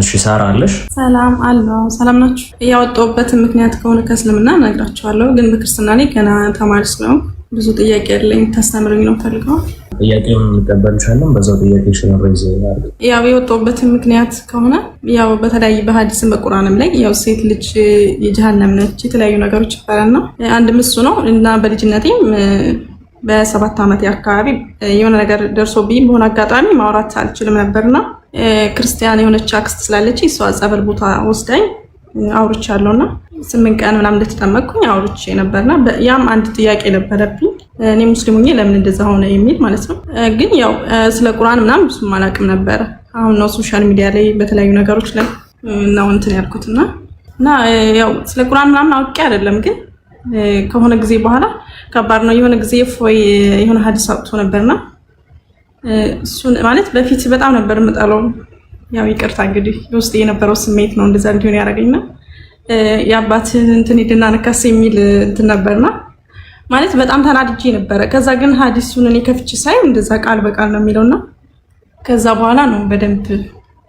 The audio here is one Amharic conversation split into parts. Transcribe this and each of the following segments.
እሺ ሳራ አለሽ? ሰላም አለው። ሰላም ናችሁ? ያወጣሁበትን ምክንያት ከሆነ ከእስልምና እነግራችኋለሁ፣ ግን በክርስትና ላይ ገና ተማሪ ስለሆንኩ ብዙ ጥያቄ ያለኝ ታስተምሩኝ ነው ፈልገው። ጥያቄውን እንቀበልሻለን። በዛው ጥያቄሽን ሬዝ ያርግ። ያው የወጣሁበትን ምክንያት ከሆነ ያው በተለያየ በሐዲስም በቁርአንም ላይ ያው ሴት ልጅ የጀሃነም ነች የተለያዩ ነገሮች ይባላልና አንድም እሱ ነው እና በልጅነቴም በ7 ዓመት አካባቢ የሆነ ነገር ደርሶብኝ በሆነ አጋጣሚ ማውራት አልችልም ነበርና ክርስቲያን የሆነች አክስት ስላለች እሷ ጸበል ቦታ ወስዳኝ አውርቻለሁና 8 ቀን ምናምን እንደተጠመቅኩኝ አውርቼ ነበርና ያም አንድ ጥያቄ ነበረብኝ። እኔ ሙስሊም ሆኜ ለምን እንደዛ ሆነ የሚል ማለት ነው። ግን ያው ስለ ቁርአን ምናምን ብዙም አላውቅም ነበር። አሁን ነው ሶሻል ሚዲያ ላይ በተለያዩ ነገሮች ላይ ነው እንትን ያልኩትና ያው ስለ ቁርአን ምናምን አውቄ አይደለም፣ ግን ከሆነ ጊዜ በኋላ ከባድ ነው። የሆነ ጊዜ ፎይ የሆነ ሐዲስ አውጥቶ ነበርና እሱን ማለት በፊት በጣም ነበር የምጠላው። ያው ይቅርታ እንግዲህ ውስጥ የነበረው ስሜት ነው እንደዛ እንዲሆን ያደረገኝና የአባትህን እንትን ሂድና ነካስ የሚል እንትን ነበርና ማለት በጣም ተናድጄ ነበረ። ከዛ ግን ሐዲሱን እኔ ከፍቼ ሳይ እንደዛ ቃል በቃል ነው የሚለውና ከዛ በኋላ ነው በደንብ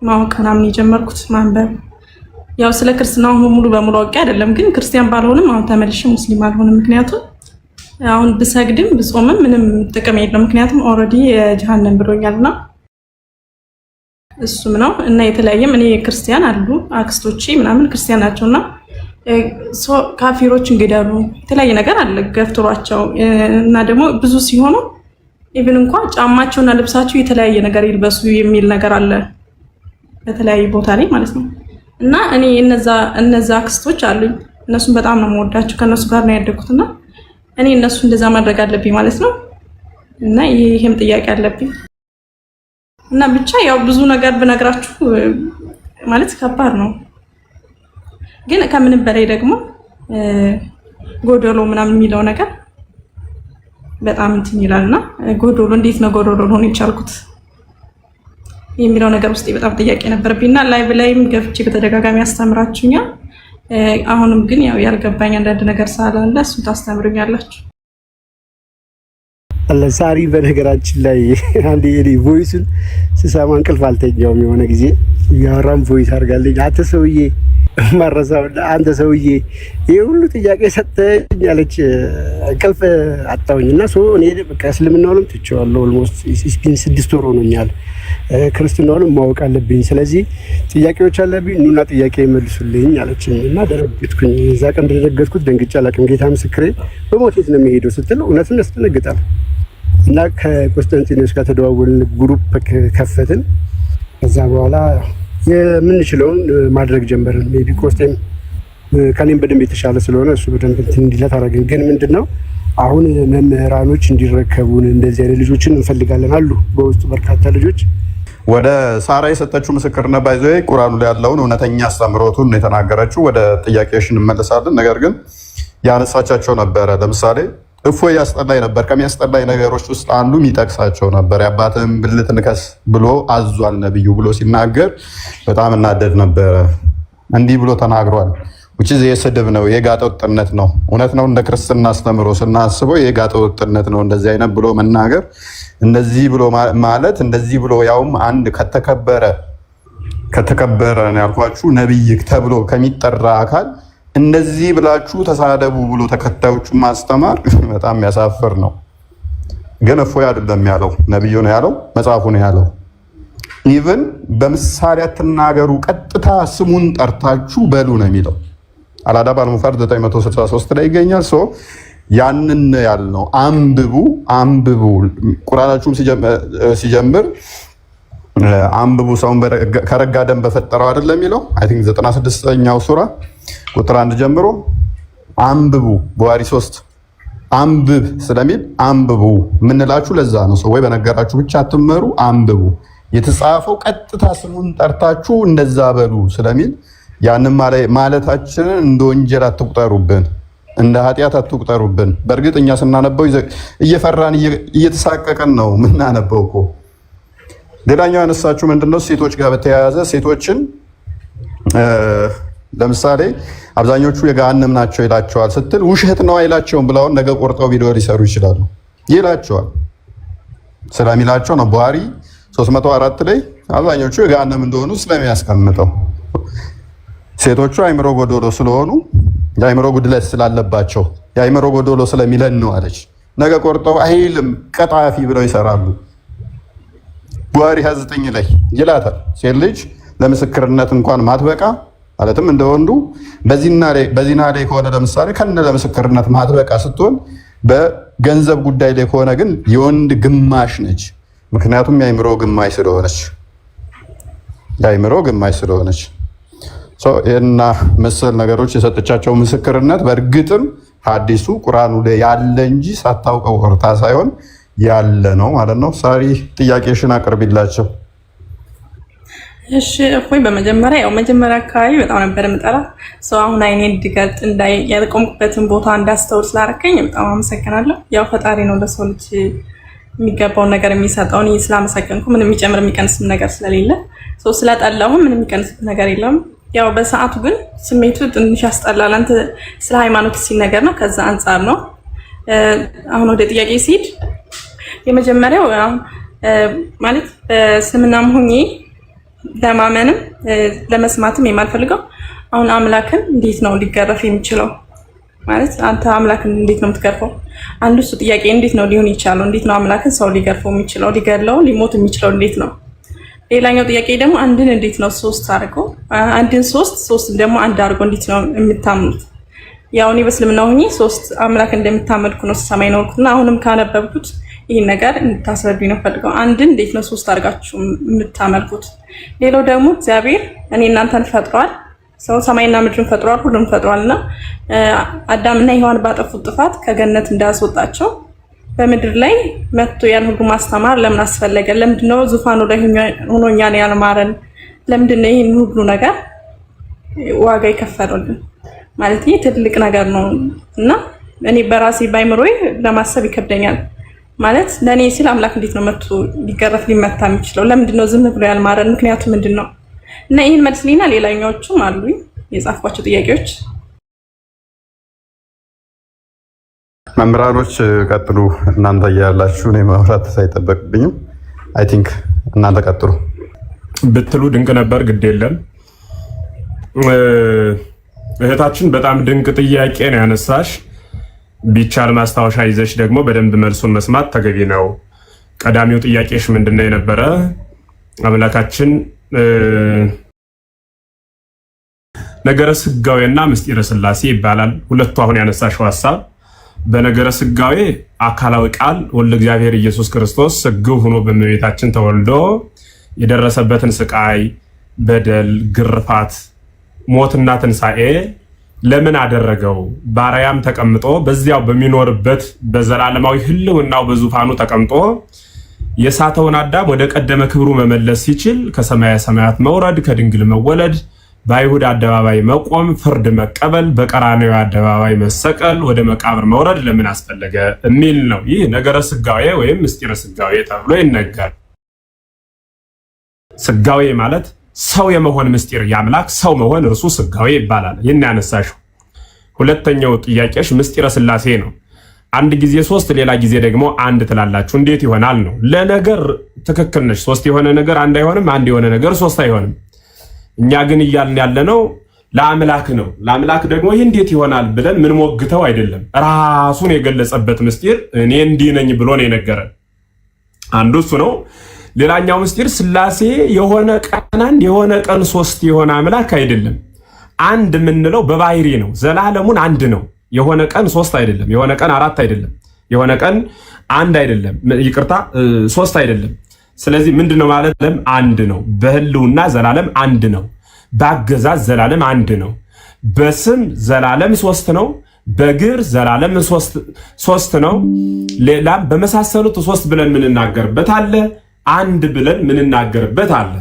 ማወቅ ምናምን የጀመርኩት ማንበብ። ያው ስለ ክርስትናው ሙሉ በሙሉ አውቄ አይደለም፣ ግን ክርስቲያን ባልሆንም አሁን ተመልሼ ሙስሊም አልሆንም። ምክንያቱም አሁን ብሰግድም ብጾምም ምንም ጥቅም የለም፣ ምክንያቱም ኦልሬዲ የጀሃነም ብሎኛልና እሱም ነው እና የተለያየም እኔ ክርስቲያን አሉ አክስቶቼ ምናምን ክርስቲያን ናቸውና ካፊሮች እንግዳሉ የተለያየ ነገር አለ ገፍትሯቸው እና ደግሞ ብዙ ሲሆኑ ኢቭን እንኳን ጫማቸውና ልብሳቸው የተለያየ ነገር ይልበሱ የሚል ነገር አለ በተለያየ ቦታ ላይ ማለት ነው። እና እኔ እነዛ አክስቶች አሉኝ፣ እነሱን በጣም ነው የምወዳቸው፣ ከነሱ ጋር ነው ያደግኩትና እኔ እነሱ እንደዛ ማድረግ አለብኝ ማለት ነው። እና ይሄም ጥያቄ አለብኝ እና ብቻ ያው ብዙ ነገር ብነግራችሁ ማለት ከባድ ነው። ግን ከምንም በላይ ደግሞ ጎዶሎ ምናምን የሚለው ነገር በጣም እንትን ይላልና ጎዶሎ እንዴት ነው ጎዶሎ ሆኖ ይቻልኩት የሚለው ነገር ውስጥ በጣም ጥያቄ ነበርብኝና ላይቭ ላይም ገብቼ በተደጋጋሚ አስተምራችሁኛል። አሁንም ግን ያው ያልገባኝ አንዳንድ ነገር ሳላለ እሱ ታስተምሩኛላችሁ። አለሳሪ በነገራችን ላይ አንዴ እኔ ቮይሱን ስሰማ እንቅልፍ አልተኛውም። የሆነ ጊዜ ያወራም ቮይስ አድርጋለኝ አንተ ሰውዬ ማረሳው አንተ ሰውዬ ይሄ ሁሉ ጥያቄ ሰጠኝ አለች። እንቅልፍ አጣሁኝና እኔ በቃ እስልምናውንም ትቼዋለሁ። ኦልሞስት 6 ወር ሆኖኛል። ክርስትናውንም ማወቅ አለብኝ። ስለዚህ ጥያቄዎች አለብኝ ኑና ጥያቄ መልሱልኝ አለችኝ እና ደረገጥኩኝ። እዛ ቀን እንደደረገጥኩት ደንግጬ አላውቅም። ጌታ ምስክሬ በሞቴት ነው የሚሄደው ስትል እውነትም ያስደነግጣል። እና ከቆስጠንጢኖስ ጋር ተደዋወልን፣ ግሩፕ ከፈትን። ከዛ በኋላ የምንችለውን ማድረግ ጀመርን። ሜቢ ቆስጤም ከኔም በደንብ የተሻለ ስለሆነ እሱ በደንብ እንትን እንዲለት አደረግን። ግን ምንድነው አሁን መምህራኖች እንዲረከቡን እንደዚህ አይነት ልጆችን እንፈልጋለን አሉ በውስጡ በርካታ ልጆች። ወደ ሳራ የሰጠችው ምስክርነት ባይዞ ቁርአኑ ላይ ያለውን እውነተኛ አስተምሮቱን የተናገረችው። ወደ ጥያቄሽን እንመለሳለን። ነገር ግን ያነሳቻቸው ነበረ። ለምሳሌ እፎይ ያስጠላኝ ነበር። ከሚያስጠላኝ ነገሮች ውስጥ አንዱ የሚጠቅሳቸው ነበር። የአባትህን ብልት ንከስ ብሎ አዟል ነብዩ ብሎ ሲናገር በጣም እናደድ ነበረ። እንዲህ ብሎ ተናግሯል። ውጪ የስድብ ነው፣ የጋጠ ወጥነት ነው። እውነት ነው። እንደ ክርስትና አስተምሮ ስናስበው የጋጠ ወጥነት ነው እንደዚህ አይነት ብሎ መናገር። እንደዚህ ብሎ ማለት እንደዚህ ብሎ ያውም አንድ ከተከበረ ነው ያልኳችሁ ነብይ ተብሎ ከሚጠራ አካል እንደዚህ ብላችሁ ተሳደቡ ብሎ ተከታዮቹ ማስተማር በጣም ያሳፍር ነው። ግን እፎይ አይደለም ያለው፣ ነብዩ ነው ያለው፣ መጽሐፉ ነው ያለው። ኢቭን በምሳሌ አትናገሩ፣ ቀጥታ ስሙን ጠርታችሁ በሉ ነው የሚለው። አልአዳብ አልሙፈረድ 963 ላይ ይገኛል። ያንን ያልነው አንብቡ። ቁርአናችሁም ሲጀምር አንብቡ ሰውን ከረጋ ደም በፈጠረው አይደለም የሚለው። አይ ቲንክ 96ኛው ሱራ ቁጥር 1 ጀምሮ አንብቡ። በዋሪ 3 አንብብ ስለሚል አንብቡ ምንላችሁ ለዛ ነው። ሰው ወይ በነገራችሁ ብቻ አትመሩ፣ አንብቡ። የተጻፈው ቀጥታ ስሙን ጠርታችሁ እንደዛ በሉ ስለሚል ያንን ማለታችንን እንደ ወንጀል አትቁጠሩብን፣ እንደ ኃጢአት አትቁጠሩብን። በእርግጥ እኛ ስናነበው እየፈራን እየተሳቀቀን ነው ምናነበው እኮ። ሌላኛው ያነሳችሁ ምንድነው ሴቶች ጋር በተያያዘ ሴቶችን ለምሳሌ አብዛኞቹ የገሃነም ናቸው ይላቸዋል ስትል ውሸት ነው አይላቸውም ብለውን ነገ ቆርጠው ቪዲዮ ሊሰሩ ይችላሉ። ይላቸዋል ስለሚላቸው ነው። ቡሃሪ 304 ላይ አብዛኞቹ የገሃነም እንደሆኑ ስለሚያስቀምጠው ሴቶቹ አይምሮ ጎዶሎ ስለሆኑ የአይምሮ ጉድለት ስላለባቸው የአይምሮ ጎዶሎ ስለሚለን ነው አለች። ነገ ቆርጠው አይልም ቀጣፊ ብለው ይሰራሉ። ቡሃሪ 29 ላይ ይላታል ሴት ልጅ ለምስክርነት እንኳን ማትበቃ ማለትም እንደወንዱ በዚና ላይ ከሆነ ለምሳሌ ከነ ለምስክርነት ማትበቃ ስትሆን በገንዘብ ጉዳይ ላይ ከሆነ ግን የወንድ ግማሽ ነች። ምክንያቱም የአይምሮ ግማሽ ስለሆነች ይህና መሰል ነገሮች የሰጠቻቸው ምስክርነት በእርግጥም ሐዲሱ ቁርአኑ ላይ ያለ እንጂ ሳታውቀው ወርታ ሳይሆን ያለ ነው ማለት ነው። ሳሪ ጥያቄሽን አቅርቢላቸው። እሺ እፎይ፣ በመጀመሪያ አካባቢ በጣም ነበር የምጠራ ሰው አሁን አይኔ እንዲገልጥ እንዳይ ያልቆምኩበትን ቦታ እንዳስተውል ስላደረከኝ በጣም አመሰግናለሁ። ያው ፈጣሪ ነው ለሰው ልጅ የሚገባውን ነገር የሚሰጠውን ስላመሰገንኩ ምንም የሚጨምር የሚቀንስም ነገር ስለሌለ ሰው ስለጠላሁ ምንም የሚቀንስ ነገር የለም። ያው በሰዓቱ ግን ስሜቱ ትንሽ ያስጠላል። አንተ ስለ ሃይማኖት ሲነገር ነው፣ ከዛ አንፃር ነው። አሁን ወደ ጥያቄ ሲሄድ የመጀመሪያው ማለት በስምናም ሆኜ ለማመንም ለመስማትም የማልፈልገው አሁን አምላክን እንዴት ነው ሊገረፍ የሚችለው? ማለት አንተ አምላክን እንዴት ነው የምትገርፈው? አንዱ እሱ ጥያቄ እንዴት ነው ሊሆን ይችላል? እንዴት ነው አምላክን ሰው ሊገርፈው የሚችለው? ሊገድለው ሊሞት የሚችለው እንዴት ነው? ሌላኛው ጥያቄ ደግሞ አንድን እንዴት ነው ሶስት አድርጎ አንድን ሶስትን ደግሞ አንድ አድርጎ እንዴት ነው የምታምኑት? ያው እኔ በእስልምና ሆኜ ሶስት አምላክ እንደምታመልኩ ነው ሰማይ ነውና አሁንም ካነበብኩት ይህን ነገር እንድታስረዱኝ ነው ፈልገው። አንድን እንዴት ነው ሶስት አድርጋችሁ የምታመልኩት? ሌላው ደግሞ እግዚአብሔር እኔ እናንተን ፈጥሯል፣ ሰው ሰማይና ምድርን ፈጥሯል፣ ሁሉም ፈጥሯልና አዳምና ሔዋን ባጠፉት ጥፋት ከገነት እንዳስወጣቸው በምድር ላይ መጥቶ ያን ሁሉ ማስተማር ለምን አስፈለገ? ለምንድነው ዙፋኑ ላይ ሆኖ እኛን ያልማረን? ለምንድነው ይህን ሁሉ ነገር ዋጋ ይከፈሉልን? ማለት ይህ ትልቅ ነገር ነው እና እኔ በራሴ ባይምሮዬ ለማሰብ ይከብደኛል። ማለት ለኔ ሲል አምላክ እንዴት ነው መጥቶ ሊገረፍ ሊመታ የሚችለው? ለምንድነው ዝም ብሎ ያልማረን? ምክንያቱ ምንድነው? እና ይህን መልስልኝና ሌላኛዎቹም አሉ የጻፍኳቸው ጥያቄዎች። መምህራኖች ቀጥሉ። እናንተ እያላችሁ እኔ ማውራት ሳይጠበቅብኝም አይ ቲንክ እናንተ ቀጥሉ ብትሉ ድንቅ ነበር። ግድ የለም እህታችን በጣም ድንቅ ጥያቄ ነው ያነሳሽ። ቢቻል ማስታወሻ ይዘሽ ደግሞ በደንብ መልሱን መስማት ተገቢ ነው። ቀዳሚው ጥያቄሽ ምንድነው የነበረ? አምላካችን ነገረ ስጋዌና ምስጢረ ሥላሴ ይባላል። ሁለቱ አሁን ያነሳሽው ሐሳብ በነገረ ስጋዌ አካላዊ ቃል ወልደ እግዚአብሔር ኢየሱስ ክርስቶስ ስግው ሆኖ በእመቤታችን ተወልዶ የደረሰበትን ስቃይ፣ በደል፣ ግርፋት፣ ሞትና ትንሣኤ ለምን አደረገው? ባሪያም ተቀምጦ በዚያው በሚኖርበት በዘላለማዊ ሕልውናው በዙፋኑ ተቀምጦ የሳተውን አዳም ወደ ቀደመ ክብሩ መመለስ ሲችል ከሰማየ ሰማያት መውረድ፣ ከድንግል መወለድ፣ በአይሁድ አደባባይ መቆም፣ ፍርድ መቀበል፣ በቀራንዮ አደባባይ መሰቀል፣ ወደ መቃብር መውረድ ለምን አስፈለገ የሚል ነው። ይህ ነገረ ስጋዌ ወይም ምስጢረ ስጋዌ ተብሎ ይነገራል። ስጋዌ ማለት ሰው የመሆን ምስጢር፣ የአምላክ ሰው መሆን እርሱ ስጋዌ ይባላል። ይህን ያነሳሽው። ሁለተኛው ጥያቄሽ ምስጢረ ሥላሴ ነው። አንድ ጊዜ ሶስት ሌላ ጊዜ ደግሞ አንድ ትላላችሁ፣ እንዴት ይሆናል ነው። ለነገር ትክክል ነሽ። ሶስት የሆነ ነገር አንድ አይሆንም፣ አንድ የሆነ ነገር ሶስት አይሆንም። እኛ ግን እያልን ያለነው ለአምላክ ነው። ለአምላክ ደግሞ ይህ እንዴት ይሆናል ብለን ምን ሞግተው አይደለም። ራሱን የገለጸበት ምስጢር እኔ እንዲህ ነኝ ብሎ ነው የነገረን። አንዱ እሱ ነው። ሌላኛው ምስጢር ሥላሴ የሆነ ቀን አንድ የሆነ ቀን ሶስት የሆነ አምላክ አይደለም። አንድ የምንለው በባህሪ ነው። ዘላለሙን አንድ ነው። የሆነ ቀን ሶስት አይደለም። የሆነ ቀን አራት አይደለም። የሆነ ቀን አንድ አይደለም። ይቅርታ ሶስት አይደለም። ስለዚህ ምንድነው ማለት ነው? አንድ ነው። በህልውና ዘላለም አንድ ነው። በአገዛዝ ዘላለም አንድ ነው። በስም ዘላለም ሶስት ነው። በግር ዘላለም ሶስት ነው። ሌላም በመሳሰሉት ሶስት ብለን ምንናገርበት አለ። አንድ ብለን ምንናገርበት አለ።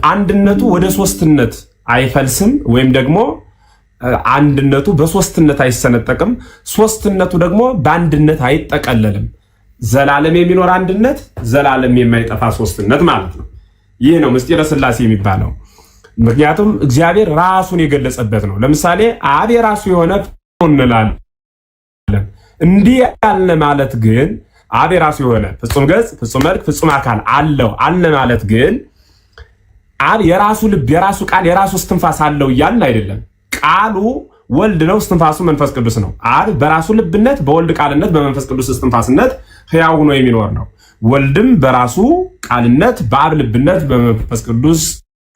አንድነቱ ወደ ሶስትነት አይፈልስም፣ ወይም ደግሞ አንድነቱ በሶስትነት አይሰነጠቅም። ሶስትነቱ ደግሞ በአንድነት አይጠቀለልም። ዘላለም የሚኖር አንድነት፣ ዘላለም የማይጠፋ ሶስትነት ማለት ነው። ይህ ነው ምስጢረ ሥላሴ የሚባለው። ምክንያቱም እግዚአብሔር ራሱን የገለጸበት ነው። ለምሳሌ አብ የራሱ የሆነ እንላለን። እንዲህ ያለ ማለት ግን አብ የራሱ የሆነ ፍጹም ገጽ፣ ፍጹም መልክ፣ ፍጹም አካል አለው አለ ማለት ግን አብ የራሱ ልብ፣ የራሱ ቃል፣ የራሱ እስትንፋስ አለው እያልን አይደለም። ቃሉ ወልድ ነው፣ እስትንፋሱ መንፈስ ቅዱስ ነው። አብ በራሱ ልብነት፣ በወልድ ቃልነት፣ በመንፈስ ቅዱስ እስትንፋስነት ሕያው ሆኖ የሚኖር ነው። ወልድም በራሱ ቃልነት፣ በአብ ልብነት፣ በመንፈስ ቅዱስ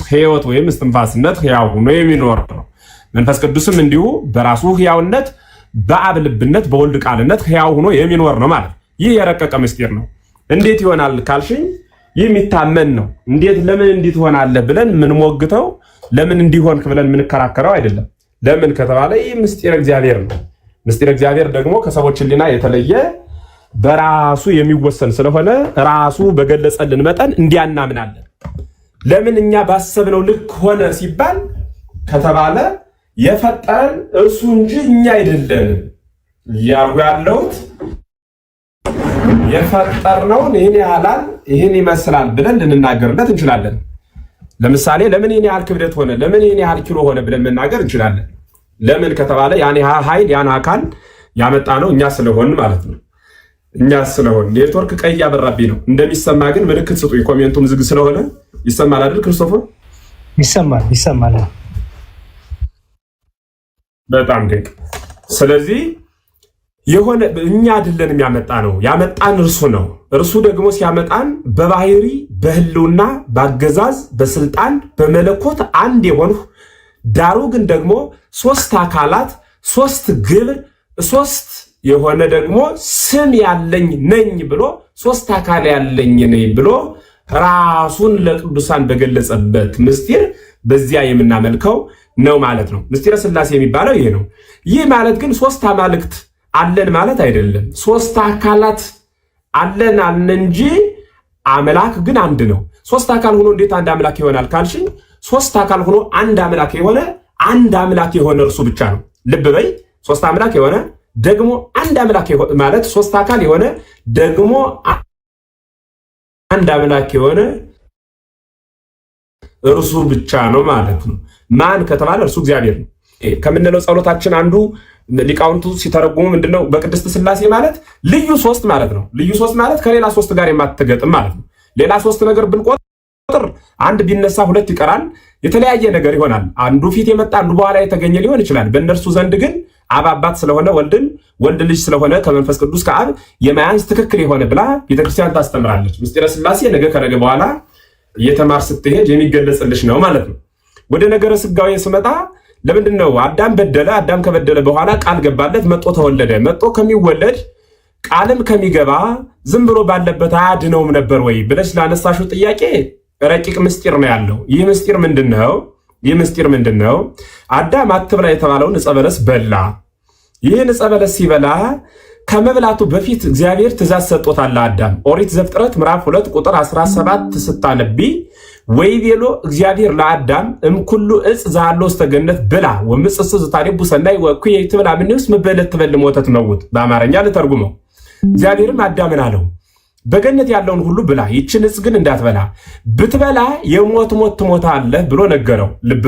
ሕይወት ወይም እስትንፋስነት ሕያው ሆኖ የሚኖር ነው። መንፈስ ቅዱስም እንዲሁ በራሱ ሕያውነት፣ በአብ ልብነት፣ በወልድ ቃልነት ሕያው ሆኖ የሚኖር ነው ማለት። ይህ የረቀቀ ምስጢር ነው። እንዴት ይሆናል ካልሽኝ ይህ የሚታመን ነው። እንዴት ለምን እንዲህ ትሆናለህ ብለን የምንሞግተው ለምን እንዲሆንክ ብለን የምንከራከረው አይደለም። ለምን ከተባለ ይህ ምስጢረ እግዚአብሔር ነው። ምስጢረ እግዚአብሔር ደግሞ ከሰዎች ሕሊና የተለየ በራሱ የሚወሰን ስለሆነ ራሱ በገለጸልን መጠን እንዲያናምናለን። ለምን እኛ ባሰብነው ልክ ሆነ ሲባል ከተባለ የፈጠረን እርሱ እንጂ እኛ አይደለንም። ያርጉ ያለውት የፈጠርነውን ይህን ያህላል ይህን ይመስላል ብለን ልንናገርለት እንችላለን። ለምሳሌ ለምን ይህን ያህል ክብደት ሆነ፣ ለምን ይህን ያህል ኪሎ ሆነ ብለን መናገር እንችላለን። ለምን ከተባለ ያን ኃይል ያን አካል ያመጣ ነው እኛ ስለሆን ማለት ነው። እኛ ስለሆን ኔትወርክ ቀይ ያበራብኝ ነው። እንደሚሰማ ግን ምልክት ስጡኝ። ኮሜንቱም ዝግ ስለሆነ ይሰማል አይደል? ክርስቶፎር ይሰማል። በጣም ድንቅ። ስለዚህ የሆነ እኛ አይደለንም ያመጣ ነው፣ ያመጣን እርሱ ነው። እርሱ ደግሞ ሲያመጣን በባህሪ በህልውና በአገዛዝ በስልጣን በመለኮት አንድ የሆንሁ ዳሩ ግን ደግሞ ሶስት አካላት ሶስት ግብር ሶስት የሆነ ደግሞ ስም ያለኝ ነኝ ብሎ ሶስት አካል ያለኝ ነኝ ብሎ ራሱን ለቅዱሳን በገለጸበት ምስጢር በዚያ የምናመልከው ነው ማለት ነው። ምስጢረ ሥላሴ የሚባለው ይሄ ነው። ይህ ማለት ግን ሶስት አማልክት አለን ማለት አይደለም። ሶስት አካላት አለን እንጂ አምላክ ግን አንድ ነው። ሶስት አካል ሆኖ እንዴት አንድ አምላክ ይሆናል ካልሽኝ፣ ሶስት አካል ሆኖ አንድ አምላክ የሆነ አንድ አምላክ የሆነ እርሱ ብቻ ነው። ልብ በይ፣ ሶስት አምላክ የሆነ ደግሞ አንድ አምላክ ማለት ሶስት አካል የሆነ ደግሞ አንድ አምላክ የሆነ እርሱ ብቻ ነው ማለት ነው። ማን ከተባለ እርሱ እግዚአብሔር ነው። ከምንለው ጸሎታችን አንዱ ሊቃውንቱ ሲተረጉሙ ምንድነው? በቅድስት ሥላሴ ማለት ልዩ ሶስት ማለት ነው። ልዩ ሶስት ማለት ከሌላ ሶስት ጋር የማትገጥም ማለት ነው። ሌላ ሶስት ነገር ብንቆጥር አንድ ቢነሳ ሁለት ይቀራል፣ የተለያየ ነገር ይሆናል። አንዱ ፊት የመጣ አንዱ በኋላ የተገኘ ሊሆን ይችላል። በእነርሱ ዘንድ ግን አብ አባት ስለሆነ ወልድን፣ ወልድ ልጅ ስለሆነ ከመንፈስ ቅዱስ ከአብ የማያንስ ትክክል የሆነ ብላ ቤተክርስቲያን ታስተምራለች። ምስጢረ ሥላሴ ነገ ከነገ በኋላ እየተማር ስትሄድ የሚገለጽልሽ ነው ማለት ነው። ወደ ነገረ ሥጋዌ ስመጣ ለምንድን ነው አዳም በደለ? አዳም ከበደለ በኋላ ቃል ገባለት፣ መጦ ተወለደ። መጦ ከሚወለድ ቃልም ከሚገባ ዝም ብሎ ባለበት አያድነውም ነበር ወይ ብለሽ ላነሳሽው ጥያቄ ረቂቅ ምስጢር ነው ያለው። ይህ ምስጢር ምንድን ነው? ይህ ምስጢር ምንድን ነው? አዳም አትብላ የተባለውን ዕፀ በለስ በላ። ይህን ዕፀ በለስ ሲበላ ከመብላቱ በፊት እግዚአብሔር ትእዛዝ ሰጥቶታል። አዳም ኦሪት ዘፍጥረት ምዕራፍ 2 ቁጥር 17 ስታነቢ ወይቤሎ እግዚአብሔር ለአዳም እምኩሉ ዕፅ ዘሃሎ ውስተ ገነት ብላ ወምጽእስ ዘታሪቡ ሰናይ ወእኩይ ትብላ ምንውስ መበለት ትበልም ወተት ነውት። በአማርኛ ልተርጉመው። እግዚአብሔርም አዳምን አለው በገነት ያለውን ሁሉ ብላ፣ ይችን ዕፅ ግን እንዳትበላ፣ ብትበላ የሞት ሞት ትሞታለህ ብሎ ነገረው። ልብ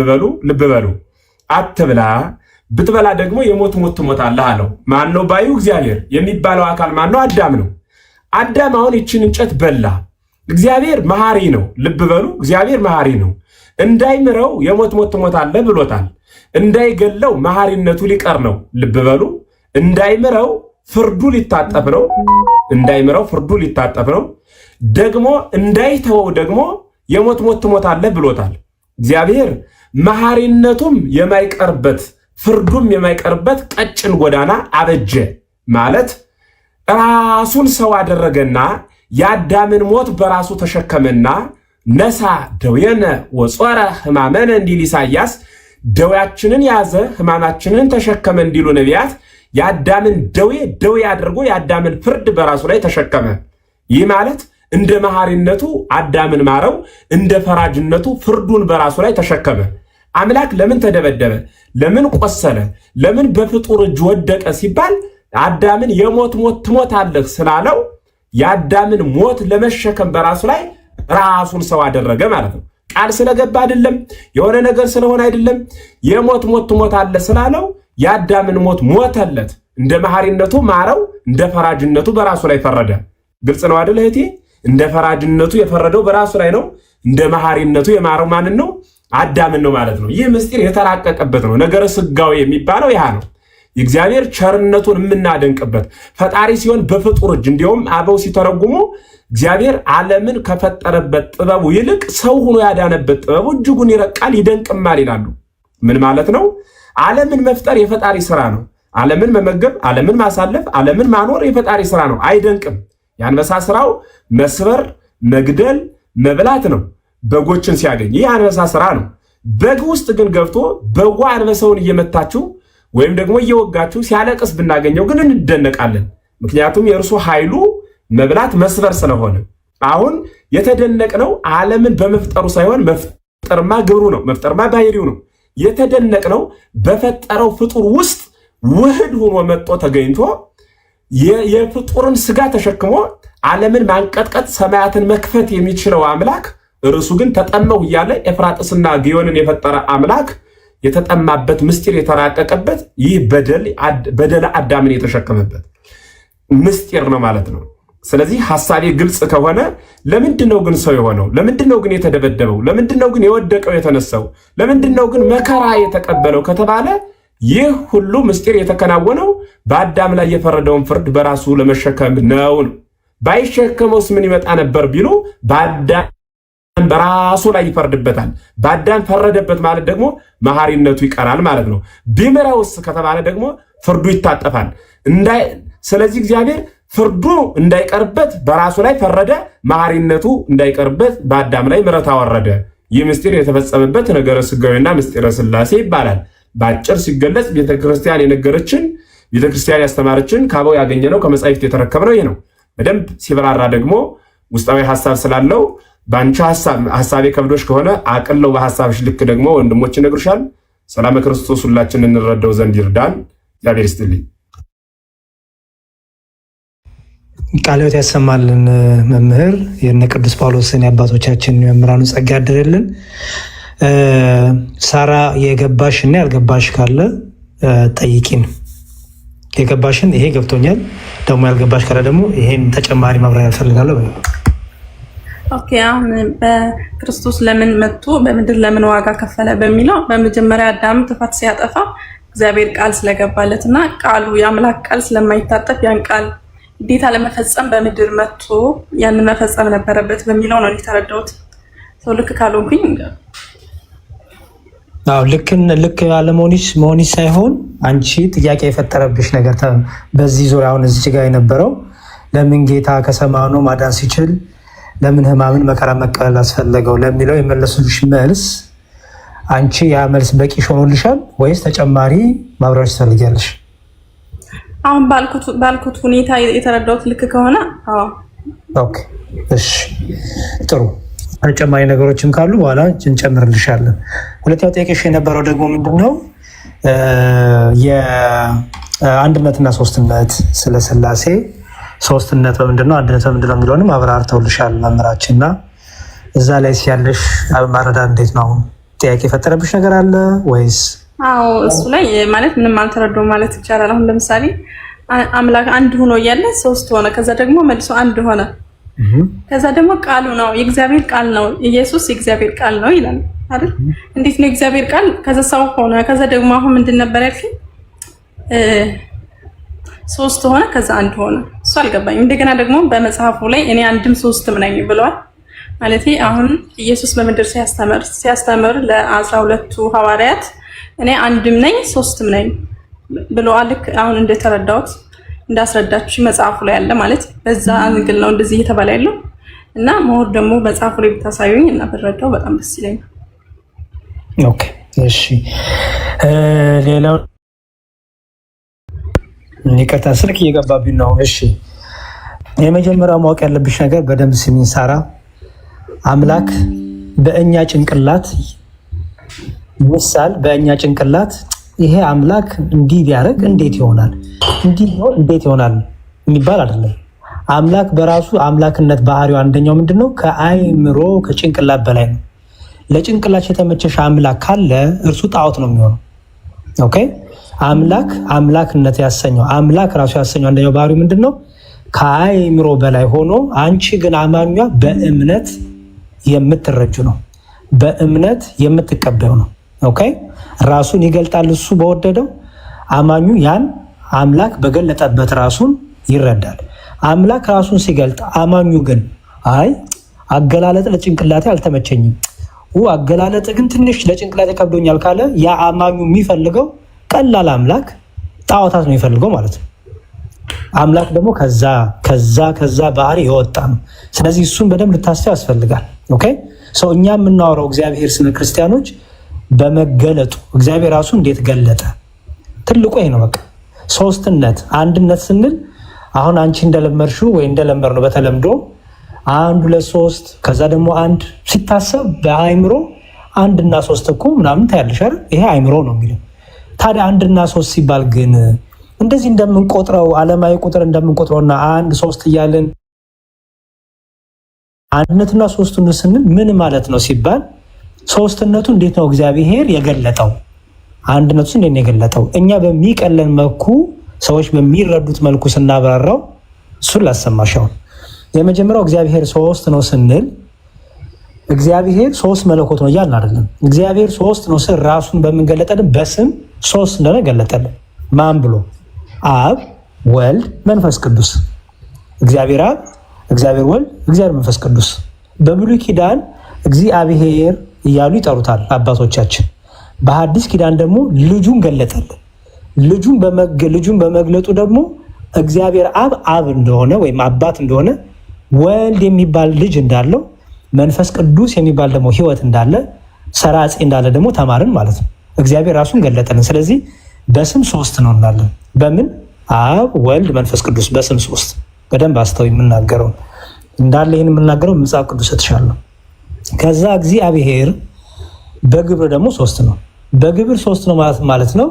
በሉ አትብላ፣ ብትበላ ደግሞ የሞት ሞት ትሞታለህ አለው። ማን ነው ባዩ? እግዚአብሔር። የሚባለው አካል ማን ነው? አዳም ነው። አዳም አሁን ይችን እንጨት በላ። እግዚአብሔር መሐሪ ነው። ልብ በሉ፣ እግዚአብሔር መሐሪ ነው። እንዳይምረው የሞት ሞት ትሞታለህ ብሎታል። እንዳይገለው መሐሪነቱ ሊቀር ነው። ልብ በሉ፣ እንዳይምረው ፍርዱ ሊታጠፍ ነው። እንዳይምረው ፍርዱ ሊታጠፍ ነው። ደግሞ እንዳይተወው ደግሞ የሞት ሞት ትሞታለህ ብሎታል። እግዚአብሔር መሐሪነቱም የማይቀርበት ፍርዱም የማይቀርበት ቀጭን ጎዳና አበጀ ማለት ራሱን ሰው አደረገና የአዳምን ሞት በራሱ ተሸከመና ነሳ ደዌነ ወጾረ ሕማመነ እንዲል ኢሳይያስ ደዌያችንን ያዘ ሕማማችንን ተሸከመ እንዲሉ ነቢያት የአዳምን ደዌ አድርጎ የአዳምን ፍርድ በራሱ ላይ ተሸከመ። ይህ ማለት እንደ መሐሪነቱ አዳምን ማረው፣ እንደ ፈራጅነቱ ፍርዱን በራሱ ላይ ተሸከመ። አምላክ ለምን ተደበደበ? ለምን ቆሰለ? ለምን በፍጡር እጅ ወደቀ ሲባል አዳምን የሞት ሞት ትሞታለህ ስላለው የአዳምን ሞት ለመሸከም በራሱ ላይ ራሱን ሰው አደረገ ማለት ነው። ቃል ስለገባ አይደለም፣ የሆነ ነገር ስለሆነ አይደለም። የሞት ሞት ትሞታለህ ስላለው የአዳምን ሞት ሞተለት። እንደ መሐሪነቱ ማረው፣ እንደ ፈራጅነቱ በራሱ ላይ ፈረደ። ግልጽ ነው አይደል እህቴ? እንደ ፈራጅነቱ የፈረደው በራሱ ላይ ነው። እንደ መሐሪነቱ የማረው ማንን ነው? አዳምን ነው ማለት ነው። ይህ ምስጢር የተራቀቀበት ነው። ነገረ ስጋዊ የሚባለው ያ ነው። የእግዚአብሔር ቸርነቱን የምናደንቅበት ፈጣሪ ሲሆን በፍጡር እጅ። እንዲሁም አበው ሲተረጉሙ እግዚአብሔር ዓለምን ከፈጠረበት ጥበቡ ይልቅ ሰው ሆኖ ያዳነበት ጥበቡ እጅጉን ይረቃል ይደንቅማል ይላሉ። ምን ማለት ነው? ዓለምን መፍጠር የፈጣሪ ስራ ነው። ዓለምን መመገብ፣ ዓለምን ማሳለፍ፣ ዓለምን ማኖር የፈጣሪ ስራ ነው። አይደንቅም? የአንበሳ ስራው መስበር፣ መግደል፣ መብላት ነው። በጎችን ሲያገኝ ይህ አንበሳ ስራ ነው። በግ ውስጥ ግን ገብቶ በጓ አንበሳውን እየመታችሁ ወይም ደግሞ እየወጋችሁ ሲያለቅስ ብናገኘው ግን እንደነቃለን። ምክንያቱም የእርሱ ኃይሉ መብላት መስበር ስለሆነ። አሁን የተደነቅነው ዓለምን በመፍጠሩ ሳይሆን መፍጠርማ ግብሩ ነው፣ መፍጠርማ ባህሪው ነው። የተደነቅነው በፈጠረው ፍጡር ውስጥ ውህድ ሆኖ መጥቶ ተገኝቶ የፍጡርን ስጋ ተሸክሞ ዓለምን ማንቀጥቀጥ ሰማያትን መክፈት የሚችለው አምላክ እርሱ ግን ተጠማሁ እያለ ኤፍራጥስና ግዮንን የፈጠረ አምላክ የተጠማበት ምስጢር የተራቀቀበት ይህ በደለ አዳምን የተሸከመበት ምስጢር ነው ማለት ነው። ስለዚህ ሐሳቤ ግልጽ ከሆነ ለምንድነው ግን ሰው የሆነው? ለምንድነው ግን የተደበደበው? ለምንድነው ግን የወደቀው የተነሳው? ለምንድነው ግን መከራ የተቀበለው ከተባለ ይህ ሁሉ ምስጢር የተከናወነው በአዳም ላይ የፈረደውን ፍርድ በራሱ ለመሸከም ነው። ባይሸከመውስ ምን ይመጣ ነበር ቢሉ በአዳም በራሱ ላይ ይፈርድበታል። በአዳም ፈረደበት ማለት ደግሞ መሐሪነቱ ይቀራል ማለት ነው። ቢምረውስ ከተባለ ደግሞ ፍርዱ ይታጠፋል። ስለዚህ እግዚአብሔር ፍርዱ እንዳይቀርበት በራሱ ላይ ፈረደ፣ መሐሪነቱ እንዳይቀርበት በአዳም ላይ ምሕረት አወረደ። ይህ ምስጢር የተፈጸመበት ነገረ ስጋዊና ምስጢረ ሥላሴ ይባላል። በአጭር ሲገለጽ ቤተክርስቲያን የነገረችን፣ ቤተክርስቲያን ያስተማረችን፣ ከአበው ያገኘነው፣ ከመጻሕፍት የተረከብነው ይህ ነው። በደንብ ሲብራራ ደግሞ ውስጣዊ ሐሳብ ስላለው በአንቺ ሐሳቤ ከብዶሽ ከሆነ አቅለው በሐሳብሽ ልክ ደግሞ ወንድሞች ይነግሩሻል። ሰላም ክርስቶስ ሁላችን እንረዳው ዘንድ ይርዳን። እግዚአብሔር ይስጥልኝ። ቃለ ሕይወት ያሰማልን። መምህር የነ ቅዱስ ጳውሎስን የአባቶቻችን የመምህራኑ ጸጋ ያድርልን። ሳራ የገባሽ እና ያልገባሽ ካለ ጠይቂን። የገባሽን ይሄ ገብቶኛል፣ ደግሞ ያልገባሽ ካለ ደግሞ ይሄን ተጨማሪ ማብራሪያ እፈልጋለሁ። ኦኬ፣ አሁን በክርስቶስ ለምን መጥቶ በምድር ለምን ዋጋ ከፈለ በሚለው በመጀመሪያ አዳም ጥፋት ሲያጠፋ እግዚአብሔር ቃል ስለገባለት እና ቃሉ የአምላክ ቃል ስለማይታጠፍ ያን ቃል ግዴታ ለመፈጸም በምድር መጥቶ ያንን መፈጸም ነበረበት በሚለው ነው የተረዳሁት። ሰው ልክ ካልሆንኩኝ ልክ አለመሆንሽ ሳይሆን አንቺ ጥያቄ የፈጠረብሽ ነገር በዚህ ዙሪያ አሁን እዚህ ጋር የነበረው ለምን ጌታ ከሰማኑ ማዳን ሲችል ለምን ሕማምን መከራ መቀበል አስፈለገው ለሚለው የመለሱልሽ መልስ አንቺ ያ መልስ በቂ ሆኖልሻል ወይስ ተጨማሪ ማብራሪያ ትፈልጊያለሽ? አሁን ባልኩት ሁኔታ የተረዳሁት ልክ ከሆነ ኦኬ፣ እሺ፣ ጥሩ። ተጨማሪ ነገሮችም ካሉ በኋላ እንጨምርልሻለን። ሁለተኛው ጥያቄሽ የነበረው ደግሞ ምንድነው? የአንድነትና ሶስትነት፣ ስለ ሥላሴ ሶስትነት በምንድነው አንድነት በምንድነው የሚለውንም አብራርተውልሻል መምህራችንና እዛ ላይ ሲያለሽ ማረዳ እንዴት ነው? ጥያቄ የፈጠረብሽ ነገር አለ ወይስ? እሱ ላይ ማለት ምንም አልተረዳው ማለት ይቻላል። አሁን ለምሳሌ አምላክ አንድ ሆኖ እያለ ሶስት ሆነ፣ ከዛ ደግሞ መልሶ አንድ ሆነ፣ ከዛ ደግሞ ቃሉ ነው የእግዚአብሔር ቃል ነው ኢየሱስ የእግዚአብሔር ቃል ነው ይላል አይደል? እንዴት ነው የእግዚአብሔር ቃል ከዛ ሰው ሆነ፣ ከዛ ደግሞ አሁን ምንድን ነበር ያልከኝ? ሶስት ሆነ ከዛ አንድ ሆነ። እሱ አልገባኝም። እንደገና ደግሞ በመጽሐፉ ላይ እኔ አንድም ሶስትም ነኝ ብለዋል። ማለት አሁን ኢየሱስ በምድር ሲያስተምር ለ12ቱ ሐዋርያት እኔ አንድም ነኝ ሶስትም ነኝ ብለዋል። ልክ አሁን እንደተረዳሁት እንዳስረዳችሁ መጽሐፉ ላይ ያለ ማለት በዛ አንግል ነው እንደዚህ እየተባለ ያለው እና መሆር ደግሞ መጽሐፉ ላይ ብታሳዩኝ እና ብረዳው በጣም ደስ ይለኛል። ኦኬ፣ እሺ። ሌላው ይቅርታ ስልክ እየገባብኝ ነው። እሺ፣ የመጀመሪያው ማወቅ ያለብሽ ነገር በደንብ ስሚኝ ሳራ። አምላክ በእኛ ጭንቅላት ምሳል በእኛ ጭንቅላት ይሄ አምላክ እንዲህ ቢያደርግ እንዴት ይሆናል፣ እንዲህ ቢሆን እንዴት ይሆናል የሚባል አይደለም። አምላክ በራሱ አምላክነት ባህሪው አንደኛው ምንድነው? ከአይምሮ ከጭንቅላት በላይ ነው። ለጭንቅላች የተመቸሽ አምላክ ካለ እርሱ ጣዖት ነው የሚሆነው። ኦኬ፣ አምላክነት ያሰኘው አምላክ ራሱ ያሰኘው አንደኛው ባህሪው ምንድነው? ከአይምሮ በላይ ሆኖ አንቺ ግን አማኟ በእምነት የምትረጁ ነው። በእምነት የምትቀበዩ ነው። ኦኬ ራሱን ይገልጣል እሱ በወደደው። አማኙ ያን አምላክ በገለጠበት ራሱን ይረዳል። አምላክ ራሱን ሲገልጥ አማኙ ግን አይ አገላለጥ ለጭንቅላቴ አልተመቸኝም፣ አገላለጥ ግን ትንሽ ለጭንቅላቴ ከብዶኛል ካለ ያ አማኙ የሚፈልገው ቀላል አምላክ ጣዖታት ነው የሚፈልገው ማለት ነው። አምላክ ደግሞ ከዛ ባህሪ የወጣ ነው። ስለዚህ እሱን በደንብ ልታስተው ያስፈልጋል። ኦኬ ሰው እኛ የምናወራው እግዚአብሔር ስለ ክርስቲያኖች በመገለጡ እግዚአብሔር ራሱ እንዴት ገለጠ ትልቁ ይሄ ነው። በቃ ሶስትነት አንድነት ስንል አሁን አንቺ እንደለመድሽው ወይ እንደለመር ነው በተለምዶ 1 2 3 ከዛ ደግሞ አንድ ሲታሰብ በአይምሮ 1 እና 3 እኮ ምናምን ታያለሽ አይደል? ይሄ አይምሮ ነው የሚለው። ታዲያ 1 እና 3 ሲባል ግን እንደዚህ እንደምንቆጥረው ዓለማዊ ቁጥር እንደምንቆጥረውና 1 3 እያልን አንድነትና ሶስትነት ስንል ምን ማለት ነው ሲባል ሶስትነቱ እንዴት ነው እግዚአብሔር የገለጠው? አንድነቱ እንዴት ነው የገለጠው? እኛ በሚቀለን መልኩ ሰዎች በሚረዱት መልኩ ስናብራራው እሱን ላሰማሻው። የመጀመሪያው እግዚአብሔር ሶስት ነው ስንል እግዚአብሔር ሶስት መለኮት ነው እያልን አይደለም። እግዚአብሔር ሶስት ነው ስል ራሱን በምንገለጠልን በስም ሶስት እንደሆነ ገለጠልን። ማን ብሎ? አብ፣ ወልድ፣ መንፈስ ቅዱስ። እግዚአብሔር አብ፣ እግዚአብሔር ወልድ፣ እግዚአብሔር መንፈስ ቅዱስ። በብሉይ ኪዳን እግዚአብሔር እያሉ ይጠሩታል አባቶቻችን። በሐዲስ ኪዳን ደግሞ ልጁን ገለጠልን። ልጁን በመግለጡ ደግሞ እግዚአብሔር አብ እንደሆነ ወይም አባት እንደሆነ፣ ወልድ የሚባል ልጅ እንዳለው፣ መንፈስ ቅዱስ የሚባል ደግሞ ሕይወት እንዳለ፣ ሰራጺ እንዳለ ደግሞ ተማርን ማለት ነው። እግዚአብሔር ራሱን ገለጠልን። ስለዚህ በስም ሶስት ነው እንላለን። በምን? አብ፣ ወልድ፣ መንፈስ ቅዱስ በስም ሶስት። በደንብ አስተው የምናገረው እንዳለ ይህን የምናገረው መጽሐፍ ቅዱስ ተሻለ። ከዛ እግዚአብሔር በግብር ደግሞ ሶስት ነው። በግብር ሶስት ነው ማለት ነው።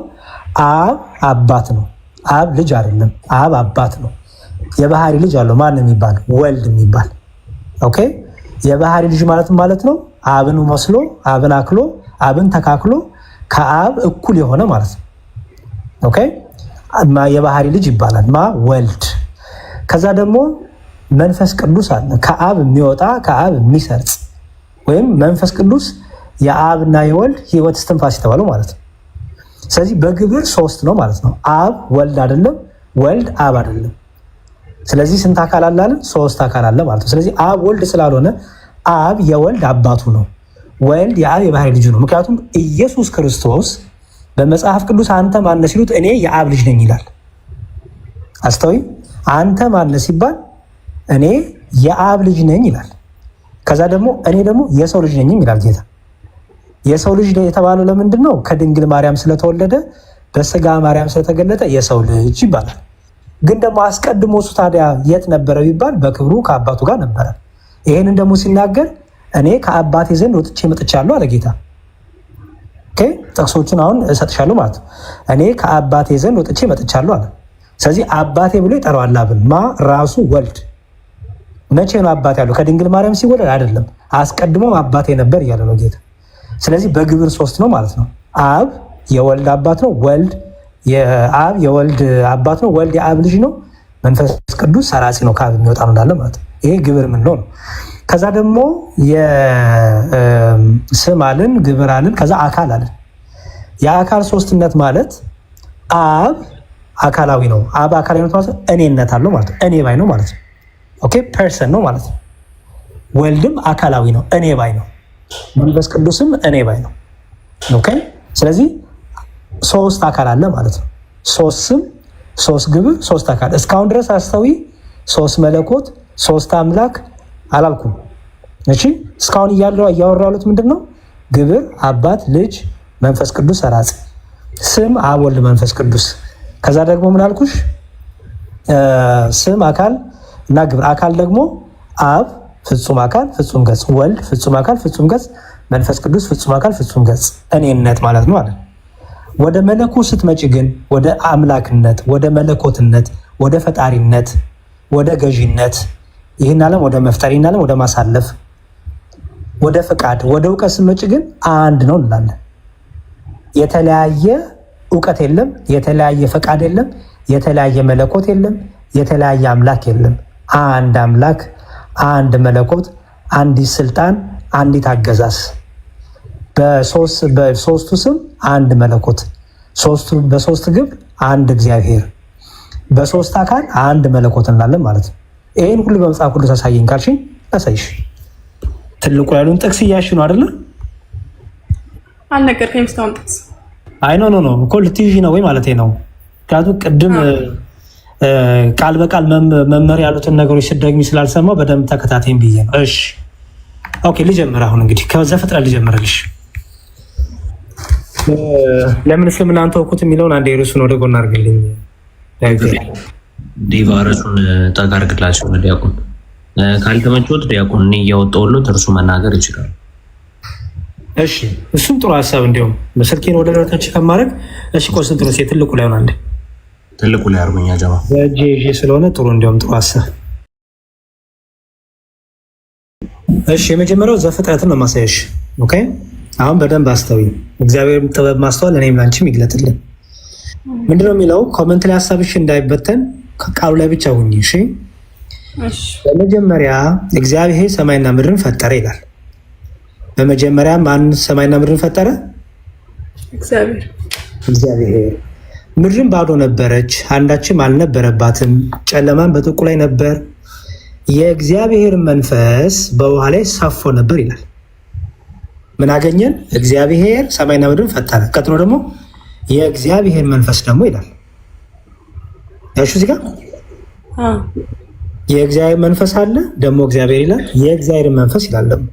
አብ አባት ነው። አብ ልጅ አይደለም። አብ አባት ነው። የባህሪ ልጅ አለው። ማን የሚባል? ወልድ የሚባል። ኦኬ የባህሪ ልጅ ማለት ነው አብን መስሎ አብን አክሎ አብን ተካክሎ ከአብ እኩል የሆነ ማለት ነው። ኦኬ የባህሪ ልጅ ይባላል። ወልድ። ከዛ ደግሞ መንፈስ ቅዱስ አለ። ከአብ የሚወጣ ከአብ የሚሰርጽ ወይም መንፈስ ቅዱስ የአብና የወልድ ሕይወት እስትንፋስ የተባለው ማለት ነው። ስለዚህ በግብር ሶስት ነው ማለት ነው። አብ ወልድ አይደለም፣ ወልድ አብ አይደለም። ስለዚህ ስንት አካል አለ? ሶስት አካል አለ ማለት ነው። ስለዚህ አብ ወልድ ስላልሆነ አብ የወልድ አባቱ ነው፣ ወልድ የአብ የባህሪ ልጁ ነው። ምክንያቱም ኢየሱስ ክርስቶስ በመጽሐፍ ቅዱስ አንተ ማነህ ሲሉት እኔ የአብ ልጅ ነኝ ይላል። አስተውይ። አንተ ማነህ ሲባል እኔ የአብ ልጅ ነኝ ይላል። ከዛ ደግሞ እኔ ደግሞ የሰው ልጅ ነኝም ይላል ጌታ። የሰው ልጅ የተባለው ለምንድን ነው? ከድንግል ማርያም ስለተወለደ በስጋ ማርያም ስለተገለጠ የሰው ልጅ ይባላል። ግን ደግሞ አስቀድሞ እሱ ታዲያ የት ነበረ ቢባል በክብሩ ከአባቱ ጋር ነበረ። ይሄንን ደግሞ ሲናገር እኔ ከአባቴ ዘንድ ወጥቼ መጥቻለሁ አለ ጌታ። ጥቅሶቹን አሁን እሰጥሻለሁ ማለት ነው። እኔ ከአባቴ ዘንድ ወጥቼ መጥቻለሁ አለ። ስለዚህ አባቴ ብሎ ይጠራዋል አብን። ራሱ ወልድ። መቼ ነው አባቴ ያለው? ከድንግል ማርያም ሲወለድ አይደለም፣ አስቀድሞ አባቴ ነበር እያለ ነው ጌታ። ስለዚህ በግብር ሶስት ነው ማለት ነው። አብ የወልድ አባት ነው። ወልድ የአብ የወልድ አባት ነው። ወልድ የአብ ልጅ ነው። መንፈስ ቅዱስ ሰራጺ ነው፣ ከአብ የሚወጣ ነው እንዳለ ማለት ነው። ይሄ ግብር ምን ነው? ከዛ ደግሞ የስም አልን፣ ግብር አልን፣ ከዛ አካል አልን። የአካል ሶስትነት ማለት አብ አካላዊ ነው። አብ አካላዊ ነው ማለት እኔነት አለው ማለት ነው። እኔ ባይ ነው ማለት ነው። ኦኬ ፐርሰን ነው ማለት ነው። ወልድም አካላዊ ነው፣ እኔ ባይ ነው። መንፈስ ቅዱስም እኔ ባይ ነው። ኦኬ ስለዚህ ሶስት አካል አለ ማለት ነው። ሶስት ስም፣ ሶስት ግብር፣ ሶስት አካል። እስካሁን ድረስ አስተዊ ሶስት መለኮት፣ ሶስት አምላክ አላልኩም። እሺ እስካሁን እያወራሉት ምንድነው? ግብር፣ አባት፣ ልጅ፣ መንፈስ ቅዱስ ሰራጺ፣ ስም አብ፣ ወልድ፣ መንፈስ ቅዱስ። ከዛ ደግሞ ምን አልኩሽ? ስም አካል እና ግብር። አካል ደግሞ አብ ፍጹም አካል ፍጹም ገጽ፣ ወልድ ፍጹም አካል ፍጹም ገጽ፣ መንፈስ ቅዱስ ፍጹም አካል ፍጹም ገጽ። እኔነት ማለት ነው አለ። ወደ መለኮት ስትመጪ ግን ወደ አምላክነት፣ ወደ መለኮትነት፣ ወደ ፈጣሪነት፣ ወደ ገዢነት፣ ይህን ዓለም ወደ መፍጠር፣ ይህን ዓለም ወደ ማሳለፍ፣ ወደ ፍቃድ፣ ወደ እውቀት ስትመጪ ግን አንድ ነው እንላለን። የተለያየ እውቀት የለም፣ የተለያየ ፈቃድ የለም፣ የተለያየ መለኮት የለም፣ የተለያየ አምላክ የለም። አንድ አምላክ፣ አንድ መለኮት፣ አንዲት ስልጣን፣ አንዲት አገዛዝ፣ በሶስቱ ስም አንድ መለኮት፣ በሶስት ግብር አንድ እግዚአብሔር፣ በሶስት አካል አንድ መለኮት እንላለን ማለት ነው። ይህን ሁሉ በመጽሐፍ ቅዱስ አሳየኝ ካልሽኝ አሳይሽ። ትልቁ ያሉን ጥቅስ እያልሽ ነው አይደለ? አልነገርከኝም እስካሁን ጥቅስ። አይ ኖ እኮ ልትይዥ ነው ወይ ማለት ነው። ምክንያቱም ቅድም ቃል በቃል መመር ያሉትን ነገሮች ስደግሚ ስላልሰማው በደንብ ተከታተይም ብዬ ነው። እሺ ኦኬ፣ ልጀምር። አሁን እንግዲህ ከዘፍጥረት ልጀምርልሽ። ለምን እስልምናን ተውኩት የሚለውን አንዴ ርዕሱን ወደ ጎን አድርግልኝ። ዲቫ ርዕሱን ጠጋ አድርግላቸው ዲያቆን። ካልተመቾት ዲያቆን እኔ እያወጣሁለት እርሱ መናገር ይችላል። እሺ እሱም ጥሩ ሀሳብ። እንዲሁም በስልኬን ወደ ደረታች ከማድረግ እሺ፣ ቆንስንትሮስ ትልቁ ላይ ሆነ አንዴ ትልቁ ላይ አርጎኛ ጀማ በእጄ ስለሆነ ጥሩ፣ እንዲሁም ጥሩ ሀሳብ። እሺ የመጀመሪያው ዘፍጥረትን ነው ማሳየሽ። ኦኬ አሁን በደንብ አስተዊ። እግዚአብሔር ጥበብ ማስተዋል እኔም ላንቺም ይግለጥልን። ምንድነው የሚለው? ኮመንት ላይ ሀሳብሽ እንዳይበተን ቃሉ ላይ ብቻ ሁኚ። እሺ በመጀመሪያ እግዚአብሔር ሰማይና ምድርን ፈጠረ ይላል። በመጀመሪያ ማን ሰማይና ምድርን ፈጠረ? እግዚአብሔር። ምድርን ባዶ ነበረች፣ አንዳችም አልነበረባትም፣ ጨለማን በጥልቁ ላይ ነበር፣ የእግዚአብሔር መንፈስ በውሃ ላይ ሰፎ ነበር ይላል። ምን አገኘን? እግዚአብሔር ሰማይና ምድርን ፈጠረ። ቀጥሎ ደግሞ የእግዚአብሔር መንፈስ ደግሞ ይላል። ያሹ እዚህ ጋር የእግዚአብሔር መንፈስ አለ፣ ደግሞ እግዚአብሔር ይላል፣ የእግዚአብሔር መንፈስ ይላል ደግሞ።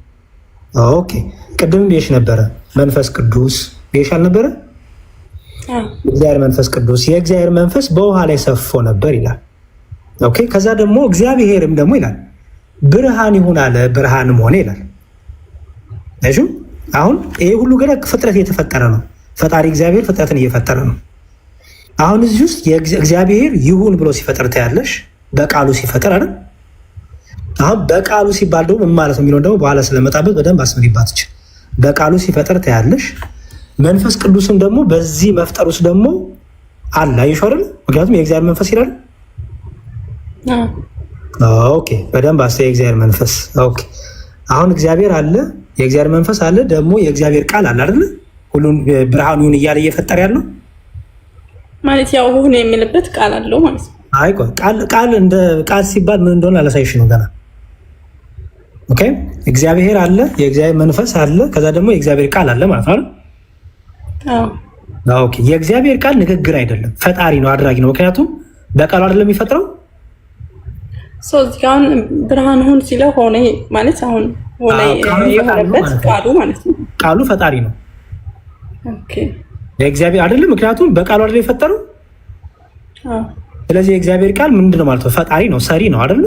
ኦኬ ቅድም ቤሽ ነበረ መንፈስ ቅዱስ ቤሽ አልነበረ? እግዚአብሔር መንፈስ ቅዱስ፣ የእግዚአብሔር መንፈስ በውሃ ላይ ሰፎ ነበር ይላል። ኦኬ ከዛ ደግሞ እግዚአብሔርም ደግሞ ይላል ብርሃን ይሁን አለ፣ ብርሃንም ሆነ ይላል። እሺ አሁን ይሄ ሁሉ ገና ፍጥረት እየተፈጠረ ነው። ፈጣሪ እግዚአብሔር ፍጥረትን እየፈጠረ ነው። አሁን እዚህ ውስጥ እግዚአብሔር ይሁን ብሎ ሲፈጥር ታያለሽ፣ በቃሉ ሲፈጥር አይደል? አሁን በቃሉ ሲባል ደግሞ ምን ማለት ነው የሚለው ደግሞ በኋላ ስለመጣበት በደንብ አስምሪባት ይችላል። በቃሉ ሲፈጥር ታያለሽ። መንፈስ ቅዱስም ደግሞ በዚህ መፍጠር ውስጥ ደግሞ አለ አይሾርም። ምክንያቱም የእግዚአብሔር መንፈስ ይላል። ኦኬ በደንብ አስተያየ እግዚአብሔር መንፈስ። ኦኬ አሁን እግዚአብሔር አለ፣ የእግዚአብሔር መንፈስ አለ፣ ደግሞ የእግዚአብሔር ቃል አለ አይደል? ሁሉን ብርሃን ይሁን እያለ እየፈጠረ ያለው ማለት ያው ሁን የሚልበት ቃል አለው ማለት ነው። አይ ቃል እንደ ቃል ሲባል ምን እንደሆነ አላሳይሽ ነው ገና። ኦኬ እግዚአብሔር አለ፣ የእግዚአብሔር መንፈስ አለ፣ ከዛ ደግሞ የእግዚአብሔር ቃል አለ ማለት ነው። አዎ ኦኬ የእግዚአብሔር ቃል ንግግር አይደለም፣ ፈጣሪ ነው፣ አድራጊ ነው። ምክንያቱም በቃሉ አይደለም የሚፈጥረው። እዚህ ጋር አሁን ብርሃን ሁን ሲለው ሆነ ማለት አሁን ሆነ የሆነበት ቃሉ ማለት ነው። ቃሉ ፈጣሪ ነው። ኦኬ የእግዚአብሔር አይደለም፣ ምክንያቱም በቃሉ አይደለም የፈጠረው። ስለዚህ የእግዚአብሔር ቃል ምንድነው ማለት ነው? ፈጣሪ ነው፣ ሰሪ ነው አይደል?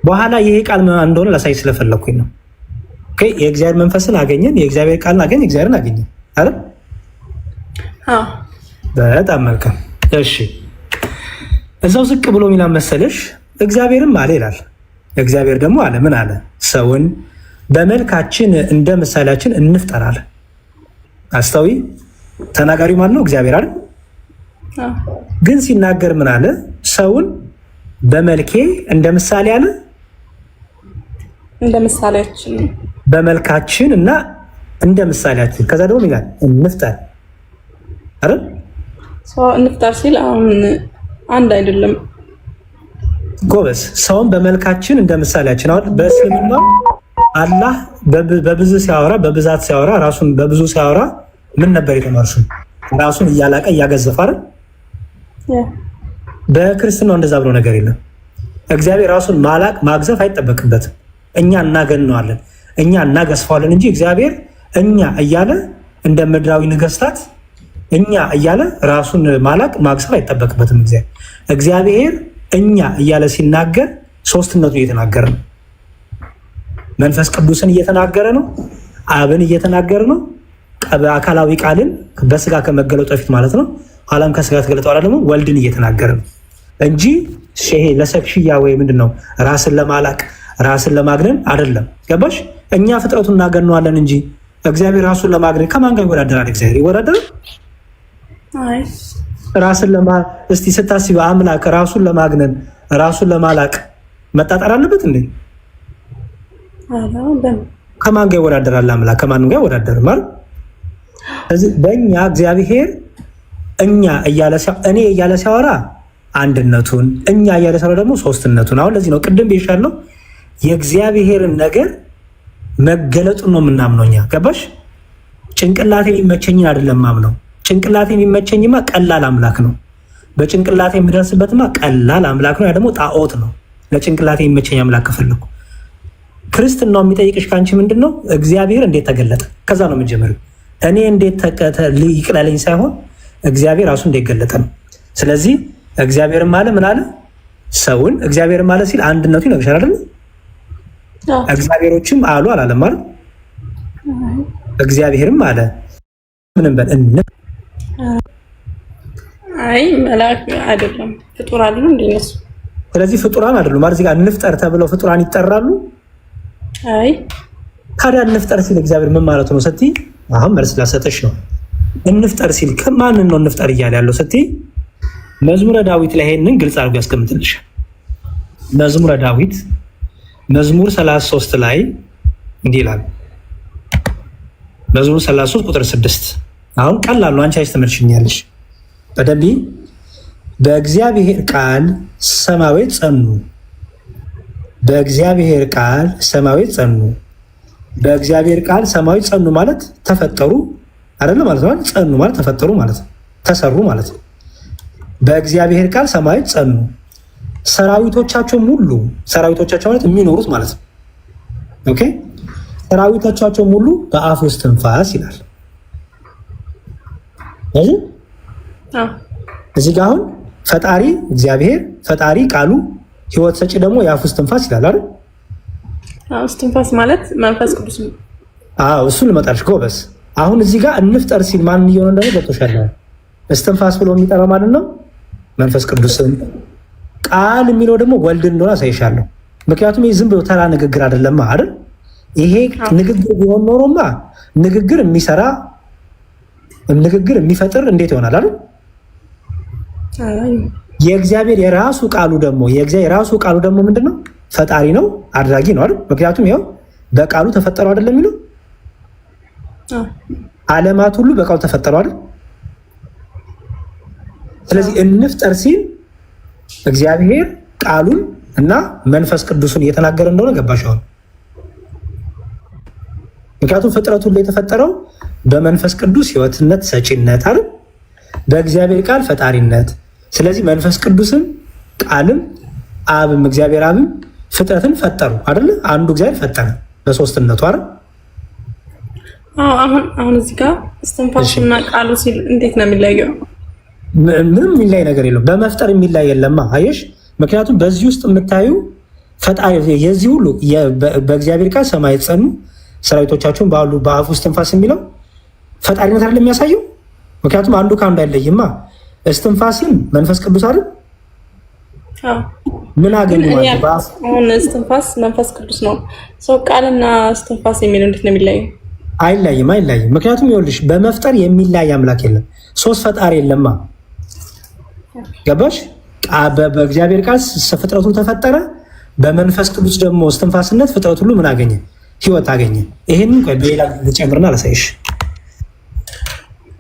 በኋላ ይሄ ቃል ምን እንደሆነ ላሳይ ስለፈለኩኝ ነው። ኦኬ የእግዚአብሔር መንፈስን አገኘን፣ የእግዚአብሔር ቃልን አገኘን፣ እግዚአብሔርን አገኘን አይደል? በጣም መልካም። እሺ እዛው ዝቅ ብሎ ሚላን መሰለሽ እግዚአብሔርም አለ ይላል። እግዚአብሔር ደግሞ አለ ምን አለ? ሰውን በመልካችን እንደ ምሳሌያችን እንፍጠር አለ። አስተዊ ተናጋሪው ማን ነው? እግዚአብሔር አይደል? ግን ሲናገር ምን አለ? ሰውን በመልኬ እንደ ምሳሌ አለ። እንደ ምሳሌያችን በመልካችን እና እንደ ምሳሌያችን። ከዛ ደግሞ ይላል እንፍጠር አይደል? እንፍጠር ሲል አሁን አንድ አይደለም ጎበዝ። ሰውን በመልካችን እንደ ምሳሌያችን። አሁን በእስልምና አላህ በብዙ ሲያወራ በብዛት ሲያወራ ራሱን በብዙ ሲያወራ ምን ነበር የተማርሽው? ራሱን እያላቀ እያገዘፈ አይደል? በክርስትናው እንደዛ ብሎ ነገር የለም። እግዚአብሔር ራሱን ማላቅ ማግዘፍ አይጠበቅበትም። እኛ እናገነዋለን፣ እኛ እናገዝፈዋለን እንጂ እግዚአብሔር እኛ እያለ እንደ ምድራዊ ነገስታት እኛ እያለ ራሱን ማላቅ ማግዘፍ አይጠበቅበትም። እግዚአብሔር እኛ እያለ ሲናገር ሶስትነቱ እየተናገረ ነው። መንፈስ ቅዱስን እየተናገረ ነው። አብን እየተናገረ ነው። አካላዊ ቃልን በስጋ ከመገለጡ በፊት ማለት ነው። ኋላም ከስጋ ተገለጠ በኋላ ደግሞ ወልድን እየተናገረ ነው እንጂ ይሄ ለሰክሽያ ወይ ምንድን ነው ራስን ለማላቅ ራስን ለማግነን አይደለም። ገባሽ? እኛ ፍጥረቱን እናገነዋለን እንጂ እግዚአብሔር ራሱን ለማግነን ከማን ጋር ይወዳደራል? እግዚአብሔር ይወዳደራል? ራስን እስቲ ስታስቢ አምላክ ራሱን ለማግነን ራሱን ለማላቅ መጣጣር አለበት እንዴ? ከማን ጋር ይወዳደራል? አምላክ ከማንም ጋር ይወዳደር ማለት ስለዚህ በእኛ እግዚአብሔር እኛ እኔ እያለ ሲያወራ አንድነቱን እኛ እያለ ሲያወራ ደግሞ ሶስትነቱን። አሁን ለዚህ ነው ቅድም ብዬሻለሁ የእግዚአብሔርን ነገር መገለጡን ነው የምናምነው እኛ። ገባሽ? ጭንቅላቴ የሚመቸኝን አይደለም ማምነው። ጭንቅላቴ የሚመቸኝማ ቀላል አምላክ ነው። በጭንቅላቴ የሚደርስበትማ ቀላል አምላክ ነው። ያ ደግሞ ጣዖት ነው። ለጭንቅላቴ የሚመቸኝ አምላክ ከፈለኩ ክርስትናው የሚጠይቅሽ ከአንቺ ምንድን ነው? እግዚአብሔር እንዴት ተገለጠ? ከዛ ነው የምንጀምረው። እኔ እንዴት ይቅለለኝ ሳይሆን እግዚአብሔር ራሱ እንዴት ገለጠ ነው። ስለዚህ እግዚአብሔርም አለ ምን አለ? ሰውን እግዚአብሔርም አለ ሲል አንድነቱ ይነግርሻል አይደል? እግዚአብሔሮችም አሉ አላለም ማለት እግዚአብሔርም አለ ምንም በል አይ መልአክ አይደለም ፍጡር አይደለም እንደነሱ። ስለዚህ ፍጡራን አይደሉም ማለት እዚህ ጋር እንፍጠር ተብለው ፍጡራን ይጠራሉ። አይ ታዲያ እንፍጠር ሲል እግዚአብሔር ምን ማለት ነው ስትይ አሁን መልስ ላሰጠሽ ነው። እንፍጠር ሲል ከማን ነው እንፍጠር እያለ ያለው ስትይ መዝሙረ ዳዊት ላይ ይሄንን ግልጽ አድርጎ ያስቀምጥልሻል። መዝሙረ ዳዊት መዝሙር 33 ላይ እንዲህ ይላል። መዝሙር 33 ቁጥር 6 አሁን ቀላል ነው። አንቺ አይስተምርሽኛለሽ በደንብ በእግዚአብሔር ቃል ሰማያት ጸኑ፣ በእግዚአብሔር ቃል ሰማያት ጸኑ። በእግዚአብሔር ቃል ሰማያት ጸኑ ማለት ተፈጠሩ አይደለም ማለት ነው። ጸኑ ማለት ተፈጠሩ ማለት ነው፣ ተሰሩ ማለት ነው። በእግዚአብሔር ቃል ሰማያት ጸኑ ሰራዊቶቻቸው ሁሉ፣ ሰራዊቶቻቸው ማለት የሚኖሩት ማለት ነው። ኦኬ ሰራዊቶቻቸው ሁሉ በአፍ ውስጥ ትንፋስ ይላል። እዚህ ጋር አሁን ፈጣሪ እግዚአብሔር ፈጣሪ ቃሉ ህይወት ሰጪ ደግሞ የአፍ ውስጥ ትንፋስ ይላል አይደል? እስትንፋስ ማለት መንፈስ ቅዱስ ነው። እሱን ልመጣልሽ ጎበዝ። አሁን እዚህ ጋር እንፍጠር ሲል ማን እየሆነ እንደሆነ ገብቶሻል። እስትንፋስ ብሎ የሚጠራው ማለት ነው መንፈስ ቅዱስን። ቃል የሚለው ደግሞ ወልድ እንደሆነ አሳይሻለሁ። ምክንያቱም ይህ ዝም ብሎ ተራ ንግግር አይደለም አይደል? ይሄ ንግግር ቢሆን ኖሮማ ንግግር የሚሰራ ንግግር የሚፈጥር እንዴት ይሆናል አይደል? የእግዚአብሔር የራሱ ቃሉ ደግሞ የራሱ ቃሉ ደግሞ ምንድነው? ፈጣሪ ነው፣ አድራጊ ነው አይደል? ምክንያቱም ያው በቃሉ ተፈጠሩ አይደለም የሚለው ዓለማት ሁሉ በቃሉ ተፈጠሩ አይደል? ስለዚህ እንፍጠር ሲል እግዚአብሔር ቃሉን እና መንፈስ ቅዱስን እየተናገረ እንደሆነ ገባሽ አሁን? ምክንያቱም ፍጥረት ሁሉ የተፈጠረው በመንፈስ ቅዱስ ህይወትነት ሰጪነት አይደል? በእግዚአብሔር ቃል ፈጣሪነት። ስለዚህ መንፈስ ቅዱስም ቃልም አብም እግዚአብሔር አብም ፍጥረትን ፈጠሩ አይደል? አንዱ እግዚአብሔር ፈጠረ በሶስትነቱ አይደል? አሁን እዚህ ጋር እስትንፋስና ቃሉ ሲል እንዴት ነው የሚለየው? ምንም የሚለይ ነገር የለም። በመፍጠር የሚለይ የለማ አየሽ። ምክንያቱም በዚህ ውስጥ የምታዩ ፈጣሪ የዚህ ሁሉ በእግዚአብሔር ቃል ሰማያት ጸኑ ሰራዊቶቻቸውን ባሉ በአፍ ውስጥ ትንፋስ የሚለው ፈጣሪነት አይደል የሚያሳየው? ምክንያቱም አንዱ ከአንዱ አይለይማ። እስትንፋስን መንፈስ ቅዱስ አይደል? ምን አገኙ ማለት አሁን እስትንፋስ መንፈስ ቅዱስ ነው። ሰው ቃልና እስትንፋስ የሚለው እንዴት ነው የሚለየው? አይለይም። ምክንያቱም ይኸውልሽ በመፍጠር የሚለይ አምላክ የለም። ሶስት ፈጣሪ የለማ። ገባሽ? በእግዚአብሔር ቃል ፍጥረቱ ተፈጠረ። በመንፈስ ቅዱስ ደግሞ እስትንፋስነት ፍጥረት ሁሉ ምን አገኘ? ህይወት አገኘ። ይሄንን ቆይ በሌላ ልጨምርና ላሳይሽ።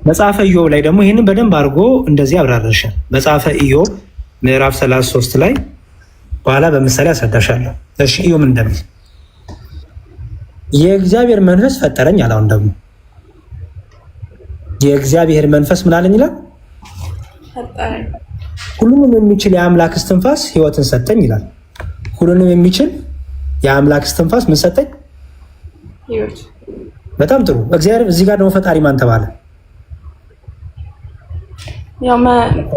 መጽሐፈ ኢዮብ ላይ ደግሞ ይሄንን በደንብ አድርጎ እንደዚህ አብራራሻል። መጽሐፈ ኢዮብ ምዕራፍ 33 ላይ በኋላ በምሳሌ አስረዳሻለሁ። እሺ ኢዮብ ምን እንደሚል የእግዚአብሔር መንፈስ ፈጠረኝ አለ። አሁን ደግሞ የእግዚአብሔር መንፈስ ምን አለኝ ይላል? ሁሉንም የሚችል የአምላክ እስትንፋስ ህይወትን ሰጠኝ ይላል። ሁሉንም የሚችል የአምላክ እስትንፋስ ምን ሰጠኝ? ህይወት። በጣም ጥሩ። እግዚአብሔር እዚህ ጋር ደግሞ ፈጣሪ ማን ተባለ? ያው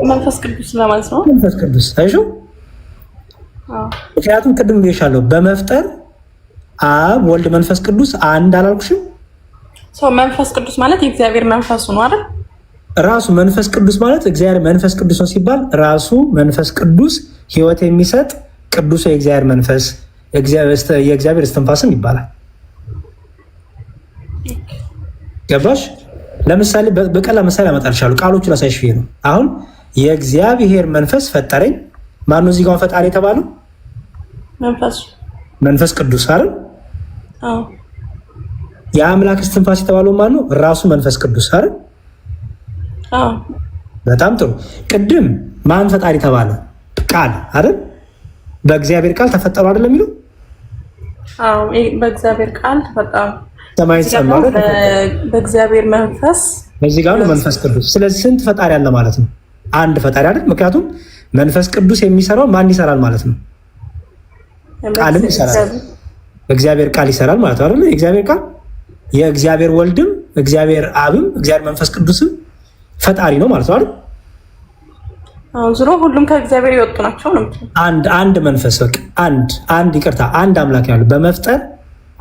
መንፈስ ቅዱስ ለማለት ነው። መንፈስ ቅዱስ አይሹ። ምክንያቱም ቅድም ብዬሻለሁ በመፍጠር አብ ወልድ መንፈስ ቅዱስ አንድ አላልኩሽም? ሰው መንፈስ ቅዱስ ማለት የእግዚአብሔር መንፈሱ ነው አይደል? ራሱ መንፈስ ቅዱስ ማለት እግዚአብሔር መንፈስ ቅዱስ ነው ሲባል ራሱ መንፈስ ቅዱስ ህይወት የሚሰጥ ቅዱስ የእግዚአብሔር መንፈስ የእግዚአብሔር እስትንፋስም ይባላል። ገባሽ? ለምሳሌ በቀላል ምሳሌ አመጣልሻለሁ። ቃሎቹን አሳይሽ ብዬ ነው። አሁን የእግዚአብሔር መንፈስ ፈጠረኝ። ማነው እዚህ ጋር ፈጣሪ የተባለው? መንፈስ ቅዱስ አይደል? አዎ የአምላክ እስትንፋስ የተባለው ማን ነው? ራሱ መንፈስ ቅዱስ አይደል? አዎ በጣም ጥሩ። ቅድም ማን ፈጣሪ ተባለ? ቃል አይደል? በእግዚአብሔር ቃል ተፈጠሩ አይደል የሚለው? አዎ በእግዚአብሔር ቃል ተፈጠሩ። ሰማይ ጸማረ በእግዚአብሔር መንፈስ በዚህ ጋር ነው መንፈስ ቅዱስ። ስለዚህ ስንት ፈጣሪ አለ ማለት ነው? አንድ ፈጣሪ አይደል? ምክንያቱም መንፈስ ቅዱስ የሚሰራው ማን ይሰራል ማለት ነው? ቃልም ይሰራል። እግዚአብሔር ቃል ይሰራል ማለት አይደል? የእግዚአብሔር ቃል የእግዚአብሔር ወልድም እግዚአብሔር አብም እግዚአብሔር መንፈስ ቅዱስም ፈጣሪ ነው ማለት ነው አይደል? አዎ ዙሮ ሁሉም ከእግዚአብሔር የወጡ ናቸው ነው። አንድ መንፈስ በቃ አንድ ይቅርታ አንድ አምላክ ያለው በመፍጠር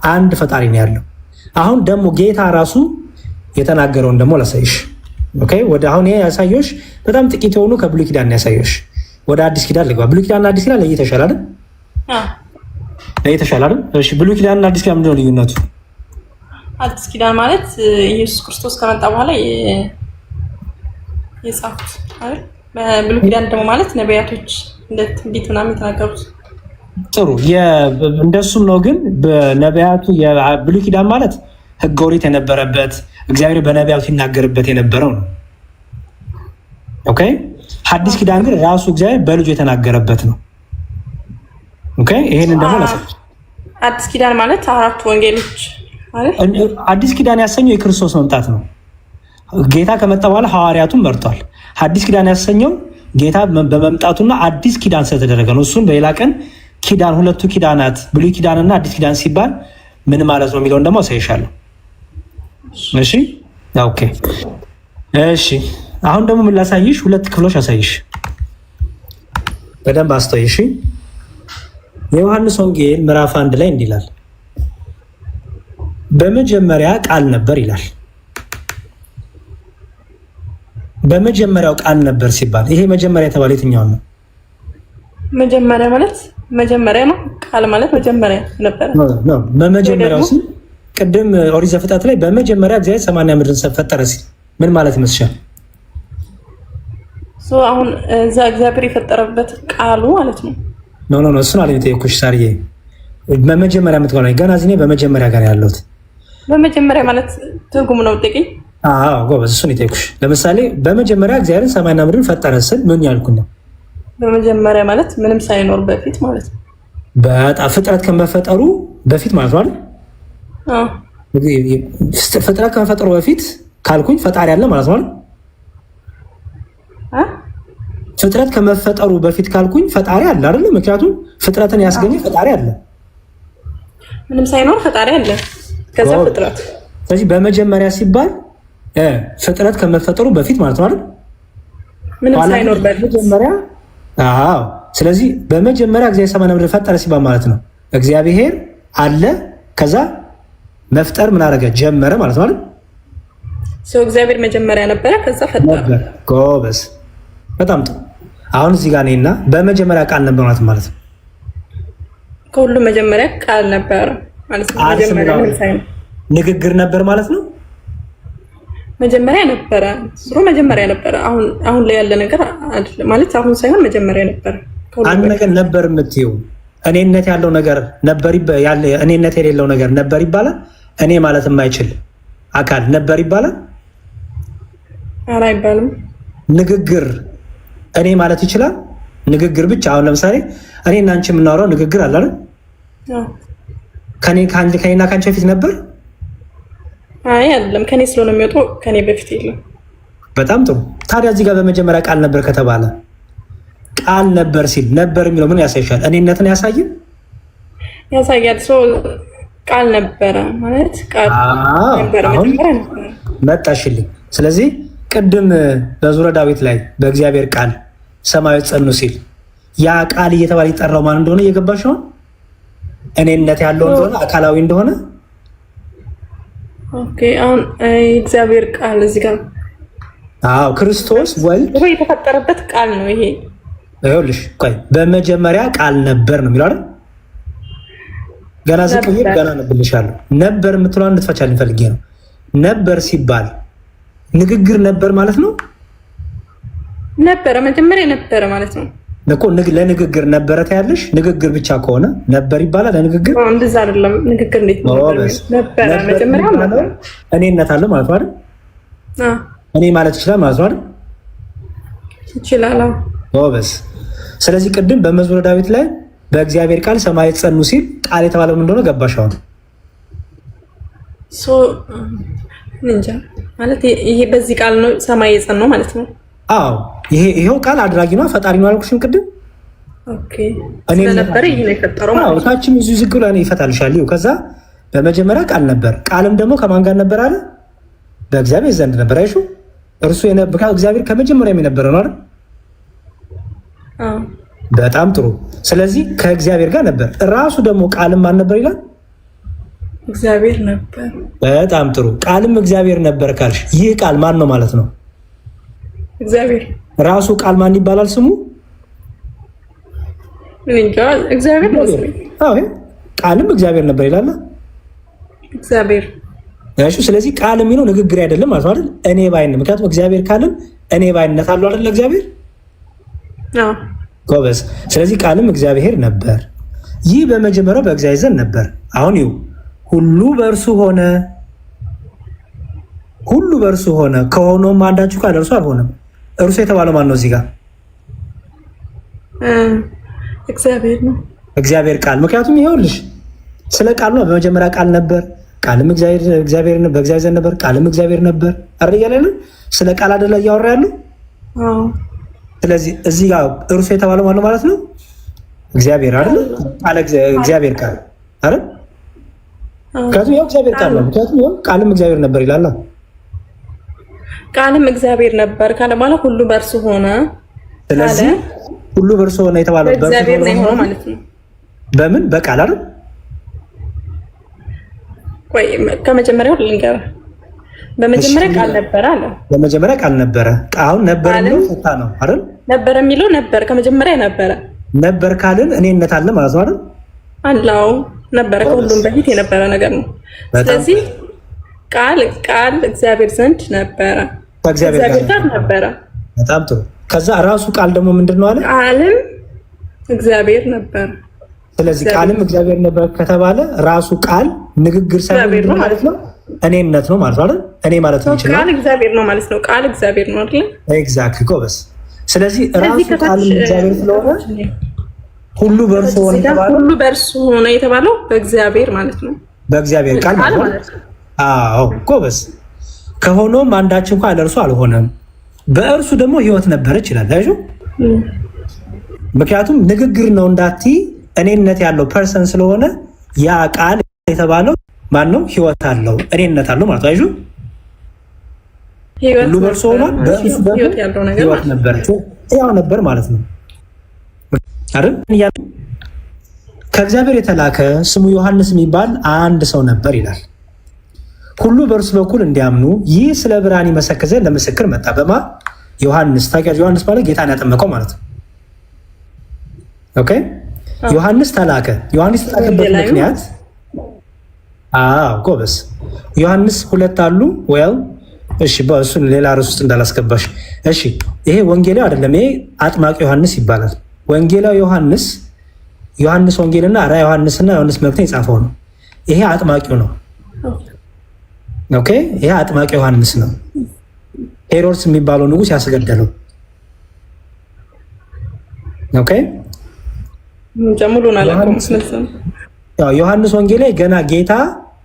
አንድ ፈጣሪ ነው ያለው። አሁን ደግሞ ጌታ ራሱ የተናገረውን ደግሞ ላሳይሽ። ኦኬ ወደ አሁን ይሄ ያሳየሽ በጣም ጥቂት የሆኑ ከብሉይ ኪዳን ያሳየሽ። ወደ አዲስ ኪዳን ልግባ። ብሉይ ኪዳንና አዲስ ኪዳን ለይተሻል አይደል? ለይተሻል አይደል? እሺ ብሉይ ኪዳንና አዲስ ኪዳን ምንድን ነው ልዩነቱ? አዲስ ኪዳን ማለት ኢየሱስ ክርስቶስ ከመጣ በኋላ የጻፉት አይደል? ብሉይ ኪዳን ደግሞ ማለት ነቢያቶች እንዴት ምናምን የተናገሩት። ጥሩ እንደሱም ነው። ግን በነቢያቱ የብሉይ ኪዳን ማለት ሕገ ኦሪት የነበረበት እግዚአብሔር በነቢያቱ ይናገርበት የነበረው ነው። ኦኬ ሐዲስ ኪዳን ግን ራሱ እግዚአብሔር በልጁ የተናገረበት ነው። ኦኬ ይሄንን ደግሞ አዲስ ኪዳን ማለት አራቱ ወንጌሎች አይደል? አዲስ ኪዳን ያሰኘው የክርስቶስ መምጣት ነው። ጌታ ከመጣ በኋላ ሐዋርያቱን መርቷል። አዲስ ኪዳን ያሰኘው ጌታ በመምጣቱና አዲስ ኪዳን ስለተደረገ ነው። እሱን በሌላ ቀን ኪዳን ሁለቱ ኪዳናት ብሉይ ኪዳንና አዲስ ኪዳን ሲባል ምን ማለት ነው የሚለውን ደግሞ አሳይሻለሁ። እሺ ኦኬ እሺ አሁን ደግሞ ምን ላሳይሽ? ሁለት ክፍሎች አሳይሽ። በደንብ አስተውይሽ። የዮሐንስ ወንጌል ምዕራፍ 1 ላይ እንዲህ ይላል፣ በመጀመሪያ ቃል ነበር ይላል። በመጀመሪያው ቃል ነበር ሲባል ይሄ መጀመሪያ የተባለ የትኛው ነው? መጀመሪያ ማለት መጀመሪያ ነው። ቃል ማለት መጀመሪያ ነበር ነው። በመጀመሪያው ሲል ቅድም ኦሪት ዘፍጥረት ላይ በመጀመሪያ እግዚአብሔር ሰማይና ምድርን ፈጠረ ሲል ምን ማለት ይመስልሻል? አሁን እዛ እግዚአብሔር የፈጠረበት ቃሉ ማለት ነው። ኖ እሱን አለ የጠየኩሽ ሳርዬ። በመጀመሪያ የምትሆነ ገና እዚህ በመጀመሪያ ጋር ያለሁት በመጀመሪያ ማለት ትርጉሙ ነው ጥቂት። አዎ ጎበዝ፣ እሱን የጠየኩሽ። ለምሳሌ በመጀመሪያ እግዚአብሔር ሰማይና ምድርን ፈጠረ ስል ምን ያልኩኝ ነው? በመጀመሪያ ማለት ምንም ሳይኖር በፊት ማለት ነው። በጣም ፍጥረት ከመፈጠሩ በፊት ማለት ነው አይደል? አዎ ፍጥረት ከመፈጠሩ በፊት ካልኩኝ ፈጣሪ አለ ማለት ነው አይደል? ፍጥረት ከመፈጠሩ በፊት ካልኩኝ ፈጣሪ አለ አይደል? ምክንያቱም ፍጥረትን ያስገኘ ፈጣሪ አለ። ምንም ሳይኖር ፈጣሪ አለ፣ ከዛ ፍጥረት። ስለዚህ በመጀመሪያ ሲባል ፍጥረት ከመፈጠሩ በፊት ማለት ነው አይደል? ምንም ሳይኖር በፊት መጀመሪያ። አዎ ስለዚህ በመጀመሪያ እግዚአብሔር ሰማይና ምድር ፈጠረ ሲባል ማለት ነው እግዚአብሔር አለ፣ ከዛ መፍጠር ምን አደረገ? ጀመረ ማለት ነው አይደል? እግዚአብሔር መጀመሪያ ነበረ፣ ከዛ ፈጠረ። ጎበዝ፣ በጣም ጥሩ። አሁን እዚህ ጋር ነኝና በመጀመሪያ ቃል ነበር ማለት ነው። ከሁሉም መጀመሪያ ቃል ነበር ማለት ነው። መጀመሪያ ምንም ሳይኖር ንግግር ነበር ማለት ነው። መጀመሪያ ነበረ፣ መጀመሪያ ነበረ። አሁን ላይ ያለ ነገር አይደለም ማለት አሁን ሳይሆን መጀመሪያ ነበረ። አንድ ነገር ነበር የምትይው እኔነት ያለው ነገር ነበር ያለ፣ እኔነት የሌለው ነገር ነበር ይባላል። እኔ ማለት የማይችል አካል ነበር ይባላል። ኧረ አይባልም። ንግግር እኔ ማለት ይችላል። ንግግር ብቻ። አሁን ለምሳሌ እኔና አንቺ የምናወራው ንግግር አለ አይደል? ከኔና ካንቺ በፊት ነበር? አይ አይደለም፣ ከኔ ስለሆነ የሚወጣው ከኔ በፊት የለም። በጣም ጥሩ። ታዲያ እዚህ ጋር በመጀመሪያ ቃል ነበር ከተባለ ቃል ነበር ሲል ነበር የሚለው ምን ያሳይሻል? እኔነትን ያሳይም ያሳያል። ቃል ነበረ ማለት ቃል ነበረ መጀመሪያ ነበር። መጣሽልኝ። ስለዚህ ቅድም በዙረ ዳዊት ላይ በእግዚአብሔር ቃል ሰማዮች ጸኑ ሲል ያ ቃል እየተባለ ይጠራው ማን እንደሆነ እየገባሽ ነው? እኔነት ያለው እንደሆነ አካላዊ እንደሆነ። ኦኬ አሁን እግዚአብሔር ቃል እዚህ ጋር አዎ ክርስቶስ ወልድ የተፈጠረበት ቃል ነው ይሄ። ይኸውልሽ ቆይ በመጀመሪያ ቃል ነበር ነው የሚለው አይደል? ገና ዝቅዬ ገና ነብልሻለሁ። ነበር የምትለዋን እንድትፈቻልኝ ፈልጌ ነው። ነበር ሲባል ንግግር ነበር ማለት ነው። ነበረ መጀመሪያ ነበረ ማለት ነው። እኮ ለንግግር ነበረ ታያለሽ። ንግግር ብቻ ከሆነ ነበር ይባላል። ለንግግር እንደዛ አይደለም። ንግግር እንዴት ነበረ? መጀመሪያ ነበር እኔነት አለ ማለት አይደል? እኔ ማለት ይችላል ማለት አይደል? ይችላል። ጎበዝ። ስለዚህ ቅድም በመዝሙረ ዳዊት ላይ በእግዚአብሔር ቃል ሰማያት ጸኑ ሲል ቃል የተባለው ምን እንደሆነ ገባሽ? አሁን እንጃ ማለት ይሄ በዚህ ቃል ነው ሰማይ የጸናው ማለት ነው። አዎ ይሄው ቃል አድራጊ ነው ፈጣሪ ነው አልኩሽም ቅድም። ኦኬ ስለነበረ ይሄ ነው የፈጠረው ማለት ነው። ታችም እዚህ ዝግ ብላ ነው ይፈታልሻል። ከዛ በመጀመሪያ ቃል ነበር። ቃልም ደግሞ ከማን ጋር ነበር አለ? በእግዚአብሔር ዘንድ ነበር። አይሹ እርሱ የነበረው እግዚአብሔር ከመጀመሪያም የነበረ ነው አይደል? በጣም ጥሩ። ስለዚህ ከእግዚአብሔር ጋር ነበር። ራሱ ደግሞ ቃልም ማን ነበር ይላል? እግዚአብሔር ነበር። በጣም ጥሩ። ቃልም እግዚአብሔር ነበር ካልሽ ይህ ቃል ማን ነው ማለት ነው? እግዚአብሔር። ራሱ ቃል ማን ይባላል ስሙ? እንጃ እግዚአብሔር ነው። አዎ ቃልም እግዚአብሔር ነበር ይላል እግዚአብሔር። እሺ ስለዚህ ቃል የሚለው ንግግር አይደለም ማለት አይደል? እኔ ባይነት። ምክንያቱም እግዚአብሔር ቃልም እኔ ባይነት አለው አይደል? እግዚአብሔር አዎ ጎበዝ። ስለዚህ ቃልም እግዚአብሔር ነበር። ይህ በመጀመሪያው በእግዚአብሔር ዘንድ ነበር። አሁን ይኸው ሁሉ በእርሱ ሆነ፣ ሁሉ በእርሱ ሆነ፣ ከሆነውም አንዳችሁ ካለ እርሱ አልሆነም። እርሱ የተባለው ማን ነው እዚህ ጋር? እግዚአብሔር ነው። እግዚአብሔር ቃል። ምክንያቱም ይኸውልሽ ስለ ቃል ነው። በመጀመሪያ ቃል ነበር፣ ቃልም እግዚአብሔር ነው፣ በእግዚአብሔር ዘንድ ነበር፣ ቃልም እግዚአብሔር ነበር። አረ እያለ ስለ ቃል አይደለ እያወራ ያለው? አዎ። ስለዚህ እዚህ ጋር እርሱ የተባለው ማን ነው ማለት ነው? እግዚአብሔር አይደል? እግዚአብሔር ቃል አይደል? ምክንያቱም ያው እግዚአብሔር ቃል ነው። ምክንያቱም ያው ቃልም እግዚአብሔር ነበር ይላል። ቃልም እግዚአብሔር ነበር ካለ ማለት ሁሉ በእርሱ ሆነ። ስለዚህ ሁሉ በእርሱ ሆነ የተባለው በእግዚአብሔር ነው ማለት ነው። በምን? በቃል አይደል? ቆይ ከመጀመሪያው ልንገርህ። በመጀመሪያ ቃል ነበረ አለ። በመጀመሪያ ቃል ነበረ። አሁን ነበር ነው ፈታ ነው አይደል? ነበር የሚለው ነበር ከመጀመሪያ ነበረ። ነበር ካልን እኔነት አለ ማለት ነው አይደል? አላው ነበረ ከሁሉም በፊት የነበረ ነገር ነው። ስለዚህ ቃል እግዚአብሔር ዘንድ ነበረ፣ ከእግዚአብሔር ጋር ነበረ። በጣም ጥሩ። ከዛ ራሱ ቃል ደግሞ ምንድን ነው አለ? ቃልም እግዚአብሔር ነበር። ስለዚህ ቃልም እግዚአብሔር ነበር ከተባለ ራሱ ቃል ንግግር ሳይሆን ማለት ነው እኔነት ነው ማለት አይደል? እኔ ማለት ነው ይችላል። ቃል እግዚአብሔር ነው ማለት ነው። ቃል እግዚአብሔር ነው አይደል? ኤግዛክትሊ ጎበስ። ስለዚህ ራሱ ቃል እግዚአብሔር ስለሆነ ሁሉ በእርሱ ሆነ የተባለው ሁሉ በእርሱ ሆነ የተባለው በእግዚአብሔር ማለት ነው። በእግዚአብሔር ቃል ማለት ነው። አዎ ጎበስ። ከሆነውም አንዳች እንኳን ለእርሱ አልሆነም፣ በእርሱ ደግሞ ሕይወት ነበረች ይላል። አይሹ ምክንያቱም ንግግር ነው እንዳትዪ እኔነት ያለው ፐርሰን ስለሆነ ያ ቃል የተባለው ማን ነው? ሕይወት አለው እኔነት አለው ማለት አይሹ ሁሉ በእርሱ ሆነ፣ በእርሱ ደግሞ ሕይወት ነበረች ያው ነበር ማለት ነው አይደል? ከእግዚአብሔር የተላከ ስሙ ዮሐንስ የሚባል አንድ ሰው ነበር ይላል። ሁሉ በእርሱ በኩል እንዲያምኑ ይህ ስለ ብርሃን ይመሰክር ዘንድ ለምስክር መጣ። በማ ዮሐንስ ታውቂያለሽ? ዮሐንስ ማለት ጌታን ያጠመቀው ማለት ነው። ኦኬ ዮሐንስ ተላከ። ዮሐንስ ተላከበት ምክንያት ጎበስ። ዮሐንስ ሁለት አሉ ወይ? እሺ በእሱን ሌላ ርዕስ ውስጥ እንዳላስገባሽ። እሺ ይሄ ወንጌላዊ አይደለም፣ ይሄ አጥማቂ ዮሐንስ ይባላል። ወንጌላዊ ዮሐንስ ወንጌልና ራዕየ ዮሐንስና ዮሐንስ መልእክትን የጻፈው ነው። ይሄ አጥማቂው ነው። ኦኬ ይሄ አጥማቂ ዮሐንስ ነው። ሄሮድስ የሚባለው ንጉስ ያስገደለው። ኦኬ ዮሐንስ ወንጌላዊ ገና ጌታ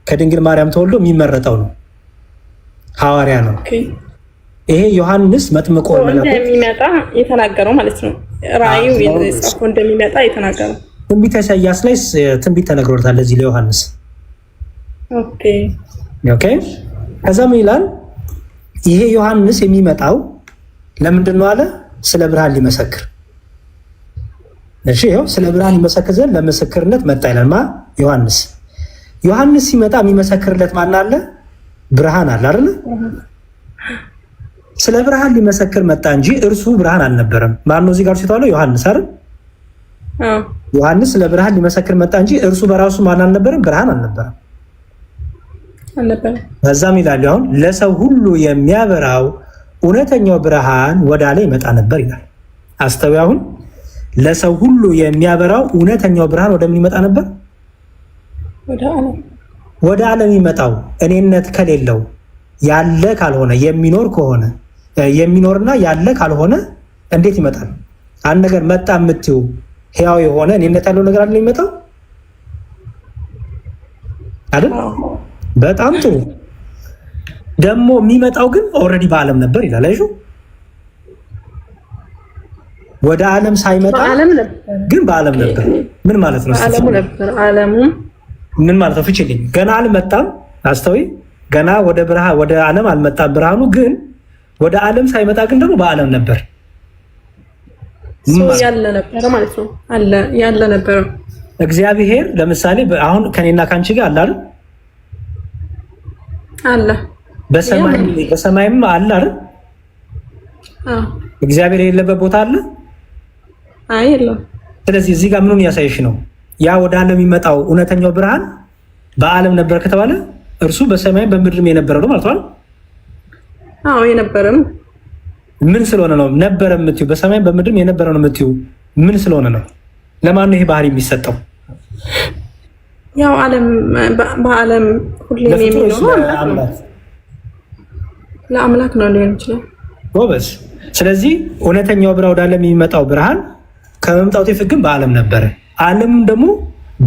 ከድንግል ማርያም ተወልዶ የሚመረጠው ነው፣ ሐዋርያ ነው። ይሄ ዮሐንስ መጥምቆ እንደሚመጣ የተናገረው ማለት ነው። ራእዩ የጻፈው እንደሚመጣ የተናገረው ትንቢተ ኢሳይያስ ላይ ትንቢት ተነግሮታል ለዚህ ለዮሐንስ። ኦኬ ከዛ ምን ይላል? ይሄ ዮሐንስ የሚመጣው ለምንድን ነው አለ? ስለ ብርሃን ሊመሰክር። እሺ ይኸው ስለ ብርሃን ሊመሰክር ዘንድ ለምስክርነት መጣ ይላል። ዮሐንስ ሲመጣ የሚመሰክርለት ማን አለ? ብርሃን አለ አይደል? ስለ ብርሃን ሊመሰክር መጣ እንጂ እርሱ ብርሃን አልነበረም። ማን ነው እዚህ ጋር ሲታለው? ዮሐንስ አይደል? ዮሐንስ ስለ ብርሃን ሊመሰክር መጣ እንጂ እርሱ በራሱ ማን አልነበረም? ብርሃን አልነበረም። በዛም ይላል አሁን ለሰው ሁሉ የሚያበራው እውነተኛው ብርሃን ወደ ላይ ይመጣ ነበር ይላል። አስተውይ። አሁን ለሰው ሁሉ የሚያበራው እውነተኛው ብርሃን ወደ ምን ይመጣ ነበር? ወደ ዓለም ይመጣው እኔነት ከሌለው ያለ ካልሆነ የሚኖር ከሆነ የሚኖርና ያለ ካልሆነ እንዴት ይመጣል? አንድ ነገር መጣ የምትዩ ሕያው የሆነ እኔነት ያለው ነገር አይደል የሚመጣው አይደል? በጣም ጥሩ። ደግሞ የሚመጣው ግን ኦልሬዲ በዓለም ነበር ይላል። አይሹ ወደ ዓለም ሳይመጣ ግን በዓለም ነበር። ምን ማለት ነው? ዓለሙ ነበር። ዓለሙ ምን ማለት ነው? ፍቺልኝ። ገና አልመጣም። አስተውይ። ገና ወደ ብርሃን ወደ ዓለም አልመጣም ብርሃኑ። ግን ወደ ዓለም ሳይመጣ ግን ደግሞ በዓለም ነበር። ያለ ነበር ማለት ነው። ያለ ነበር። እግዚአብሔር ለምሳሌ አሁን ከኔና ካንቺ ጋር አለ አይደል? አለ። በሰማይም አለ አይደል? እግዚአብሔር የሌለበት ቦታ አለ? አይ የለም። ስለዚህ እዚህ ጋር ምኑን ያሳይሽ ነው? ያ ወደ ዓለም የሚመጣው እውነተኛው ብርሃን በዓለም ነበር ከተባለ እርሱ በሰማይም በምድርም የነበረ ነው ማለት ነው። አዎ የነበረም። ምን ስለሆነ ነው ነበረ የምትዩ? በሰማይም በምድርም የነበረ ነው የምትዩ ምን ስለሆነ ነው? ለማን ነው ይሄ ባህሪ የሚሰጠው? ያው ዓለም በዓለም ሁሌም የሚኖረው ለአምላክ ነው ሊሆን ይችላል። ጎበዝ። ስለዚህ እውነተኛው ብርሃን ወደ ዓለም የሚመጣው ብርሃን ከመምጣቱ በፊት ግን በዓለም ነበረ። ዓለሙም ደግሞ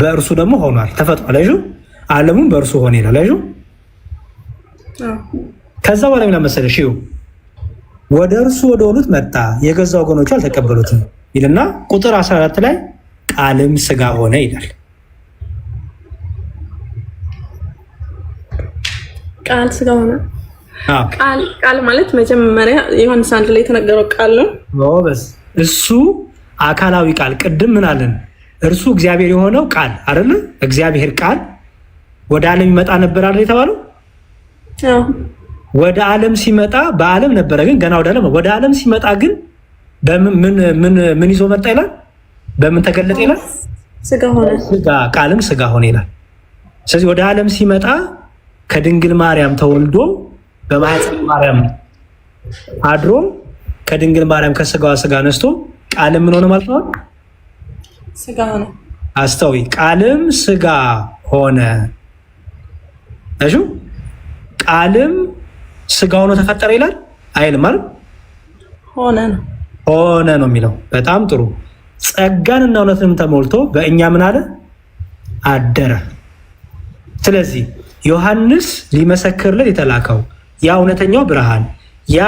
በእርሱ ደግሞ ሆኗል፣ ተፈጥሯል። አይሹ ዓለሙም በእርሱ ሆነ ይላል። አይሹ ከዛ በኋላ ምን መሰለሽ? ወደ እርሱ ወደ ሆኑት መጣ፣ የገዛ ወገኖቹ አልተቀበሉትም ይልና ቁጥር 14 ላይ ቃልም ስጋ ሆነ ይላል። ቃል ስጋ ሆነ። ቃል ማለት መጀመሪያ ዮሐንስ 1 ላይ የተነገረው ቃል ነው። ጎበዝ። እሱ አካላዊ ቃል። ቅድም ምን አለን? እርሱ እግዚአብሔር የሆነው ቃል አይደለ? እግዚአብሔር ቃል ወደ ዓለም ይመጣ ነበር አይደል የተባለው? ወደ ዓለም ሲመጣ በዓለም ነበረ፣ ግን ገና ወደ ዓለም ሲመጣ ግን ምን ይዞ መጣ ይላል? በምን ተገለጠ ይላል? ስጋ ሆነ። ቃልም ስጋ ሆነ ይላል። ስለዚህ ወደ ዓለም ሲመጣ ከድንግል ማርያም ተወልዶ በማህፀን ማርያም አድሮ ከድንግል ማርያም ከስጋዋ ስጋ ነስቶ ቃልም ምን ሆነ ማለት ነው? ስጋ ሆነ። አስተውይ። ቃልም ስጋ ሆነ። እሺ ቃልም ስጋ ሆኖ ተፈጠረ ይላል አይልም? ማለት ሆነ ነው የሚለው። በጣም ጥሩ። ጸጋንና እውነትንም ተሞልቶ በእኛ ምን አለ? አደረ። ስለዚህ ዮሐንስ ሊመሰክርለት የተላከው ያ እውነተኛው ብርሃን ያ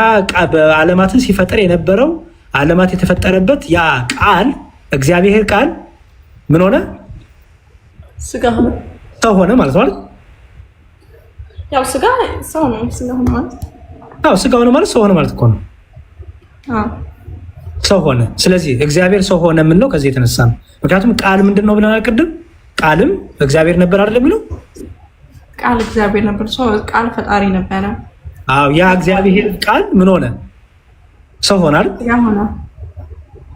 በዓለማትን ሲፈጠር የነበረው ዓለማት የተፈጠረበት ያ ቃል እግዚአብሔር ቃል ምን ሆነ? ስጋ ሆነ። ሰው ሆነ ማለት ነው። ያው ስጋ ሰው ነው። ስጋ ሆነ ማለት ስጋ ሆነ ማለት ሰው ሆነ ማለት እኮ ነው። ሰው ሆነ። ስለዚህ እግዚአብሔር ሰው ሆነ የምንለው ከዚህ የተነሳ ነው። ምክንያቱም ቃል ምንድን ነው ብለናል ቅድም? ቃልም እግዚአብሔር ነበር አይደለም የሚለው? ቃል እግዚአብሔር ነበር። ቃል ፈጣሪ ነበረ። ያ እግዚአብሔር ቃል ምን ሆነ? ሰው ሆነ አይደል?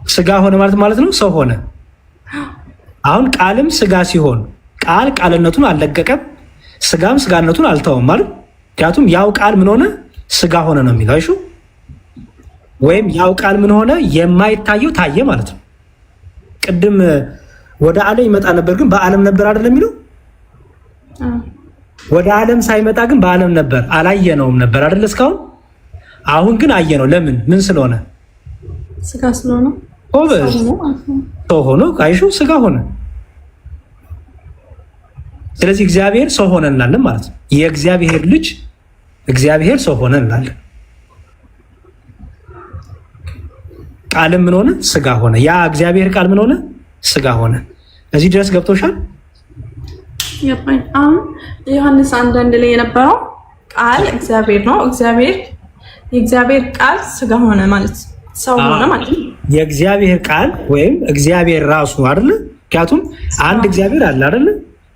ስጋ ሆነ ማለት ነው። ሰው ሆነ። አሁን ቃልም ስጋ ሲሆን ቃል ቃልነቱን አልለቀቀም፣ ስጋም ስጋነቱን አልተወም ማለት። ምክንያቱም ያው ቃል ምን ሆነ? ስጋ ሆነ ነው የሚለው። አይሹ ወይም ያው ቃል ምን ሆነ? የማይታየው ታየ ማለት ነው። ቅድም ወደ ዓለም ይመጣ ነበር ግን በዓለም ነበር አይደለም የሚለው? ወደ ዓለም ሳይመጣ ግን በዓለም ነበር፣ አላየነውም ነበር አይደል እስካሁን። አሁን ግን አየነው። ለምን? ምን ስለሆነ? ስጋ ስለሆነ። ሰው ሆኖ አይሹ ስጋ ሆነ። ስለዚህ እግዚአብሔር ሰው ሆነ እንላለን ማለት ነው። የእግዚአብሔር ልጅ እግዚአብሔር ሰው ሆነ እንላለን። ቃልም ምን ሆነ? ስጋ ሆነ። ያ እግዚአብሔር ቃል ምን ሆነ? ስጋ ሆነ። እዚህ ድረስ ገብቶሻል? አሁን ዮሐንስ 1 ላይ የነበረው ቃል እግዚአብሔር ነው። የእግዚአብሔር ቃል ስጋ ሆነ ማለት ሰው ሆነ ማለት ነው። የእግዚአብሔር ቃል ወይም እግዚአብሔር ራሱ አይደለ? ምክንያቱም አንድ እግዚአብሔር አለ አይደለ?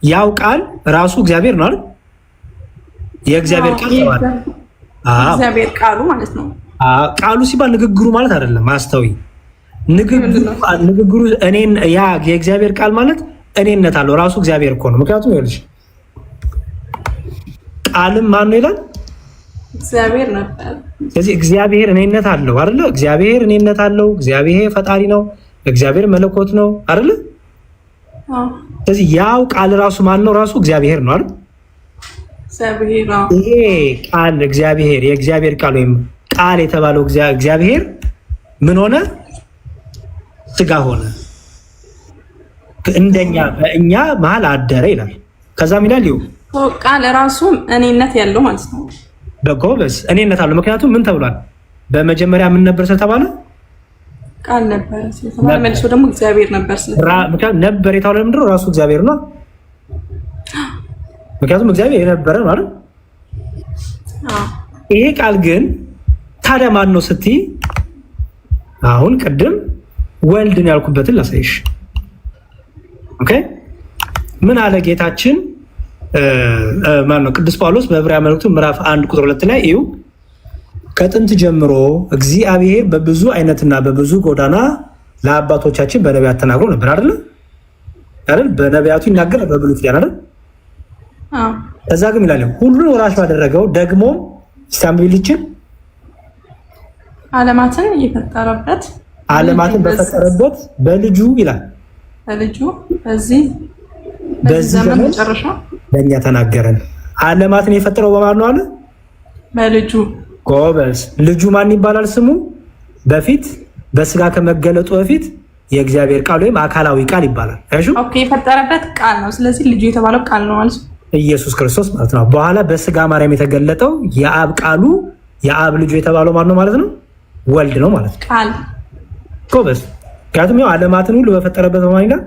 ያው ቃል ራሱ እግዚአብሔር ነው አይደል? የእግዚአብሔር ቃል እግዚአብሔር ቃሉ ማለት ነው። ቃሉ ሲባል ንግግሩ ማለት አይደለም። አስተውይ። ንግግሩ እኔን ያ የእግዚአብሔር ቃል ማለት እኔነት አለው ራሱ እግዚአብሔር እኮ ነው። ምክንያቱም ይኸውልሽ ቃልም ማን ነው ይላል? እግዚአብሔር ነበር። ስለዚህ እግዚአብሔር እኔነት አለው አይደለ? እግዚአብሔር እኔነት አለው። እግዚአብሔር ፈጣሪ ነው። እግዚአብሔር መለኮት ነው አይደል? ስለዚህ ያው ቃል ራሱ ማን ነው? ራሱ እግዚአብሔር ነው አይደል? ይሄ ቃል እግዚአብሔር የእግዚአብሔር ቃል ወይም ቃል የተባለው እግዚአብሔር ምን ሆነ? ስጋ ሆነ፣ እንደኛ በእኛ መሀል አደረ ይላል። ከዛም ይላል ቃል ራሱ እኔነት ያለው ማለት ነው። በጎበዝ እኔነት አለው። ምክንያቱም ምን ተብሏል? በመጀመሪያ ምን ነበር ስለተባለ ቃል ነበር ስለተባለ መልሶ ደግሞ እግዚአብሔር ነበር ስለተባለ ነበር የተባለ ምንድን ነው? ራሱ እግዚአብሔር ነው። ምክንያቱም እግዚአብሔር የነበረ ነው አይደል? ይሄ ቃል ግን ታዲያ ማን ነው ስትይ፣ አሁን ቅድም ወልድን ያልኩበትን ላሳይሽ። ኦኬ ምን አለ ጌታችን ማን ነው? ቅዱስ ጳውሎስ በዕብራውያን መልእክቱ ምዕራፍ 1 ቁጥር 2 ላይ እዩ፣ ከጥንት ጀምሮ እግዚአብሔር በብዙ አይነትና በብዙ ጎዳና ለአባቶቻችን በነቢያት ተናግሮ ነበር አይደል? በነቢያቱ ይናገር በብሉይ ኪዳን አይደል? ከዛ ግን ይላል ሁሉን ወራሽ ባደረገው ደግሞ ስታምቢልችን ዓለማትን በፈጠረበት በልጁ ይላል። በልጁ በዚህ ዘመን መጨረሻ ለእኛ ተናገረን። ዓለማትን የፈጠረው በማን ነው አለ? በልጁ። ጎበዝ። ልጁ ማን ይባላል ስሙ? በፊት በስጋ ከመገለጡ በፊት የእግዚአብሔር ቃል ወይም አካላዊ ቃል ይባላል። ኦኬ የፈጠረበት ቃል ነው። ስለዚህ ልጁ የተባለው ቃል ነው ማለት ነው፣ ኢየሱስ ክርስቶስ ማለት ነው። በኋላ በስጋ ማርያም የተገለጠው የአብ ቃሉ የአብ ልጁ የተባለው ማን ነው ማለት ነው? ወልድ ነው ማለት ነው። ቃል። ጎበዝ። ምክንያቱም ያው ዓለማትን ሁሉ በፈጠረበት በማን ይላል?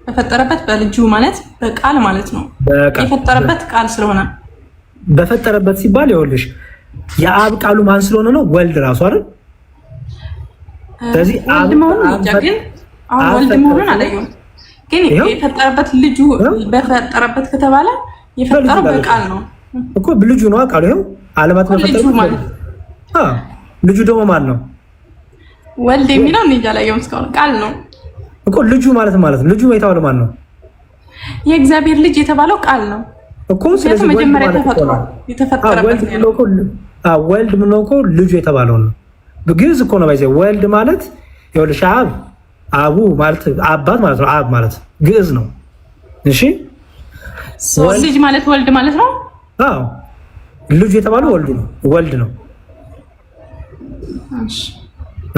በፈጠረበት በልጁ ማለት በቃል ማለት ነው። የፈጠረበት ቃል ስለሆነ በፈጠረበት ሲባል ይኸውልሽ የአብ ቃሉ ማን ስለሆነ ነው? ወልድ ራሱ አይደል? ስለዚህ ወልድ መሆኑን ግን አሁን ወልድ መሆኑን አላየሁም። ግን የፈጠረበት ልጁ በፈጠረበት ከተባለ የፈጠረው በቃል ነው እኮ ልጁ ነው ቃሉ። ይኸው ዓለማት በፈጠረበት ማለት ልጁ ደግሞ ማን ነው? ወልድ የሚለው እንጃ አላየሁም እስካሁን። ቃል ነው እኮ ልጁ ማለት ነው። ልጁ የተባለው ማን ነው? የእግዚአብሔር ልጅ የተባለው ቃል ነው እኮ። ስለዚህ መጀመሪያ የተፈጠረበት ወልድ ምን ነው እኮ ልጁ የተባለው ነው። ግዕዝ እኮ ነው ባይዘ ወልድ ማለት ይኸውልሽ አቡ ማለት አባት ማለት ነው። አብ ማለት ግዕዝ ነው። እሺ ልጅ ማለት ወልድ ማለት ነው። አዎ ልጁ የተባለው ወልድ ነው።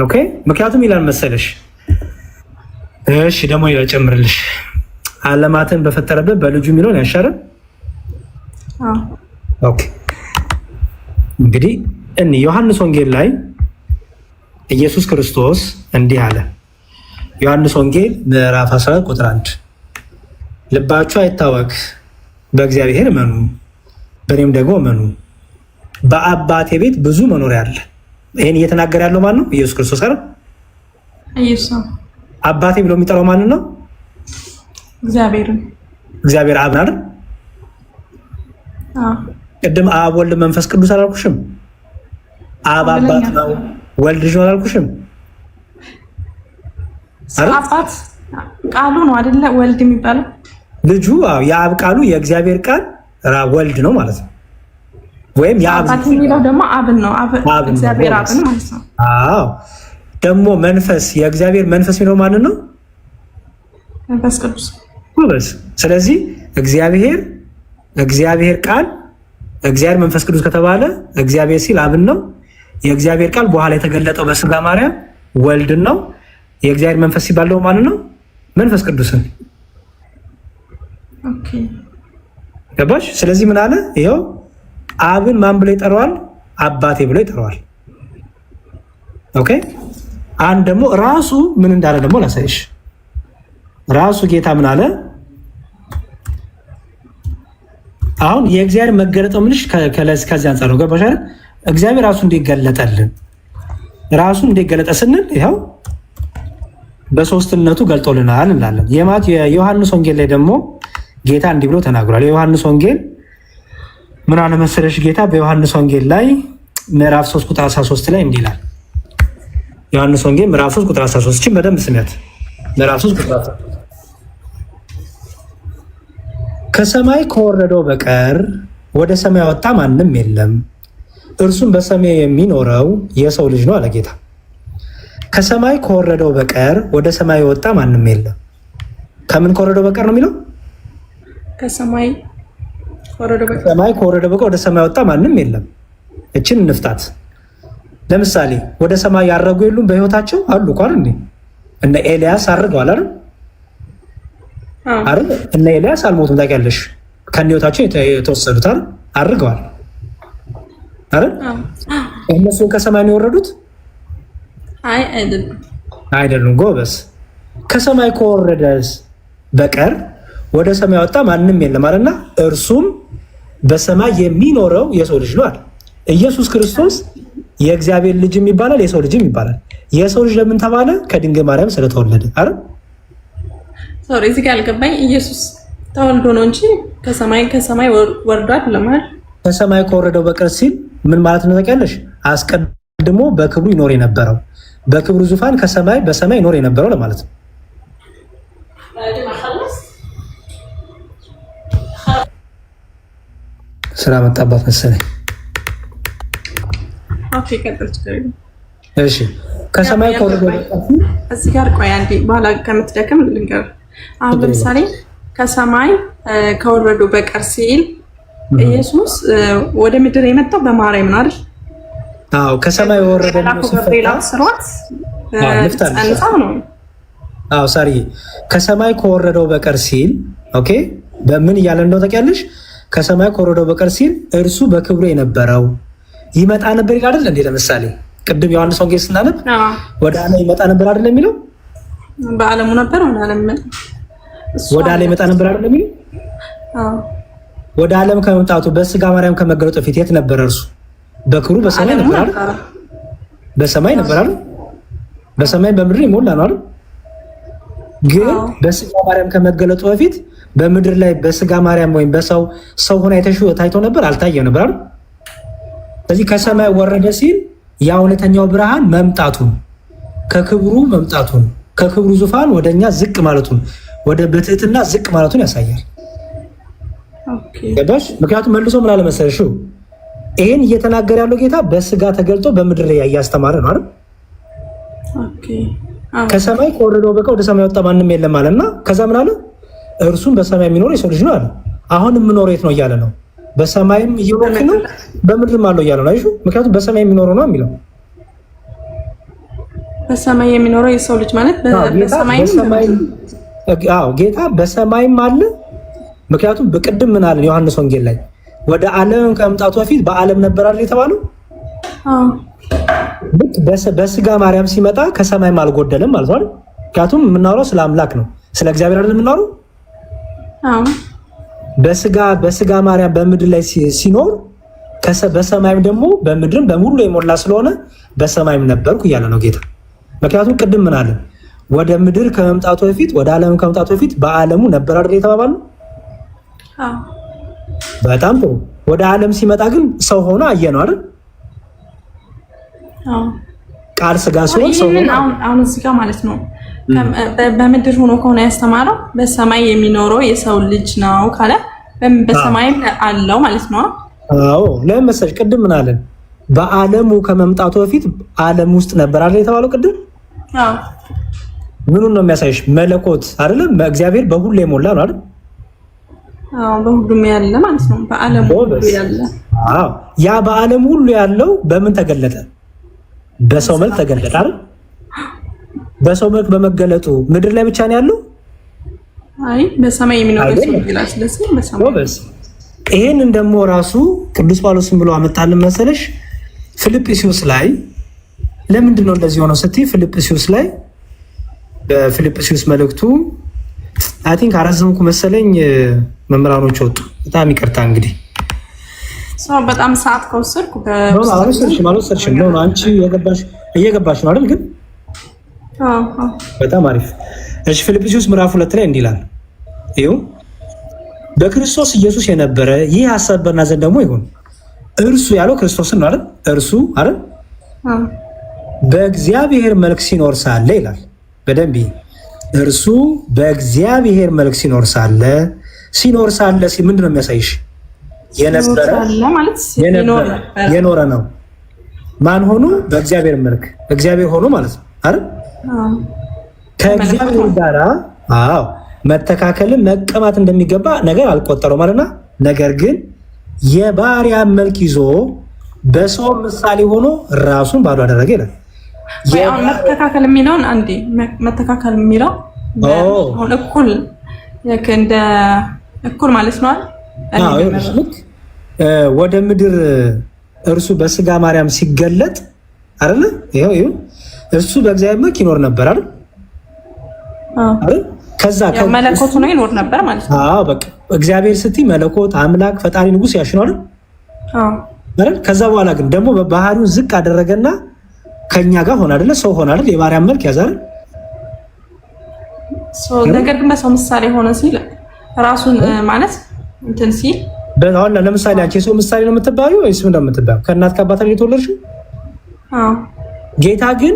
ኦኬ ምክንያቱም ይላል መሰለሽ። እሺ ደግሞ ይጨምርልሽ ዓለማትን በፈጠረበት በልጁ የሚለውን ያሻረን። ኦኬ እንግዲህ ዮሐንስ ወንጌል ላይ ኢየሱስ ክርስቶስ እንዲህ አለ። ዮሐንስ ወንጌል ምዕራፍ 14 ቁጥር 1 ልባችሁ አይታወክ፣ በእግዚአብሔር እመኑ፣ በእኔም ደግሞ እመኑ። በአባቴ ቤት ብዙ መኖሪያ አለ። ይሄን እየተናገረ ያለው ማን ነው? ኢየሱስ ክርስቶስ አይደል? ኢየሱስ። አባቴ ብሎ የሚጠራው ማን ነው? እግዚአብሔር አብ አይደል? ቅድም አብ ወልድ መንፈስ ቅዱስ አላልኩሽም? አብ አባት ነው፣ ወልድ ልጅ ነው አላልኩሽም? አባት ቃሉ ነው አይደለ? ወልድ የሚባለው ልጁ የአብ ቃሉ የእግዚአብሔር ቃል ወልድ ነው ማለት ነው። ወይም አባት የሚለው ደግሞ አብን ነው። እግዚአብሔር አብን ማለት ነው። አዎ ደግሞ መንፈስ የእግዚአብሔር መንፈስ የሚለው ማንን ነው? መንፈስ ቅዱስ። ስለዚህ እግዚአብሔር ቃል እግዚአብሔር መንፈስ ቅዱስ ከተባለ እግዚአብሔር ሲል አብን ነው። የእግዚአብሔር ቃል በኋላ የተገለጠው በስጋ ማርያም ወልድን ነው። የእግዚአብሔር መንፈስ ሲባል ደግሞ ማንን ነው? መንፈስ ቅዱስን። ኦኬ ገባሽ? ስለዚህ ምን አለ? ይኸው አብን ማን ብሎ ይጠራዋል? አባቴ ብሎ ይጠራዋል። ኦኬ አንድ ደግሞ ራሱ ምን እንዳለ ደግሞ ላሳይሽ። ራሱ ጌታ ምን አለ? አሁን የእግዚአብሔር መገለጠው ምንሽ ከዚህ አንጻር ነው። ገባሽ አይደል? እግዚአብሔር ራሱ እንዲገለጠልን ራሱ እንዲገለጠ ስንል ይኸው በሶስትነቱ ገልጦልናል እንላለን። የዮሐንስ ወንጌል ላይ ደግሞ ጌታ እንዲህ ብሎ ተናግሯል። የዮሐንስ ወንጌል ምን አለ መሰለሽ? ጌታ በዮሐንስ ወንጌል ላይ ምዕራፍ 3 ቁጥር 13 ላይ እንዲህ ይላል። ዮሐንስ ወንጌል ምዕራፍ 3 ቁጥር 13 እቺ በደንብ ስሚያት። ምዕራፍ 3 ቁጥር 13 ከሰማይ ከወረደው በቀር ወደ ሰማይ ያወጣ ማንም የለም፣ እርሱም በሰማይ የሚኖረው የሰው ልጅ ነው አለ ጌታ። ከሰማይ ከወረደው በቀር ወደ ሰማይ የወጣ ማንም የለም። ከምን ከወረደው በቀር ነው የሚለው? ከሰማይ ከወረደው በቀር ወደ ሰማይ ወጣ ማንም የለም። እችን እንፍታት። ለምሳሌ ወደ ሰማይ ያረጉ የሉም? በህይወታቸው አሉ እኮ አይደል? እነ ኤልያስ አርገዋል አይደል? አይደል? እነ ኤልያስ አልሞቱም ታውቂያለሽ? ከህይወታቸው የተወሰዱት አይደል? አርገዋል አይደል? እነሱ ከሰማይ ነው የወረዱት? አይደሉም። ጎበስ። ከሰማይ ከወረደስ በቀር ወደ ሰማይ ወጣ ማንም የለም አለና እርሱም በሰማይ የሚኖረው የሰው ልጅ ነው አለ። ኢየሱስ ክርስቶስ የእግዚአብሔር ልጅም ይባላል፣ የሰው ልጅም ይባላል። የሰው ልጅ ለምን ተባለ? ከድንግል ማርያም ስለተወለደ አይደል? እዚህ ጋር አልገባኝ። ኢየሱስ ተወልዶ ነው እንጂ ከሰማይ ወርዷል ለማለት። ከሰማይ ከወረደው በቀር ሲል ምን ማለት ነው ታውቂያለሽ? አስቀድሞ በክብሩ ይኖር የነበረው በክብሩ ዙፋን በሰማይ ይኖር የነበረው ለማለት ነው። ስራ መጣባት መሰለኝ። ኦኬ ቀጥልች። እሺ ከሰማይ ከወረደው እዚህ ጋር ቆይ አንዴ፣ በኋላ ከምትደክም ልንገር። አሁን ለምሳሌ ከሰማይ ከወረደው በቀር ሲል ኢየሱስ ወደ ምድር የመጣው በማርያም ነው አይደል? አዎ ከሰማይ ወረደ ነው ነው። አዎ ሳሪ ከሰማይ ከወረደው በቀር ሲል ኦኬ፣ በምን እያለ እንደው ታውቂያለሽ? ከሰማይ ከወረደው በቀር ሲል እርሱ በክብሩ የነበረው ይመጣ ነበር ይላል አይደል? እንዴ ለምሳሌ ቅድም ዮሐንስ ወንጌል ስናነብ ወደ ዓለም ይመጣ ነበር አይደል የሚለው? በዓለሙ ነበር ወደ ዓለም ይመጣ ነበር አይደል የሚለው? ወደ ዓለም ከመምጣቱ በስጋ ማርያም ከመገለጡ በፊት የት ነበር እርሱ? በክብሩ በሰማይ ነበር አይደል? በሰማይ ነበር አይደል? በሰማይ በምድር ይሞላ ነው አይደል? ግን በስጋ ማርያም ከመገለጡ በፊት በምድር ላይ በስጋ ማርያም ወይም በሰው ሆና ታይቶ ነበር? አልታየም ነበር አይደል? ስለዚህ ከሰማይ ወረደ ሲል ያ እውነተኛው ብርሃን መምጣቱን ከክብሩ ዙፋን ወደኛ ዝቅ ማለቱን ወደ በትህትና ዝቅ ማለቱን ያሳያል። ገባሽ? ምክንያቱም መልሶ ምን አለ መሰለሽ፣ ይሄን እየተናገረ ያለው ጌታ በስጋ ተገልጦ በምድር ላይ እያስተማረ ነው አይደል? ከሰማይ ከወረደው በቀር ወደ ሰማይ ወጣ ማንም የለም አለና ከዛ ምን አለ? እርሱም በሰማይ የሚኖር የሰው ልጅ ነው አለ። አሁን የምኖረው የት ነው እያለ ነው? በሰማይም እየኖርክ ነው በምድርም አለው እያለ ነው። አይሹ ምክንያቱም በሰማይ የሚኖረው ነው የሚለው። በሰማይ የሚኖረው የሰው ልጅ ማለት ጌታ በሰማይም አለ። ምክንያቱም በቅድም ምን አለን ዮሐንስ ወንጌል ላይ ወደ ዓለም ከመምጣቱ በፊት በዓለም ነበር አይደል የተባለው? በስጋ ማርያም ሲመጣ ከሰማይም አልጎደለም ማለት ነው። ምክንያቱም የምናወራው ስለ አምላክ ነው፣ ስለ እግዚአብሔር አይደል የምናወራው? በስጋ ማርያም በምድር ላይ ሲኖር በሰማይም ደግሞ በምድርም በሙሉ የሞላ ስለሆነ በሰማይም ነበርኩ እያለ ነው ጌታ። ምክንያቱም ቅድም ምን አለን? ወደ ምድር ከመምጣቱ በፊት ወደ ዓለም ከመምጣቱ በፊት በዓለሙ ነበር አይደል የተባባለው? በጣም ጥሩ። ወደ ዓለም ሲመጣ ግን ሰው ሆኖ አየ ነው አይደል? ቃል ስጋ ሲሆን ሰው ሆኖ አሁን እዚህ ጋር ማለት ነው በምድር ሆኖ ከሆነ ያስተማረው በሰማይ የሚኖረው የሰው ልጅ ነው ካለ በሰማይም አለው ማለት ነው። አዎ ለምን መሰለሽ ቅድም ምን አለን? በዓለሙ ከመምጣቱ በፊት ዓለም ውስጥ ነበር አይደል የተባለው ቅድም? አዎ ምኑን ነው የሚያሳይሽ? መለኮት አይደለም እግዚአብሔር በሁሉ የሞላ ነው አይደል? አዎ በሁሉም ያለ ማለት ነው። በዓለም ሁሉ ያለ። አዎ ያ በዓለም ሁሉ ያለው በምን ተገለጠ? በሰው መልክ ተገለጠ አይደል? በሰው መልክ በመገለጡ ምድር ላይ ብቻ ነው ያለው? አይ በሰማይ የሚኖረው ሰው ይላል። ስለዚህ በሰማይ ይሄንን ደግሞ ራሱ ቅዱስ ጳውሎስን ብሎ አመጣልን መሰለሽ ፊልጵስዩስ ላይ። ለምንድን ነው እንደዚህ ሆነው ስትይ ፊልጵስዩስ ላይ በፊልጵስዩስ መልእክቱ አይ ቲንክ አራዘምኩ መሰለኝ መምህራኖች ወጡ። በጣም ይቅርታ እንግዲህ በጣም ሰዓት ከወሰድኩ አልወሰድሽም ነው አንቺ እየገባሽ ነው አይደል? ግን በጣም አሪፍ። እሺ ፊልጵስዩስ ምዕራፍ 2 ላይ እንዲህ ይላል፣ ይኸው በክርስቶስ ኢየሱስ የነበረ ይህ ሐሳብ በእናንተ ዘንድ ደግሞ ይሁን። እርሱ ያለው ክርስቶስን ነው አይደል? እርሱ አይደል በእግዚአብሔር መልክ ሲኖር ሳለ ይላል። በደንብ እርሱ በእግዚአብሔር መልክ ሲኖር ሳለ ምንድን ነው የሚያሳይሽ? የኖረ ነው። ማን ሆኖ? በእግዚአብሔር መልክ እግዚአብሔር ሆኖ ማለት ነው አይደል? ከእግዚአብሔር ጋር መተካከልን መቀማት እንደሚገባ ነገር አልቆጠረው ማለትና ነገር ግን የባሪያ መልክ ይዞ በሰው ምሳሌ ሆኖ ራሱን ባዶ አደረገ ይላል። መተካከል የሚለውን አንዴ መተካከል የሚለው አሁን እኩል እንደ እኩል ማለት ነው አይደል? ወደ ምድር እርሱ በስጋ ማርያም ሲገለጥ አይደል? ይሄው እርሱ በእግዚአብሔር መልክ ይኖር ነበር አይደል? ከዛ መለኮቱ ነው ይኖር ነበር ማለት ነው። በቃ እግዚአብሔር ስትይ መለኮት አምላክ ፈጣሪ ንጉስ ያሽነው አይደል? አይደል? ከዛ በኋላ ግን ደግሞ በባህሪው ዝቅ አደረገና ከኛ ጋር ሆነ አይደል? ሰው ሆነ አይደል? የባሪያን መልክ ያዘ አይደል? ነገር ግን በሰው ምሳሌ ሆነ ሲል ራሱን ማለት እንትን ሲል አሁን ለምሳሌ አንቺ የሰው ምሳሌ ነው የምትባዩ ወይስ ምን ነው የምትባዩ? ከእናት ከአባት ላይ የተወለድሽው? ጌታ ግን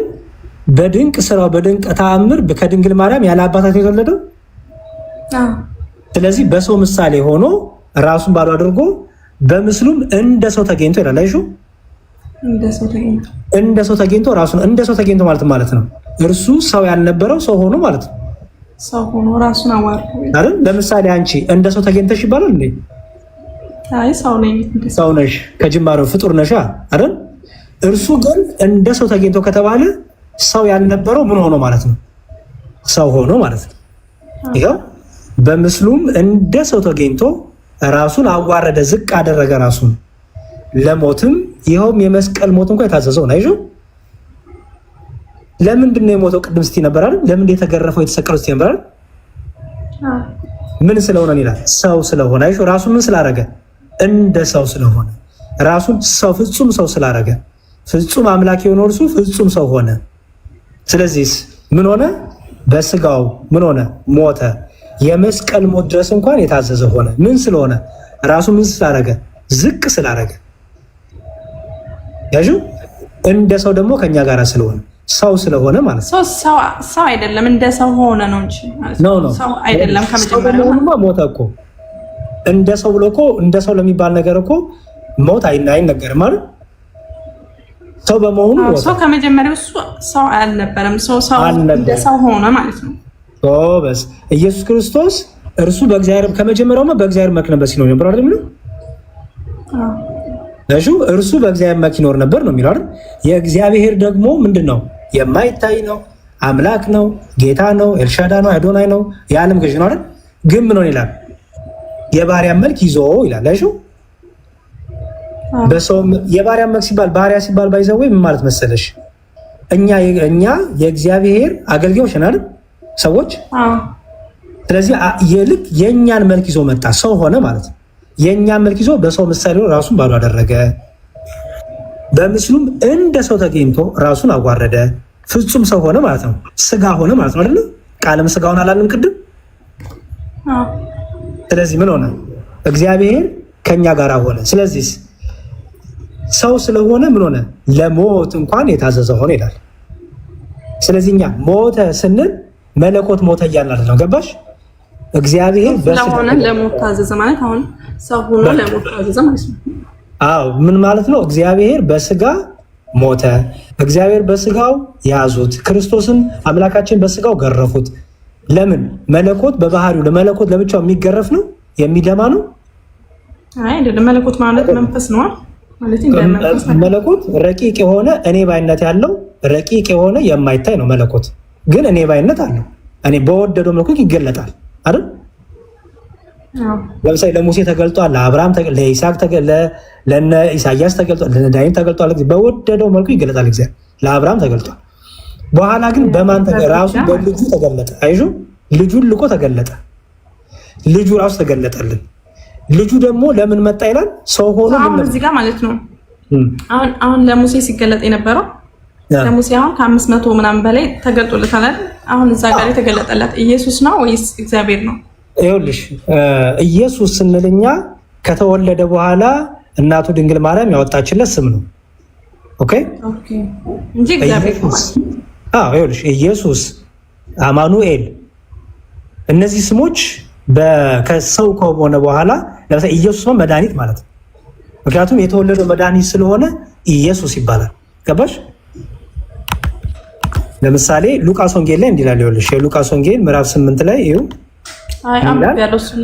በድንቅ ስራው በድንቅ ተአምር ከድንግል ማርያም ያለ አባታት የተወለደው። ስለዚህ በሰው ምሳሌ ሆኖ ራሱን ባዶ አድርጎ በምስሉም እንደ ሰው ተገኝቶ ይላል። አይሹ እንደ ሰው ተገኝቶ ራሱን እንደ ሰው ተገኝቶ ማለት ነው እርሱ ሰው ያልነበረው ሰው ሆኖ ማለት ነው። ሰው ሆኖ ራሱን አዋርዶ አይደል? ለምሳሌ አንቺ እንደ ሰው ተገኝተሽ ይባላል እንዴ? አይ ሰው ነኝ። ሰው ነሽ ከጅማሬው ፍጡር ነሽ አይደል? እርሱ ግን እንደ ሰው ተገኝቶ ከተባለ ሰው ያልነበረው ምን ሆኖ ማለት ነው? ሰው ሆኖ ማለት ነው። ይሄው በምስሉም እንደ ሰው ተገኝቶ ራሱን አዋረደ፣ ዝቅ አደረገ ራሱን ለሞትም ይኸውም የመስቀል ሞት እንኳን የታዘዘው ነው። አይዞህ ለምንድን ነው የሞተው? ቅድም ስትይ ነበር አይደል? ለምንድን የተገረፈው የተሰቀለው ስትይ ነበር አይደል? ምን ስለሆነ ይላል? ሰው ስለሆነ። አይዞህ ራሱ ምን ስላደረገ? እንደ ሰው ስለሆነ ራሱን ሰው ፍጹም ሰው ስላደረገ ፍጹም አምላክ የሆነው እርሱ ፍጹም ሰው ሆነ። ስለዚህ ምን ሆነ? በስጋው ምን ሆነ? ሞተ። የመስቀል ሞት ድረስ እንኳን የታዘዘ ሆነ። ምን ስለሆነ? ራሱ ምን ስላደረገ? ዝቅ ስላደረገ። ያጁ እንደ ሰው ደግሞ ከኛ ጋር ስለሆነ ሰው ስለሆነ ማለት ነው። ሰው አይደለም እንደ ሰው ሆነ ነው እንጂ ሰው አይደለም። ከመጀመሪያውማ ሞተ እኮ እንደ ሰው ብሎ እኮ እንደ ሰው ለሚባል ነገር እኮ ሞት አይነገርም ማለት ሰው በመሆኑ ሰው ከመጀመሪያው ሰው አልነበረም። ሰው እንደ ሰው ሆነ ማለት ነው። በስ ኢየሱስ ክርስቶስ እርሱ በእግዚአብሔር ከመጀመሪያውማ በእግዚአብሔር መልክ ነበር ሲኖር ነበር አይደል የሚለው? እርሱ በእግዚአብሔር መልክ ይኖር ነበር ነው የሚለው አይደል? የእግዚአብሔር ደግሞ ምንድነው? የማይታይ ነው፣ አምላክ ነው፣ ጌታ ነው፣ ኤልሻዳ ነው፣ አዶናይ ነው፣ የዓለም ገዥ ነው አይደል? ግን ምን ሆነ ይላል? የባሪያ መልክ ይዞ ይላል። በሰው የባሪያ መልክ ሲባል ባሪያ ሲባል ባይዘው ምን ማለት መሰለሽ? እኛ የእግዚአብሔር አገልጋዮች ነን አይደል? ሰዎች። ስለዚህ የልክ የኛን መልክ ይዞ መጣ፣ ሰው ሆነ ማለት ነው። የኛን መልክ ይዞ በሰው ምሳሌ ራሱን ባዶ አደረገ። በምስሉም እንደ ሰው ተገኝቶ ራሱን አዋረደ፣ ፍጹም ሰው ሆነ ማለት ነው። ስጋ ሆነ ማለት ነው አይደል? ቃልም ስጋውን አላልንም ቅድም? ስለዚህ ምን ሆነ? እግዚአብሔር ከኛ ጋር ሆነ። ስለዚህ ሰው ስለሆነ ምን ሆነ? ለሞት እንኳን የታዘዘ ሆነ ይላል። ስለዚህ እኛ ሞተ ስንል መለኮት ሞተ እያልን አይደለም። ገባሽ? እግዚአብሔር ስለሆነ ለሞት ታዘዘ ማለት አሁን ሰው ሆኖ ለሞት ታዘዘ ማለት ነው። ምን ማለት ነው? እግዚአብሔር በስጋ ሞተ። እግዚአብሔር በስጋው ያዙት። ክርስቶስን አምላካችን በስጋው ገረፉት። ለምን? መለኮት በባህሪው ለመለኮት ለብቻው የሚገረፍ ነው የሚደማ ነው አይደለም። መለኮት ማለት መንፈስ ነው ማለት መለኮት ረቂቅ የሆነ እኔ ባይነት ያለው ረቂቅ የሆነ የማይታይ ነው። መለኮት ግን እኔ ባይነት አለው። እኔ በወደደው መልኩ ይገለጣል አይደል? ለምሳሌ ለሙሴ ተገልጧል፣ ለአብርሃም ለይስሐቅ ለነ ኢሳያስ ተገልጧል፣ ለነ ዳዊት ተገልጧል። በወደደው መልኩ ይገለጣል። እግዚአብሔር ለአብርሃም ተገልጧል። በኋላ ግን በማን ራሱ በልጁ ተገለጠ። አይሹ ልጁን ልኮ ተገለጠ። ልጁ ራሱ ተገለጠልን። ልጁ ደግሞ ለምን መጣ ይላል? ሰው ሆኖ አሁን እዚህ ጋር ማለት ነው። አሁን ለሙሴ ሲገለጥ የነበረው ለሙሴ አሁን ከ500 ምናምን በላይ ተገልጦለታል አይደል? አሁን እዛ ጋር የተገለጠላት ኢየሱስ ነው ወይስ እግዚአብሔር ነው? ይኸውልሽ ኢየሱስ ስንልኛ ከተወለደ በኋላ እናቱ ድንግል ማርያም ያወጣችለት ስም ነው። ኦኬ እንጂ እግዚአብሔር ነው። ይኸውልሽ ኢየሱስ፣ አማኑኤል እነዚህ ስሞች ከሰው ከሆነ በኋላ ለምሳሌ ኢየሱስ ነው መድኃኒት ማለት ነው። ምክንያቱም የተወለደው መድኃኒት ስለሆነ ኢየሱስ ይባላል። ገባሽ? ለምሳሌ ሉቃስ ወንጌል ላይ እንዲላል ይኸውልሽ፣ የሉቃስ ወንጌል ምዕራፍ 8 ላይ ይኸው። አይ አምጥ ያለው እሱን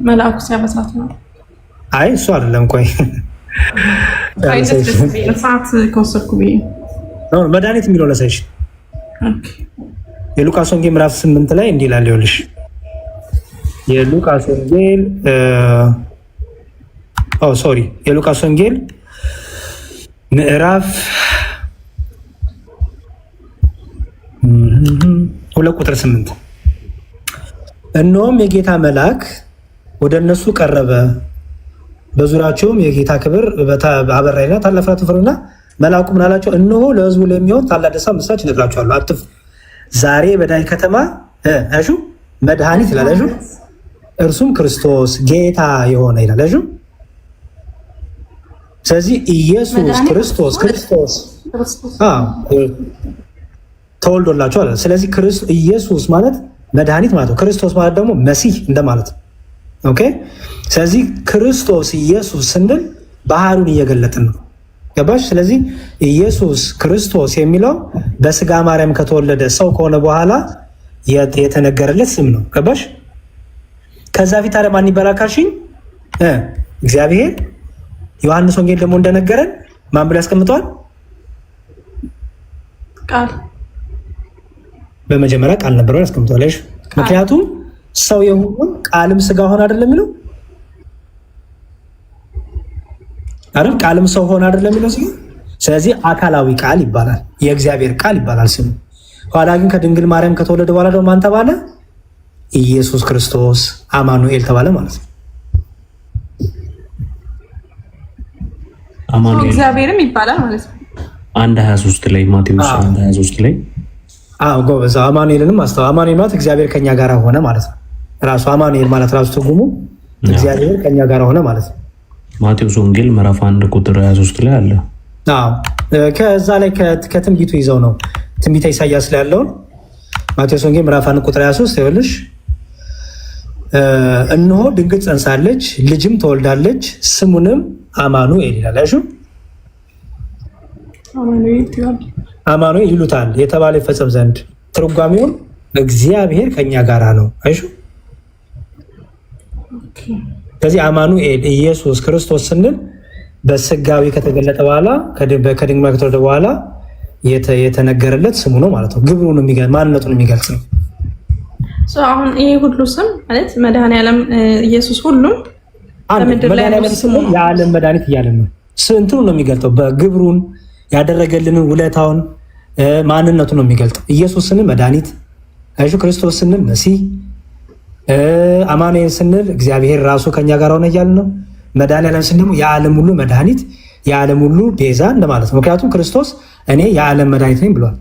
መልአኩ ሲያበስራት ነው። አይ እሱ አይደለም። ቆይ አይ ሰዓት ከወሰድኩ ብዬ ነው መድኃኒት የሚለው ለሳይሽ። የሉቃስ ወንጌል ምዕራፍ 8 ላይ እንዲላል ይኸውልሽ፣ የሉቃስ ወንጌል የሉቃስ ወንጌል ምዕራፍ 2:8 እነሆም የጌታ መልአክ ወደ እነሱ ቀረበ፣ በዙሪያቸውም የጌታ ክብር አበራይና ታላቅ ፍርሃት ፈሩና፣ መልአኩ ምን አላቸው? እነሆ ለሕዝቡ ለሚሆን ታላቅ ደስታ ምስራች እነግራችኋለሁ፣ አትፍሩ። ዛሬ በዳዊት ከተማ እሹ መድኃኒት ይላል እሹ፣ እርሱም ክርስቶስ ጌታ የሆነ ይላል እሹ። ስለዚህ ኢየሱስ ክርስቶስ ተወልዶላችኋል። ስለዚህ ኢየሱስ ማለት መድኃኒት ማለት ነው። ክርስቶስ ማለት ደግሞ መሲህ እንደማለት ነው። ኦኬ። ስለዚህ ክርስቶስ ኢየሱስ ስንል ባህሪውን እየገለጥን ነው። ገባሽ? ስለዚህ ኢየሱስ ክርስቶስ የሚለው በስጋ ማርያም ከተወለደ ሰው ከሆነ በኋላ የተነገረለት ስም ነው። ገባሽ? ከዛ ፊት ታዲያ ማን ይባላል ካልሽኝ እግዚአብሔር። ዮሐንስ ወንጌል ደግሞ እንደነገረን ማን ብሎ ያስቀምጠዋል? ቃል በመጀመሪያ ቃል ነበረው ያስቀምጠዋል። ምክንያቱም ሰው የሆነውን ቃልም ስጋ ሆነ አይደለም የሚለው አይደል? ቃልም ሰው ሆነ አይደለም የሚለው ሲል፣ ስለዚህ አካላዊ ቃል ይባላል፣ የእግዚአብሔር ቃል ይባላል ስሙ። ኋላ ግን ከድንግል ማርያም ከተወለደ በኋላ ደግሞ ማን ተባለ? ኢየሱስ ክርስቶስ አማኑኤል ተባለ ማለት ነው። አማኑኤል እግዚአብሔርም ይባላል ማለት ነው። 1:23 ላይ ማቴዎስ 1:23 ላይ ጎበዝ። አማኑኤልንም አስተው። አማኑኤል ማለት እግዚአብሔር ከኛ ጋር ሆነ ማለት ነው። ራሱ አማኑኤል ማለት ራሱ ትርጉሙ እግዚአብሔር ከኛ ጋር ሆነ ማለት ነው። ማቴዎስ ወንጌል ምዕራፍ 1:23 ላይ አለ። ከዛ ላይ ከትንቢቱ ይዘው ነው ትንቢተ ኢሳያስ ላይ ያለውን ማቴዎስ ወንጌል ምዕራፍ 1:23 ይኸውልሽ፣ እነሆ ድንግል ጸንሳለች፣ ልጅም ትወልዳለች፣ ስሙንም አማኑኤል ይላል። አይሹ አማኑኤል ይሉታል የተባለ ይፈጸም ዘንድ፣ ትርጓሜውም እግዚአብሔር ከኛ ጋራ ነው። አይሹ ስለዚህ አማኑኤል ኢየሱስ ክርስቶስ ስንል በስጋዊ ከተገለጠ በኋላ ከድንግል ከተወለደ በኋላ የተነገረለት ስሙ ነው ማለት ነው። ግብሩን ማንነቱን የሚገልጽ ነው። አሁን ይሄ ሁሉ ስም ማለት መድኃኔዓለም ኢየሱስ ሁሉም በምድር ላይ የዓለም መድኃኒት እያለን ነው። ስንቱን ነው የሚገልጠው? በግብሩን ያደረገልንን ውለታውን ማንነቱን ነው የሚገልጠው። ኢየሱስ ስንል መድኃኒት፣ ክርስቶስ ስንል መሲህ፣ አማኑኤል ስንል እግዚአብሔር ራሱ ከኛ ጋር ሆነ እያልን ነው። መድኃኔዓለም ስንል ደግሞ የዓለም ሁሉ መድኃኒት፣ የዓለም ሁሉ ቤዛ እንደማለት ነው። ምክንያቱም ክርስቶስ እኔ የዓለም መድኃኒት ነኝ ብሏል።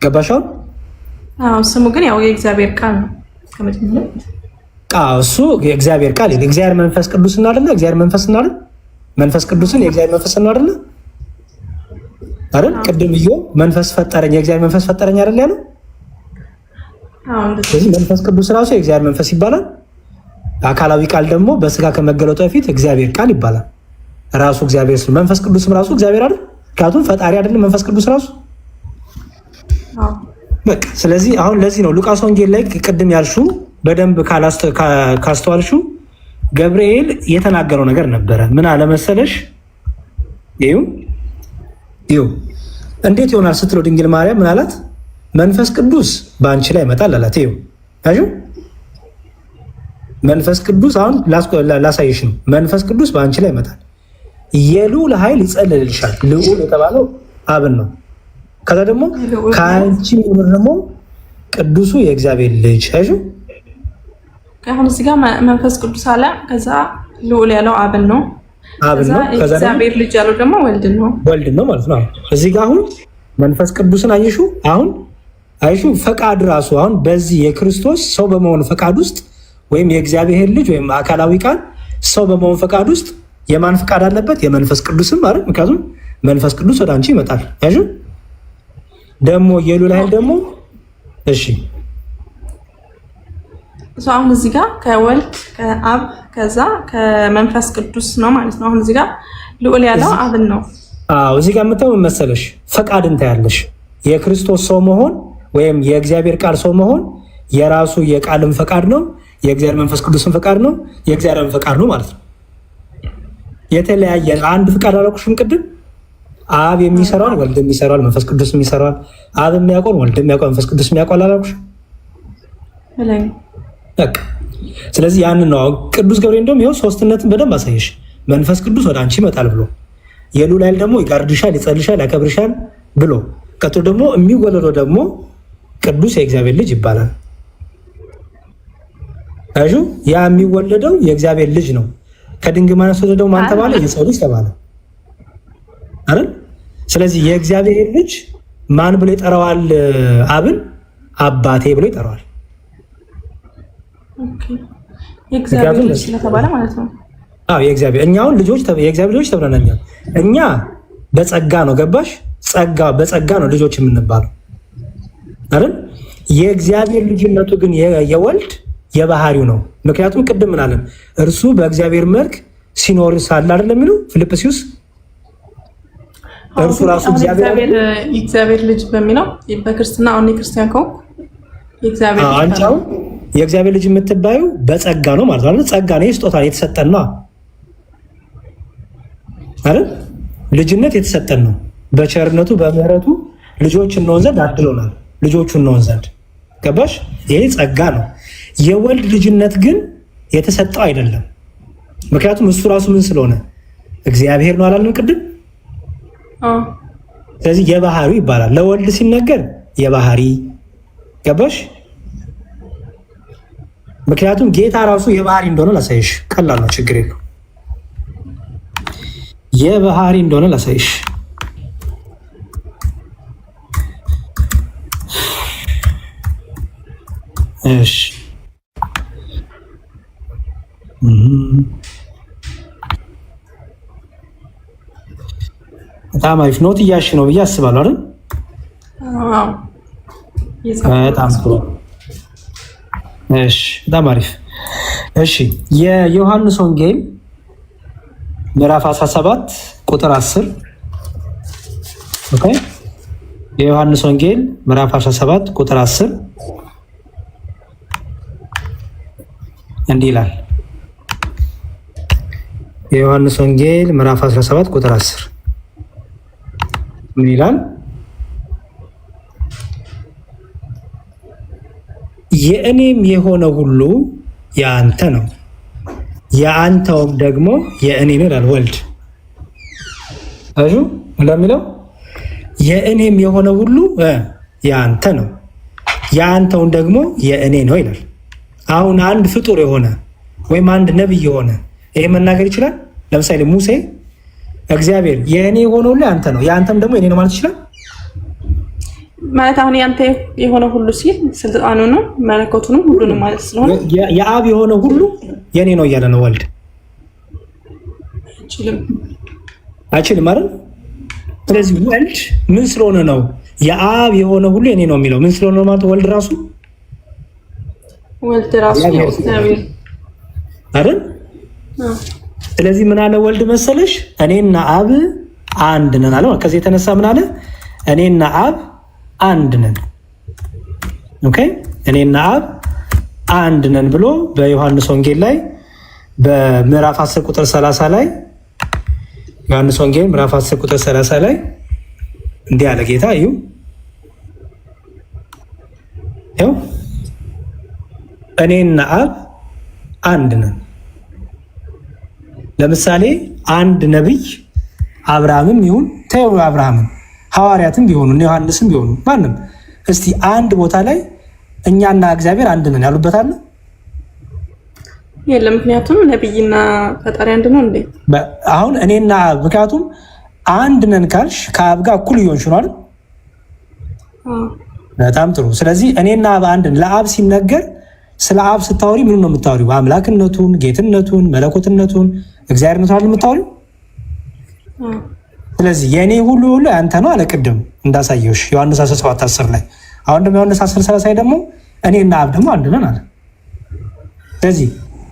ገባሻው? ስሙ ግን ያው የእግዚአብሔር ቃል ነው። እሱ የእግዚአብሔር ቃል የእግዚአብሔር መንፈስ ቅዱስ እና አይደለ? እግዚአብሔር መንፈስ እና አይደለ? መንፈስ ቅዱስን የእግዚአብሔር መንፈስ እና አይደለ? ቅድም መንፈስ ፈጠረኝ የእግዚአብሔር መንፈስ ፈጠረኝ አይደለ ያለው? ስለዚህ መንፈስ ቅዱስ ራሱ የእግዚአብሔር መንፈስ ይባላል። አካላዊ ቃል ደግሞ በስጋ ከመገለጡ በፊት እግዚአብሔር ቃል ይባላል። ራሱ እግዚአብሔር ስለ መንፈስ ቅዱስም ራሱ እግዚአብሔር አይደል? ምክንያቱም ፈጣሪ አይደለም መንፈስ ቅዱስ ራሱ። በቃ ስለዚህ አሁን ለዚህ ነው ሉቃስ ወንጌል ላይ ቅድም ያልሽው በደንብ ካስተዋልሽው ገብርኤል የተናገረው ነገር ነበረ። ምን አለ መሰለሽ? ይኸው እንዴት ይሆናል ስትለው ድንግል ማርያም ምን አላት? መንፈስ ቅዱስ በአንቺ ላይ ይመጣል አላት። ይኸው መንፈስ ቅዱስ አሁን ላሳይሽ ነው። መንፈስ ቅዱስ በአንቺ ላይ ይመጣል፣ የልዑል ኃይል ይጸልልልሻል። ልዑል የተባለው አብን ነው። ከዛ ደግሞ ከአንቺ ምር ደግሞ ቅዱሱ የእግዚአብሔር ልጅ አይሹ። አሁን እዚህ ጋር መንፈስ ቅዱስ አለ። ከዛ ልዑል ያለው አብን ነው። ከዛ እግዚአብሔር ልጅ ያለው ደግሞ ወልድ ነው ማለት ነው። እዚህ ጋር አሁን መንፈስ ቅዱስን አየሹ። አሁን አይሹ ፈቃድ ራሱ አሁን በዚህ የክርስቶስ ሰው በመሆኑ ፈቃድ ውስጥ ወይም የእግዚአብሔር ልጅ ወይም አካላዊ ቃል ሰው በመሆኑ ፈቃድ ውስጥ የማን ፈቃድ አለበት? የመንፈስ ቅዱስም አይደል? ምክንያቱም መንፈስ ቅዱስ ወደ አንቺ ይመጣል። አይሹ ደግሞ የልዑል ኃይል ደግሞ እሺ አሁን እዚህ ጋር ከወልድ ከአብ ከዛ ከመንፈስ ቅዱስ ነው ማለት ነው። አሁን እዚህ ጋር ልዑል ያለው አብን ነው። አዎ እዚህ ጋር የምታየው መሰለሽ ፈቃድን ታያለሽ። የክርስቶስ ሰው መሆን ወይም የእግዚአብሔር ቃል ሰው መሆን የራሱ የቃልም ፈቃድ ነው፣ የእግዚአብሔር መንፈስ ቅዱስን ፈቃድ ነው፣ የእግዚአብሔርን ፈቃድ ነው ማለት ነው። የተለያየ አንድ ፈቃድ አላልኩሽም ቅድም? አብ የሚሰራው ወልድ የሚሰራው መንፈስ ቅዱስ የሚሰራው አብ የሚያውቀው ወልድ የሚያውቀው መንፈስ ቅዱስ የሚያውቀው አላልኩሽም? በቃ ስለዚህ ያንን ነው ቅዱስ ገብርኤል እንደውም ይኸው ሶስትነትን በደንብ አሳየሽ። መንፈስ ቅዱስ ወደ አንቺ ይመጣል ብሎ የልዑል ኃይል ደግሞ ይጋርድሻል፣ ይጸልሻል፣ ያከብርሻል ብሎ ቀጥሎ ደግሞ የሚወለደው ደግሞ ቅዱስ የእግዚአብሔር ልጅ ይባላል። አጁ ያ የሚወለደው የእግዚአብሔር ልጅ ነው። ከድንግል ማርያም የተወለደው ማን ተባለ? የሰው ልጅ ተባለ አይደል? ስለዚህ የእግዚአብሔር ልጅ ማን ብሎ ይጠራዋል? አብን አባቴ ብሎ ይጠራዋል። የእግዚአብሔር ልጅ ስለተባለ ማለት ነው። አዎ የእግዚአብሔር እኛውን ልጆች የእግዚአብሔር ልጆች ተብለናል። እኛ በጸጋ ነው ገባሽ? ጸጋ በጸጋ ነው ልጆች የምንባለው አይደል? የእግዚአብሔር ልጅነቱ ግን የወልድ የባህሪው ነው። ምክንያቱም ቅድም ምን አለን? እርሱ በእግዚአብሔር መልክ ሲኖር ሳለ አይደል የሚለው ፊልጵስዩስ እርሱ ራሱ የእግዚአብሔር ልጅ በሚለው በክርስትና አሁን ክርስቲያን ከሆንኩ የእግዚአብሔር ልጅ የምትባዩ በጸጋ ነው ማለት ነው። ጸጋ ነው፣ ስጦታ የተሰጠን ነው አይደል? ልጅነት የተሰጠን ነው። በቸርነቱ በምህረቱ ልጆች እንሆን ዘንድ አድሎናል። ልጆቹ እንሆን ዘንድ ገባሽ? ይሄ ጸጋ ነው። የወልድ ልጅነት ግን የተሰጠው አይደለም። ምክንያቱም እሱ ራሱ ምን ስለሆነ እግዚአብሔር ነው አላለም ቅድም? ስለዚህ የባህሪ ይባላል። ለወልድ ሲነገር የባህሪ ገባሽ? ምክንያቱም ጌታ ራሱ የባህሪ እንደሆነ ላሳይሽ። ቀላል ነው፣ ችግር የለው። የባህሪ እንደሆነ ላሳይሽ። እሺ በጣም አሪፍ ኖት እያልሽ ነው ብዬ አስባለሁ አይደል? በጣም ጥሩ። እሺ በጣም አሪፍ። እሺ የዮሐንስ ወንጌል ምዕራፍ 17 ቁጥር 10 ኦኬ። የዮሐንስ ወንጌል ምዕራፍ 17 ቁጥር 10 እንዲህ ይላል። የዮሐንስ ወንጌል ምዕራፍ 17 ቁጥር 10 ምን ይላል? የእኔም የሆነ ሁሉ የአንተ ነው፣ የአንተውም ደግሞ የእኔ ነው ይላል ወልድ። አዩ እንደሚለው የእኔም የሆነ ሁሉ የአንተ ነው፣ የአንተውን ደግሞ የእኔ ነው ይላል። አሁን አንድ ፍጡር የሆነ ወይም አንድ ነብይ የሆነ ይሄ መናገር ይችላል። ለምሳሌ ሙሴ እግዚአብሔር የእኔ የሆነ ሁሉ ያንተ ነው የአንተም ደግሞ የኔ ነው ማለት ይችላል። ማለት አሁን ያንተ የሆነ ሁሉ ሲል ስልጣኑንም መለኮቱንም ሁሉንም ማለት ስለሆነ የአብ የሆነ ሁሉ የኔ ነው እያለ ነው ወልድ። አይችልም አይደል? ስለዚህ ወልድ ምን ስለሆነ ነው የአብ የሆነ ሁሉ የኔ ነው የሚለው? ምን ስለሆነ ነው ማለት ወልድ ራሱ አይደል? ስለዚህ ምን አለ ወልድ መሰለሽ? እኔና አብ አንድ ነን አለ። ከዚህ የተነሳ ምን አለ? እኔና አብ አንድ ነን። ኦኬ እኔና አብ አንድ ነን ብሎ በዮሐንስ ወንጌል ላይ በምዕራፍ 10 ቁጥር 30 ላይ ዮሐንስ ወንጌል ምዕራፍ 10 ቁጥር 30 ላይ እንዲህ አለ ጌታ። እዩ ይኸው እኔና አብ አንድ ነን። ለምሳሌ አንድ ነብይ አብርሃምም ይሁን ተው አብርሃምም ሐዋርያትም ቢሆኑ ዮሐንስም ቢሆኑ ማንም እስቲ አንድ ቦታ ላይ እኛና እግዚአብሔር አንድ ነን ያሉበት አለ? የለም። ምክንያቱም ነብይና ፈጣሪ አንድ ነው እንዴ? አሁን እኔና አብ ምክንያቱም አንድ ነን ካልሽ ከአብ ጋር እኩል ይሆንሽ ነው አይደል? በጣም ጥሩ። ስለዚህ እኔና አብ አንድ ነን ለአብ ሲነገር ስለ አብ ስታወሪ ምን ነው የምታወሪው? አምላክነቱን፣ ጌትነቱን፣ መለኮትነቱን፣ እግዚአብሔርነቱን አይደል የምታወሪው? ስለዚህ የኔ ሁሉ ያንተ ነው አለ ቅድም እንዳሳየውሽ ዮሐንስ 17:10 ላይ። አሁን ደግሞ ዮሐንስ 10:30 ደግሞ እኔና አብ ደግሞ አንድ ነን አለ። ስለዚህ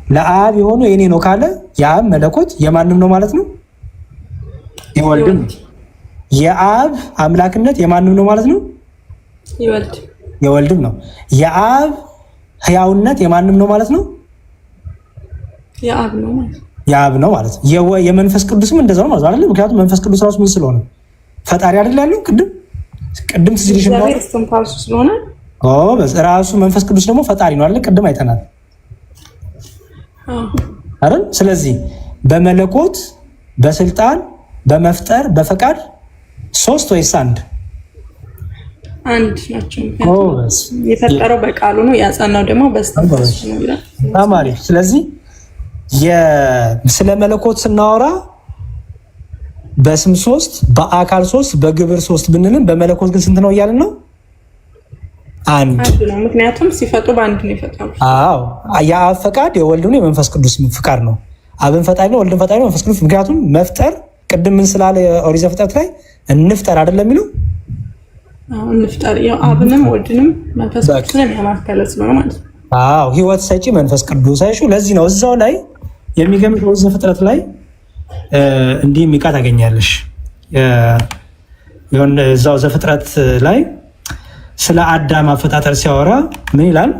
ለአብ የሆኑ የኔ ነው ካለ የአብ መለኮት የማንም ነው ማለት ነው? የወልድም። የአብ አምላክነት የማንም ነው ማለት ነው? የወልድም ነው። የአብ ሕያውነት የማንም ነው ማለት ነው? የአብ ነው ማለት ነው። የአብ ነው ማለት ነው። የመንፈስ ቅዱስም እንደዛው ነው ማለት አይደል? ምክንያቱም መንፈስ ቅዱስ ራሱ ምን ስለሆነ ፈጣሪ አይደል ያለው? ቅድም ትዝልሽ ነው እስትንፋሱ ስለሆነ ራሱ መንፈስ ቅዱስ ደግሞ ፈጣሪ ነው አይደል? ቅድም አይተናል አይደል? ስለዚህ በመለኮት በስልጣን በመፍጠር በፈቃድ ሶስት ወይስ አንድ? አንድ ናቸው። የፈጠረው በቃሉ ነው፣ ያጸናው ደግሞ በእስትንፋሱ ነው ይላል ተማሪ። ስለዚህ ስለ መለኮት ስናወራ በስም 3 በአካል 3 በግብር 3 ብንልም በመለኮት ግን ስንት ነው እያልን ነው? አንድ ነው። ምክንያቱም ሲፈጡ በአንድ ነው የፈጠሩት። አዎ የአብ ፈቃድ የወልድ ነው የመንፈስ ቅዱስ ፍቃድ ነው። አብን ፈጣሪ ነው፣ ወልድን ፈጣሪ ነው፣ መንፈስ ቅዱስ። ምክንያቱም መፍጠር ቅድም ምን ስላለ ኦሪት ዘፍጥረት ላይ እንፍጠር አይደለም የሚለው? እንፍጠር ያው አብንም ወልድንም መንፈስ ቅዱስንም ያማከለ ስለሆነ ማለት ነው። አዎ ህይወት ሰጪ መንፈስ ቅዱስ አይሹ። ለዚህ ነው እዛው ላይ የሚገምተው ዘፍጥረት ላይ እንዲህ የሚቃ ታገኛለሽ። እዛው ዘፍጥረት ላይ ስለ አዳም አፈጣጠር ሲያወራ ምን ይላል?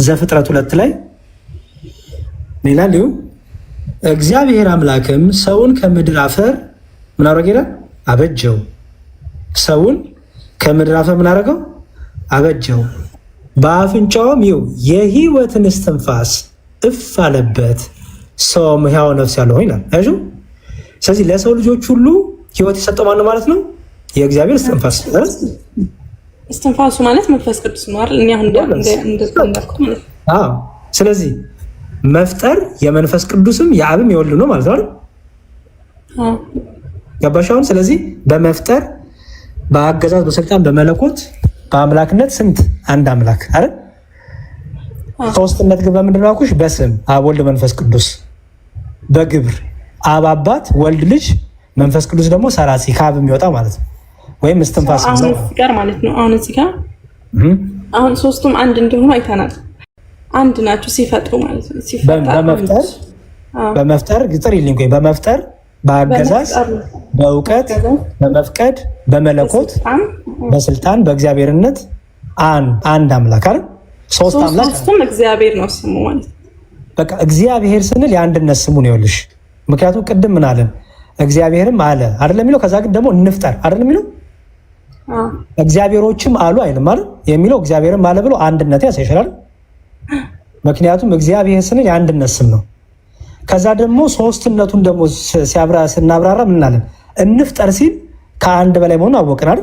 ዘፍጥረት 2 ላይ ምን ይላል? እግዚአብሔር አምላክም ሰውን ከምድር አፈር ምን አደረገ ይላል? አበጀው። ሰውን ከምድር አፈር ምን አደረገው? አበጀው። በአፍንጫውም የህይወትን እስትንፋስ እፍ አለበት፣ ሰውም ሕያው ነፍስ ያለው ይላል። አይሹ። ስለዚህ ለሰው ልጆች ሁሉ ህይወት የሰጠው ማን ማለት ነው? የእግዚአብሔር እስትንፋስ። እስትንፋሱ ማለት መንፈስ ቅዱስ ነው አይደል? እኛ እንደተናገርኩት ማለት ነው። አዎ። ስለዚህ መፍጠር የመንፈስ ቅዱስም የአብም የወልድ ነው ማለት ነው አይደል? አዎ። ገባሽ አሁን? ስለዚህ በመፍጠር በአገዛዝ በስልጣን በመለኮት በአምላክነት ስንት? አንድ አምላክ አይደል? ሶስትነት ግን በምንድን ነው አልኩሽ? በስም አብ ወልድ መንፈስ ቅዱስ፣ በግብር አብ አባት ወልድ ልጅ መንፈስ ቅዱስ ደግሞ ሰራጺ ከአብ የሚወጣ ማለት ነው፣ ወይም እስትንፋስ ጋር ማለት ነው። አሁን እዚህ ጋር አሁን ሶስቱም አንድ እንደሆኑ አይተናል። አንድ ናቸው ሲፈጥሩ ማለት ነው። በመፍጠር ግጥር ይልኝ ወይ በመፍጠር በአገዛዝ በእውቀት በመፍቀድ በመለኮት በስልጣን በእግዚአብሔርነት አንድ አምላክ አይደል? ሶስት አምላክ ሶስቱም እግዚአብሔር ነው ስሙ ማለት ነው። በቃ እግዚአብሔር ስንል የአንድነት ስሙ ነው ይኸውልሽ። ምክንያቱም ቅድም ምን አለን? እግዚአብሔርም አለ አይደለም የሚለው። ከዛ ግን ደግሞ እንፍጠር አይደለም የሚለው። እግዚአብሔሮችም አሉ አይልም አይደል የሚለው። እግዚአብሔርም አለ ብሎ አንድነት ያሳይሻል። ምክንያቱም እግዚአብሔር ስንል የአንድነት ስም ነው። ከዛ ደግሞ ሶስትነቱን ደግሞ ስናብራራ ምን አለን? እንፍጠር ሲል ከአንድ በላይ መሆኑን አወቅን አይደል?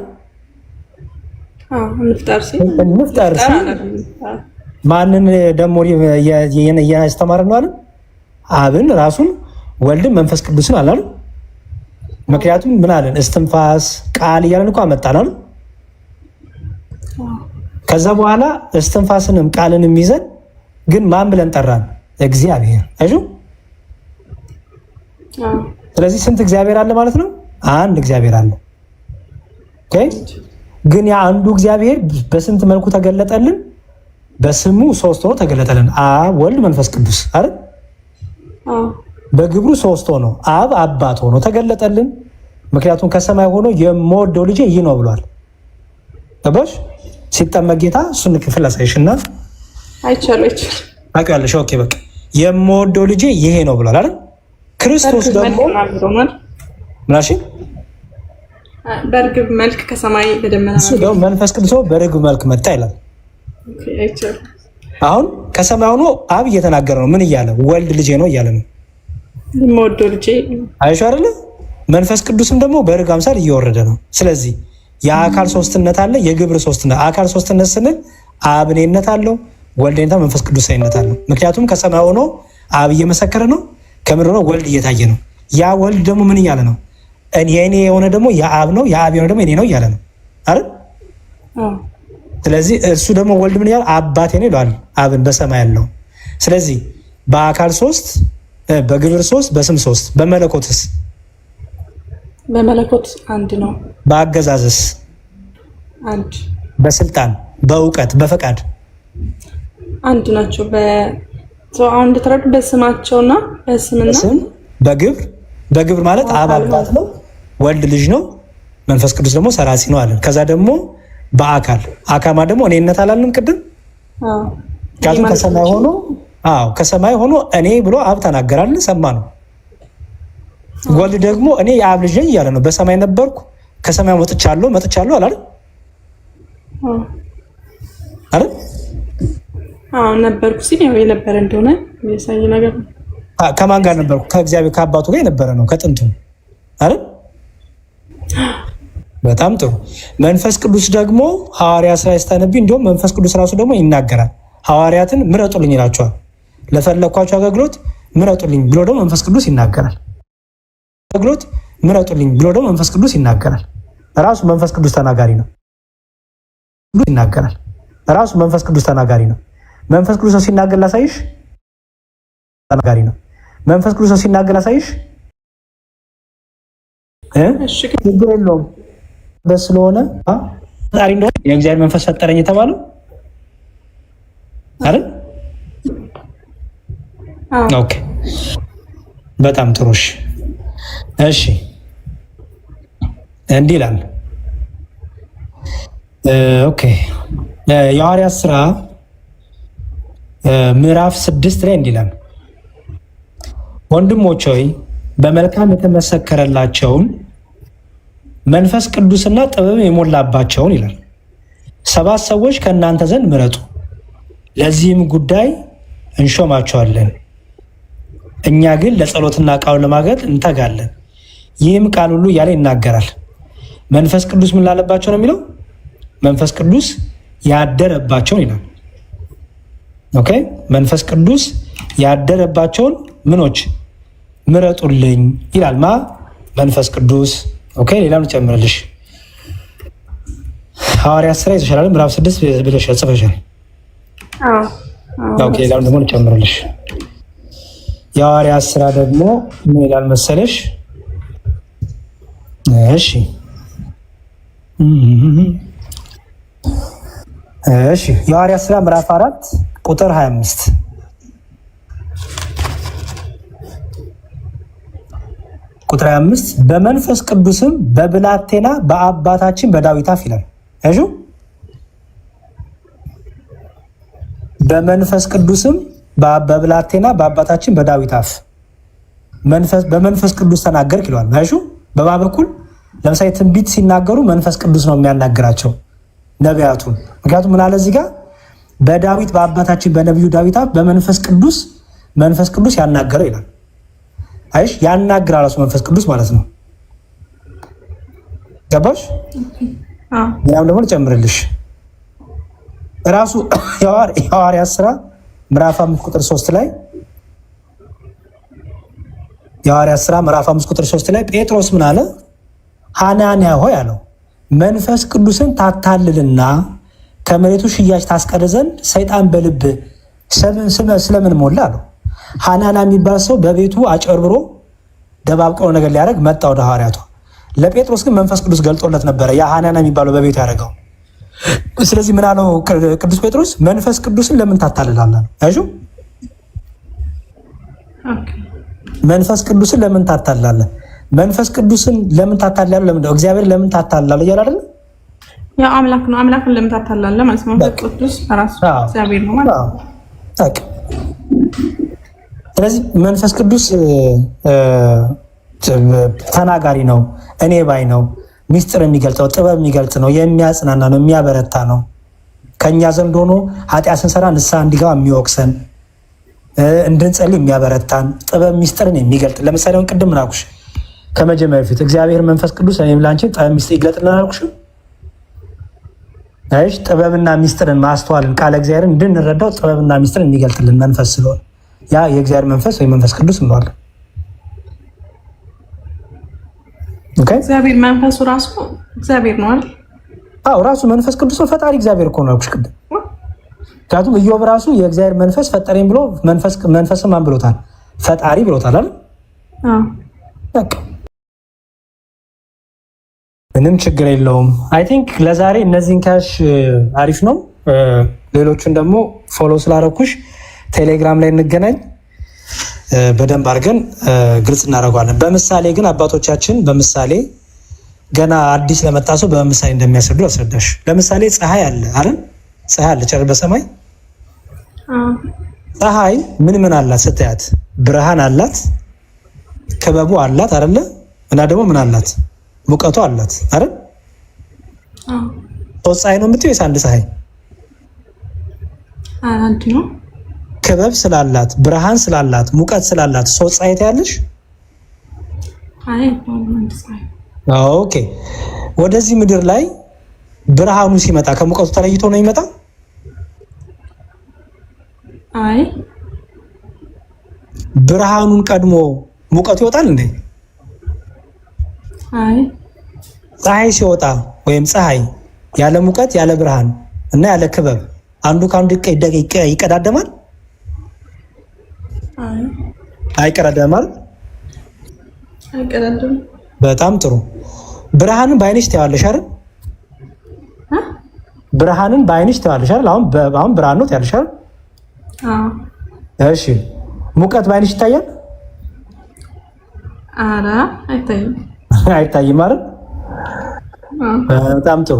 እንፍጠር ሲል ማንን ደግሞ እያስተማረን ነው አለ? አብን ራሱን ወልድን መንፈስ ቅዱስን አለ አይደል? ምክንያቱም ምን አለን? እስትንፋስ ቃል እያለን እኮ አመጣን አይደል? ከዛ በኋላ እስትንፋስንም ቃልንም ይዘን ግን ማን ብለን ጠራን? እግዚአብሔር አይሹ። ስለዚህ ስንት እግዚአብሔር አለ ማለት ነው? አንድ እግዚአብሔር አለ። ኦኬ። ግን ያ አንዱ እግዚአብሔር በስንት መልኩ ተገለጠልን? በስሙ ሶስት ሆኖ ተገለጠልን። አብ ወልድ መንፈስ ቅዱስ አይደል? በግብሩ ሶስት ሆኖ አብ አባት ሆኖ ተገለጠልን። ምክንያቱም ከሰማይ ሆኖ የምወደው ልጄ ይህ ነው ብሏል። ገባሽ? ሲጠመቅ ጌታ እሱን ክፍል አሳይሽና አይቻለሽ። ኦኬ በቃ የምወደው ልጄ ይሄ ነው ብሏል አይደል? ክርስቶስ ደግሞ ምናሽ በርግብ መልክ ከሰማይ በደመና መንፈስ ቅዱስ በርግብ መልክ መጣ ይላል። አሁን ከሰማይ ሆኖ አብ እየተናገረ ነው። ምን እያለ? ወልድ ልጄ ነው እያለ ነው። የምወደው ልጄ አይሽ አይደለ? መንፈስ ቅዱስም ደግሞ በርግብ አምሳል እየወረደ ነው። ስለዚህ የአካል ሶስትነት አለ፣ የግብር ሶስትነት። አካል ሶስትነት ስንል አብ እኔነት አለው፣ ወልድ እኔነት፣ መንፈስ ቅዱስ እኔነት አለው። ምክንያቱም ከሰማይ ሆኖ አብ እየመሰከረ ነው፣ ከምድር ሆኖ ወልድ እየታየ ነው። ያ ወልድ ደግሞ ምን እያለ ነው? የእኔ የሆነ ደግሞ የአብ ነው፣ የአብ የሆነ ደግሞ የኔ ነው እያለ ነው አይደል? ስለዚህ እሱ ደግሞ ወልድ ምን ያህል አባቴ ነው ይለዋል አብን በሰማይ ያለው። ስለዚህ በአካል ሶስት፣ በግብር ሶስት፣ በስም ሶስት። በመለኮትስ? በመለኮት አንድ ነው። በአገዛዝስ? አንድ። በስልጣን በእውቀት በፈቃድ አንድ ናቸው። አሁን እንደተረዱ በስማቸውና በስምና በግብር ማለት አብ አባት ነው፣ ወልድ ልጅ ነው፣ መንፈስ ቅዱስ ደግሞ ሰራጺ ነው አለን። ከዛ ደግሞ በአካል አካማ ደግሞ እኔነት አላልንም ቅድም? ምክንያቱም ከሰማይ ሆኖ እኔ ብሎ አብ ተናገራልን፣ ሰማ ነው። ወልድ ደግሞ እኔ የአብ ልጅ ነኝ እያለ ነው። በሰማይ ነበርኩ ከሰማይ መጥቻለሁ አላለም? አይደል? ነበርኩ ሲል ያው የነበረ እንደሆነ የሚያሳይ ነገር ነው። ከማን ጋር ነበርኩ? ከእግዚአብሔር ከአባቱ ጋር የነበረ ነው ከጥንቱ አይደል? በጣም ጥሩ። መንፈስ ቅዱስ ደግሞ ሐዋርያ ስራ ያስተነብይ እንዲሁም መንፈስ ቅዱስ ራሱ ደግሞ ይናገራል። ሐዋርያትን ምረጡልኝ ይላቸዋል። ለፈለኳቸው አገልግሎት ምረጡልኝ ብሎ ደግሞ መንፈስ ቅዱስ ይናገራል። ራሱ መንፈስ ቅዱስ ተናጋሪ ነው። መንፈስ ቅዱስ ሲናገር ላሳይሽ። ተናጋሪ ነው። መንፈስ ቅዱስ ሲናገር ላሳይሽ። ችግር የለውም። ደስ ስለሆነ ፈጣሪ እንደሆነ የእግዚአብሔር መንፈስ ፈጠረኝ የተባለው አይደል? ኦኬ፣ በጣም ጥሩ። እሺ፣ እንዲህ ይላል። ኦኬ፣ የሐዋርያት ሥራ ምዕራፍ 6 ላይ እንዲህ ይላል፣ ወንድሞች ሆይ በመልካም የተመሰከረላቸውን መንፈስ ቅዱስና ጥበብ የሞላባቸውን ይላል 7 ሰዎች ከእናንተ ዘንድ ምረጡ፣ ለዚህም ጉዳይ እንሾማቸዋለን። እኛ ግን ለጸሎትና ቃሉን ለማገልገል እንተጋለን። ይህም ቃል ሁሉ እያለ ይናገራል። መንፈስ ቅዱስ ምን ላለባቸው ነው የሚለው? መንፈስ ቅዱስ ያደረባቸውን ይላል። ኦኬ፣ መንፈስ ቅዱስ ያደረባቸውን ምኖች ምረጡልኝ ይላል። መንፈስ ቅዱስ። ኦኬ፣ ሌላም ጨምርልሽ። ሐዋርያት ሥራ ይዘሻል ምዕራፍ 6 ብለሽ ጽፈሻል። ኦኬ፣ ሌላም ደግሞ ጨምርልሽ። የሐዋርያት ሥራ ደግሞ ምን ይላል መሰለሽ? እሺ የሐዋርያት ሥራ ምዕራፍ 4 ቁጥር 25 በመንፈስ ቅዱስም በብላቴና በአባታችን በዳዊት አፍ ይላል። እሺ፣ በመንፈስ ቅዱስም በብላቴና በአባታችን በዳዊት አፍ በመንፈስ ቅዱስ ተናገርክ ይለዋል። እሺ፣ በማ በኩል ለምሳሌ ትንቢት ሲናገሩ መንፈስ ቅዱስ ነው የሚያናግራቸው ነቢያቱን። ምክንያቱም ምን አለ እዚህ ጋር በዳዊት በአባታችን በነቢዩ ዳዊት አፍ በመንፈስ ቅዱስ ያናገረው ይላል። አይሽ ያናግራል ራሱ መንፈስ ቅዱስ ማለት ነው። ገባሽ? ያም ደግሞ ልጨምርልሽ ራሱ የሐዋርያት ሥራ ምዕራፍ 5 ቁጥር 3 ላይ የሐዋርያት ሥራ ምዕራፍ 5 ቁጥር 3 ላይ ጴጥሮስ ምን አለ? ሐናንያ ሆይ አለው መንፈስ ቅዱስን ታታልልና ከመሬቱ ሽያጭ ታስቀር ዘንድ ሰይጣን በልብ ስለምን ሞላ አለው። ሐናንያ የሚባል ሰው በቤቱ አጨርብሮ ደባብቀው ነገር ሊያደርግ መጣ ወደ ሐዋርያቱ። ለጴጥሮስ ግን መንፈስ ቅዱስ ገልጦለት ነበረ ያ ሐናንያ የሚባለው በቤቱ ያደረገው። ስለዚህ ምን አለው ቅዱስ ጴጥሮስ? መንፈስ ቅዱስን ለምን ታታልላለህ? አይሹ መንፈስ ቅዱስን ለምን ታታልላለህ? መንፈስ ቅዱስን ለምን ታታልላለህ? ለምን እግዚአብሔር ለምን ታታልላለህ እያለ አይደል? ያ አምላክ ነው። አምላክን ለምን ታታልላለህ ማለት ነው። መንፈስ ቅዱስ ራሱ እግዚአብሔር ነው ማለት ነው። ስለዚህ መንፈስ ቅዱስ ተናጋሪ ነው፣ እኔ ባይ ነው፣ ሚስጥር የሚገልጠው ጥበብ የሚገልጥ ነው፣ የሚያጽናና ነው፣ የሚያበረታ ነው። ከኛ ዘንድ ሆኖ ኃጢአት ስንሰራ ንስሐ እንዲገባ የሚወቅሰን፣ እንድንጸልይ የሚያበረታን፣ ጥበብ ሚስጥርን የሚገልጥ። ለምሳሌ አሁን ቅድም ምን አልኩሽ? ከመጀመሪያ በፊት እግዚአብሔር መንፈስ ቅዱስ እኔም ላንቺ ጥበብ ሚስጥር ይግለጥልን አልኩሽ? አይሽ ጥበብና ሚስጥርን ማስተዋልን ቃለ እግዚአብሔርን እንድንረዳው ጥበብና ሚስጥርን የሚገልጥልን መንፈስ ስለሆነ ያ የእግዚአብሔር መንፈስ ወይ መንፈስ ቅዱስ እንለዋለን። ኦኬ፣ እግዚአብሔር መንፈሱ ራሱ እግዚአብሔር ነው አይደል? አዎ፣ ራሱ መንፈስ ቅዱስ ነው። ፈጣሪ እግዚአብሔር እኮ ነው ያልኩሽ ቅድም። ምክንያቱም ኢዮብ ራሱ የእግዚአብሔር መንፈስ ፈጠረኝ ብሎ መንፈስም ማን ብሎታል? ፈጣሪ ብሎታል አይደል? በቃ ምንም ችግር የለውም። አይ ቲንክ ለዛሬ እነዚህን ካሽ አሪፍ ነው። ሌሎቹን ደግሞ ፎሎ ስላደረኩሽ ቴሌግራም ላይ እንገናኝ፣ በደንብ አድርገን ግልጽ እናደርገዋለን። በምሳሌ ግን አባቶቻችን በምሳሌ ገና አዲስ ለመጣ ሰው በምሳሌ እንደሚያስረዱ አስረዳሽ። ለምሳሌ ፀሐይ አለ አይደል? ፀሐይ አለ ጨረር በሰማይ ፀሐይ ምን አላት ስታያት? ብርሃን አላት፣ ክበቡ አላት አይደለ? እና ደግሞ ምን አላት? ሙቀቱ አላት አይደል? ሶስት ፀሐይ ነው የምትይው? አንድ ፀሐይ አንድ ነው። ክበብ ስላላት ብርሃን ስላላት ሙቀት ስላላት ሶስት ፀሐይ ታያለሽ? አይ አንድ ፀሐይ። ኦኬ። ወደዚህ ምድር ላይ ብርሃኑ ሲመጣ ከሙቀቱ ተለይቶ ነው የሚመጣ? አይ ብርሃኑን ቀድሞ ሙቀቱ ይወጣል እንዴ? አይ ፀሐይ ሲወጣ ወይም ፀሐይ ያለ ሙቀት ያለ ብርሃን እና ያለ ክበብ አንዱ ከአንዱ ይቀዳደማል? አይ አይቀዳደማል? አይቀዳደም። በጣም ጥሩ። ብርሃንን በአይንሽ ታያለሽ አይደል? ብርሃንን በአይንሽ ታያለሽ አይደል? አሁን ብርሃን ነው ታያለሽ አይደል? እሺ ሙቀት በአይንሽ ይታያል? ኧረ አይታይም። አይታይም አይደል? በጣም ጥሩ።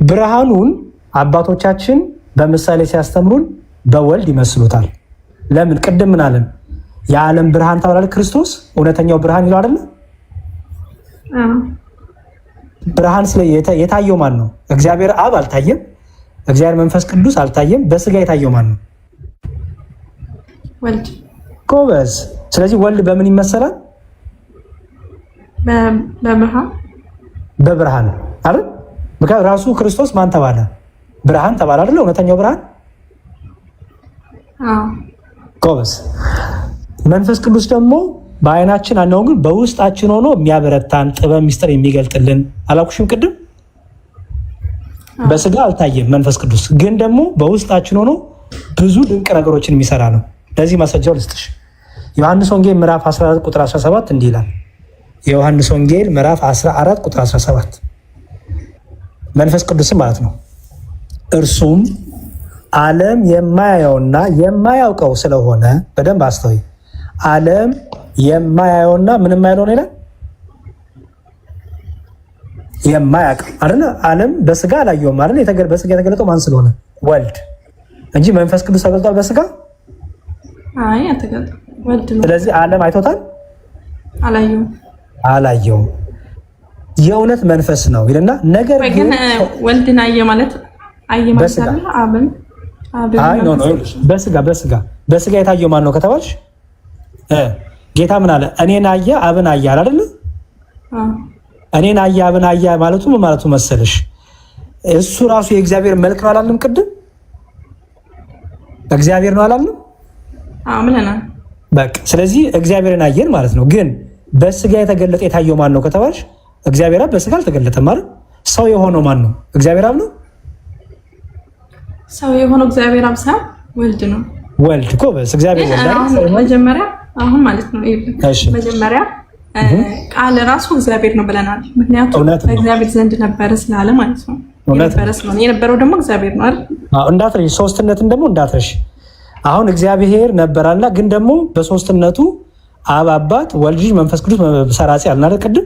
ብርሃኑን አባቶቻችን በምሳሌ ሲያስተምሩን በወልድ ይመስሉታል። ለምን? ቅድም ምን አለን? የዓለም ብርሃን ተባለ ክርስቶስ እውነተኛው ብርሃን ይለው አይደል? ብርሃን የታየው ማን ነው? እግዚአብሔር አብ አልታየም፣ እግዚአብሔር መንፈስ ቅዱስ አልታየም። በስጋ የታየው ማን ነው? ወልድ። ጎበዝ። ስለዚህ ወልድ በምን ይመሰላል? በብርሃን። በብርሃን አይደል? ምክንያቱም ራሱ ክርስቶስ ማን ተባለ? ብርሃን ተባለ አይደል? እውነተኛው ብርሃን። ጎበዝ። መንፈስ ቅዱስ ደግሞ በአይናችን አናው ግን በውስጣችን ሆኖ የሚያበረታን ጥበብ ሚስጥር የሚገልጥልን አላኩሽም ቅድም? በስጋ አልታየም መንፈስ ቅዱስ ግን ደግሞ በውስጣችን ሆኖ ብዙ ድንቅ ነገሮችን የሚሰራ ነው። ለዚህ ማስረጃው ልስጥሽ። ዮሐንስ ወንጌል ምዕራፍ 14 ቁጥር 17 እንዲህ ይላል። የዮሐንስ ወንጌል ምዕራፍ 14 ቁጥር 17 መንፈስ ቅዱስ ማለት ነው። እርሱም ዓለም የማያየውና የማያውቀው ስለሆነ በደንብ አስተውይ። ዓለም የማያየውና ምንም የማይለው ነው ይላል። የማያውቀው አይደል? ዓለም በስጋ አላየውም አይደል? በስጋ የተገለጠው ማን ስለሆነ? ወልድ እንጂ መንፈስ ቅዱስ ተገልጧል በስጋ? አይ አልተገለጠም፣ ወልድ ነው። ስለዚህ ዓለም አይቶታል? አላየውም። የእውነት መንፈስ ነው ይልና ነገር ግን ወልድን አየ ማለት አይደለም። አብን አይ ኖ በስጋ የታየው ማን ነው ከተባልሽ ጌታ ምን አለ? እኔን አየ አብን አየ አይደል? እኔን አየ አብን አየ ማለቱ ምን ማለቱ መሰለሽ? እሱ ራሱ የእግዚአብሔር መልክ ነው አላልንም? ቅድም እግዚአብሔር ነው አላልንም? ምንና በቃ ስለዚህ እግዚአብሔርን አየን ማለት ነው። ግን በስጋ የተገለጠ የታየው ማን ነው ከተባልሽ እግዚአብሔር አብ በስጋ አልተገለጠም ማለት። ሰው የሆነው ማን ነው? እግዚአብሔር አብ ነው። ሰው የሆነው እግዚአብሔር አብ ሳይሆን ወልድ ነው። ወልድ እኮ በስ እግዚአብሔር ወልድ መጀመሪያ አሁን ማለት ነው። መጀመሪያ ቃል ራሱ እግዚአብሔር ነው ብለናል። ምክንያቱም እግዚአብሔር ዘንድ ነበረ ስላለ ማለት ነው። የነበረው ደግሞ እግዚአብሔር ነው አይደል? እንዳትረሽ፣ ሶስትነትን ደግሞ እንዳትረሽ። አሁን እግዚአብሔር ነበራላ ግን ደግሞ በሶስትነቱ አብ አባት፣ ወልድ ልጅ፣ መንፈስ ቅዱስ ሰራጺ አልን አይደል? ቅድም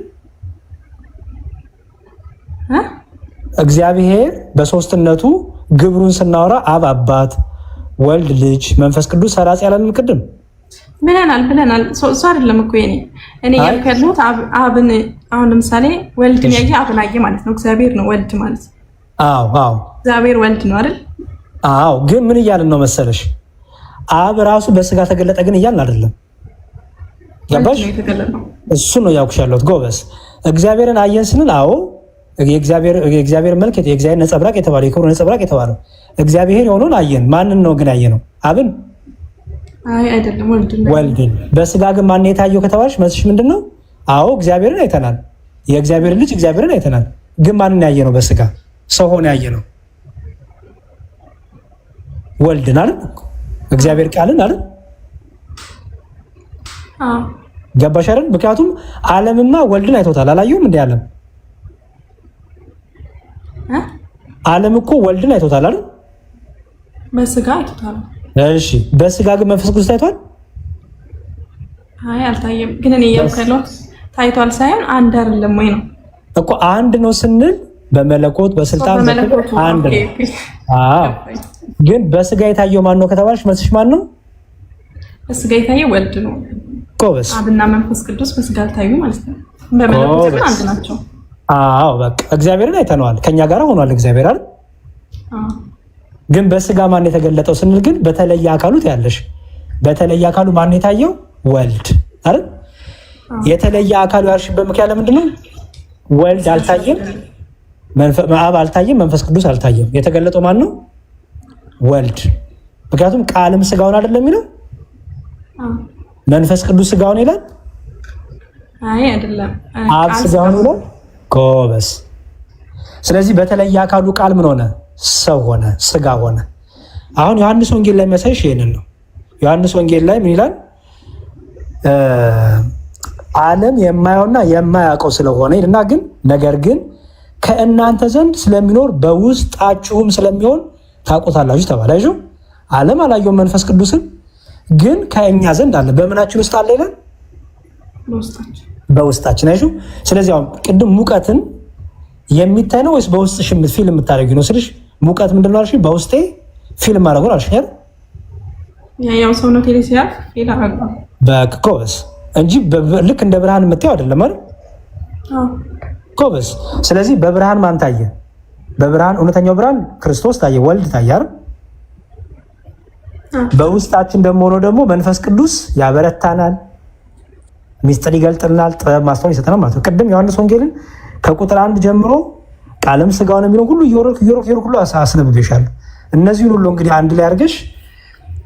እግዚአብሔር በሶስትነቱ ግብሩን ስናወራ አብ አባት፣ ወልድ ልጅ፣ መንፈስ ቅዱስ ሰራጺ አላልን? ቅድም ብለናል። እሱ አይደለም እኮ እኔ ያልከሉት አብን አሁን ለምሳሌ ወልድን ያየ አብን አየ ማለት ነው። እግዚአብሔር ነው ወልድ ማለት። አዎ እግዚአብሔር ወልድ ነው አይደል? አዎ። ግን ምን እያልን ነው መሰለሽ? አብ ራሱ በስጋ ተገለጠ ግን እያልን አይደለም። ገባሽ? እሱ ነው ያልኩሽ ያለሁት። ጎበዝ። እግዚአብሔርን አየን ስንል አዎ የእግዚአብሔር መልክ የእግዚአብሔር ነጸብራቅ የተባለው የክብሩ ነጸብራቅ የተባለው እግዚአብሔር የሆነውን አየን። ማንን ነው ግን ያየነው? አብን? አይ አይደለም፣ ወልድን። በስጋ ግን ማን የታየው ከተባልሽ መስሽ ምንድነው? አዎ እግዚአብሔርን አይተናል። የእግዚአብሔር ልጅ እግዚአብሔርን አይተናል። ግን ማንን ያየነው? በስጋ ሰው ሆኖ ያየነው ወልድን አይደል? እግዚአብሔር ቃልን አይደል? ገባሽ አይደል? ምክንያቱም ዓለምማ ወልድን አይቶታል። አላየውም እንዴ? ዓለም እኮ ወልድን አይቶታል አይደል? በስጋ አይቶታል። እሺ በስጋ ግን መንፈስ ቅዱስ ታይቷል? አይ አልታየም። ግን እኔ ያልከለው ታይቷል ሳይሆን አንድ አይደለም ወይ ነው እኮ አንድ ነው ስንል በመለኮት በስልጣን አንድ ነው። አዎ ግን በስጋ የታየው ማን ነው ከተባለሽ መስሽ ማን ነው? በስጋ የታየው ወልድ ነው። ኮበስ አብና መንፈስ ቅዱስ በስጋ ታዩ ማለት ነው። በመለኮት ግን አንድ ናቸው። አዎ በቃ እግዚአብሔርን አይተነዋል፣ ከኛ ጋር ሆኗል እግዚአብሔር አይደል? ግን በስጋ ማን የተገለጠው ስንል ግን በተለየ አካሉት ያለሽ በተለየ አካሉ ማን የታየው? ወልድ አይደል? የተለየ አካሉ ያልሽበት ምክንያት ለምንድን ነው? ወልድ አልታየም፣ አብ አልታየም፣ መንፈስ ቅዱስ አልታየም። የተገለጠው ማን ነው? ወልድ። ምክንያቱም ቃልም ስጋውን አይደለም የሚለው መንፈስ ቅዱስ ስጋውን ይላል። አይ አይደለም፣ አብ ስጋውን ይላል። ጎበስ። ስለዚህ በተለየ አካሉ ቃል ምን ሆነ? ሰው ሆነ፣ ስጋ ሆነ። አሁን ዮሐንስ ወንጌል ላይ የሚያሳይሽ ይሄንን ነው። ዮሐንስ ወንጌል ላይ ምን ይላል? ዓለም የማየውና የማያውቀው ስለሆነ ይልና ግን ነገር ግን ከእናንተ ዘንድ ስለሚኖር በውስጣችሁም ስለሚሆን ታውቁታላችሁ ተባለ። አይሹ ዓለም አላየውም መንፈስ ቅዱስን፣ ግን ከእኛ ዘንድ አለ። በምናችን ውስጥ አለ ይላል? በውስጣችን። አይሹ ስለዚህ አሁን ቅድም ሙቀትን የሚታይ ነው ወይስ በውስጥሽ ፊልም የምታደርጊው ነው ስልሽ፣ ሙቀት ምንድን ነው አልሽ? በውስጤ ፊልም አደረጉን አልሽ አይደል? ያው ሰውነቴ ላይ ሲያልፍ ፊል አደረገው በኮበስ እንጂ ልክ እንደ ብርሃን የምታየው አይደለም አይደል? ኮበስ። ስለዚህ በብርሃን ማን ታየ? በብርሃን እውነተኛው ብርሃን ክርስቶስ ታየ፣ ወልድ ታየ አይደል? በውስጣችን ደግሞ ሆኖ ደግሞ መንፈስ ቅዱስ ያበረታናል፣ ሚስጥር ይገልጥልናል፣ ጥበብ ማስተዋል ይሰጠናል ማለት ነው። ቅድም ዮሐንስ ወንጌልን ከቁጥር 1 ጀምሮ ቃልም ስጋውን የሚለው ሁሉ እየወረድኩ ሁሉ አስነብቤሻለሁ። እነዚህን ሁሉ እንግዲህ አንድ ላይ አድርገሽ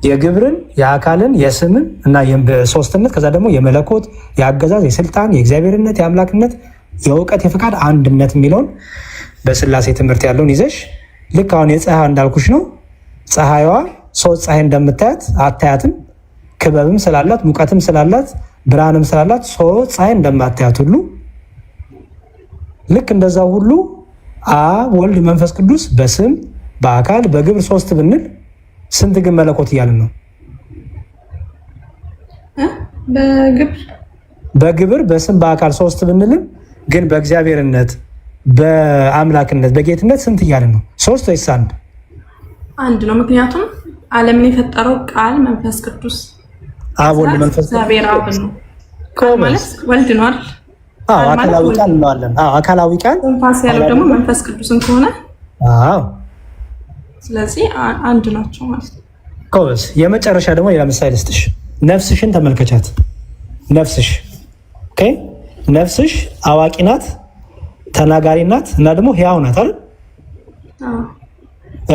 የግብርን የአካልን የስምን እና የሶስትነት ከዛ ደግሞ የመለኮት የአገዛዝ የስልጣን የእግዚአብሔርነት የአምላክነት የእውቀት የፈቃድ አንድነት የሚለውን በስላሴ ትምህርት ያለውን ይዘሽ ልክ አሁን የፀሐይ እንዳልኩሽ ነው። ፀሐይዋ ሶስት ፀሐይ እንደምታያት አታያትም። ክበብም ስላላት ሙቀትም ስላላት ብርሃንም ስላላት ሶስት ፀሐይ እንደማታያት ሁሉ ልክ እንደዛ ሁሉ አብ ወልድ መንፈስ ቅዱስ በስም በአካል በግብር ሶስት ብንል ስንት ግን መለኮት እያልን ነው? በግብር በስም በአካል ሶስት ብንልም ግን በእግዚአብሔርነት በአምላክነት በጌትነት ስንት እያልን ነው? ሶስት ወይስ አንድ? አንድ ነው። ምክንያቱም ዓለምን የፈጠረው ቃል መንፈስ ቅዱስ አብ ወልድ መንፈስ እግዚአብሔር አብ ነው። ቃል ማለት ወልድ ነው አይደል? አዎ አካላዊ ቃል እንለዋለን። አዎ አካላዊ ቃል መንፈስ ያለው ደግሞ መንፈስ ቅዱስን ከሆነ አዎ ስለዚህ አንድ ናቸው ማለት ነው። ኮበስ። የመጨረሻ ደግሞ ሌላ ምሳሌ ልስጥሽ። ነፍስሽን ተመልከቻት። ነፍስሽ ኦኬ፣ ነፍስሽ አዋቂ ናት፣ ተናጋሪ ናት እና ደግሞ ሕያው ናት አይደል?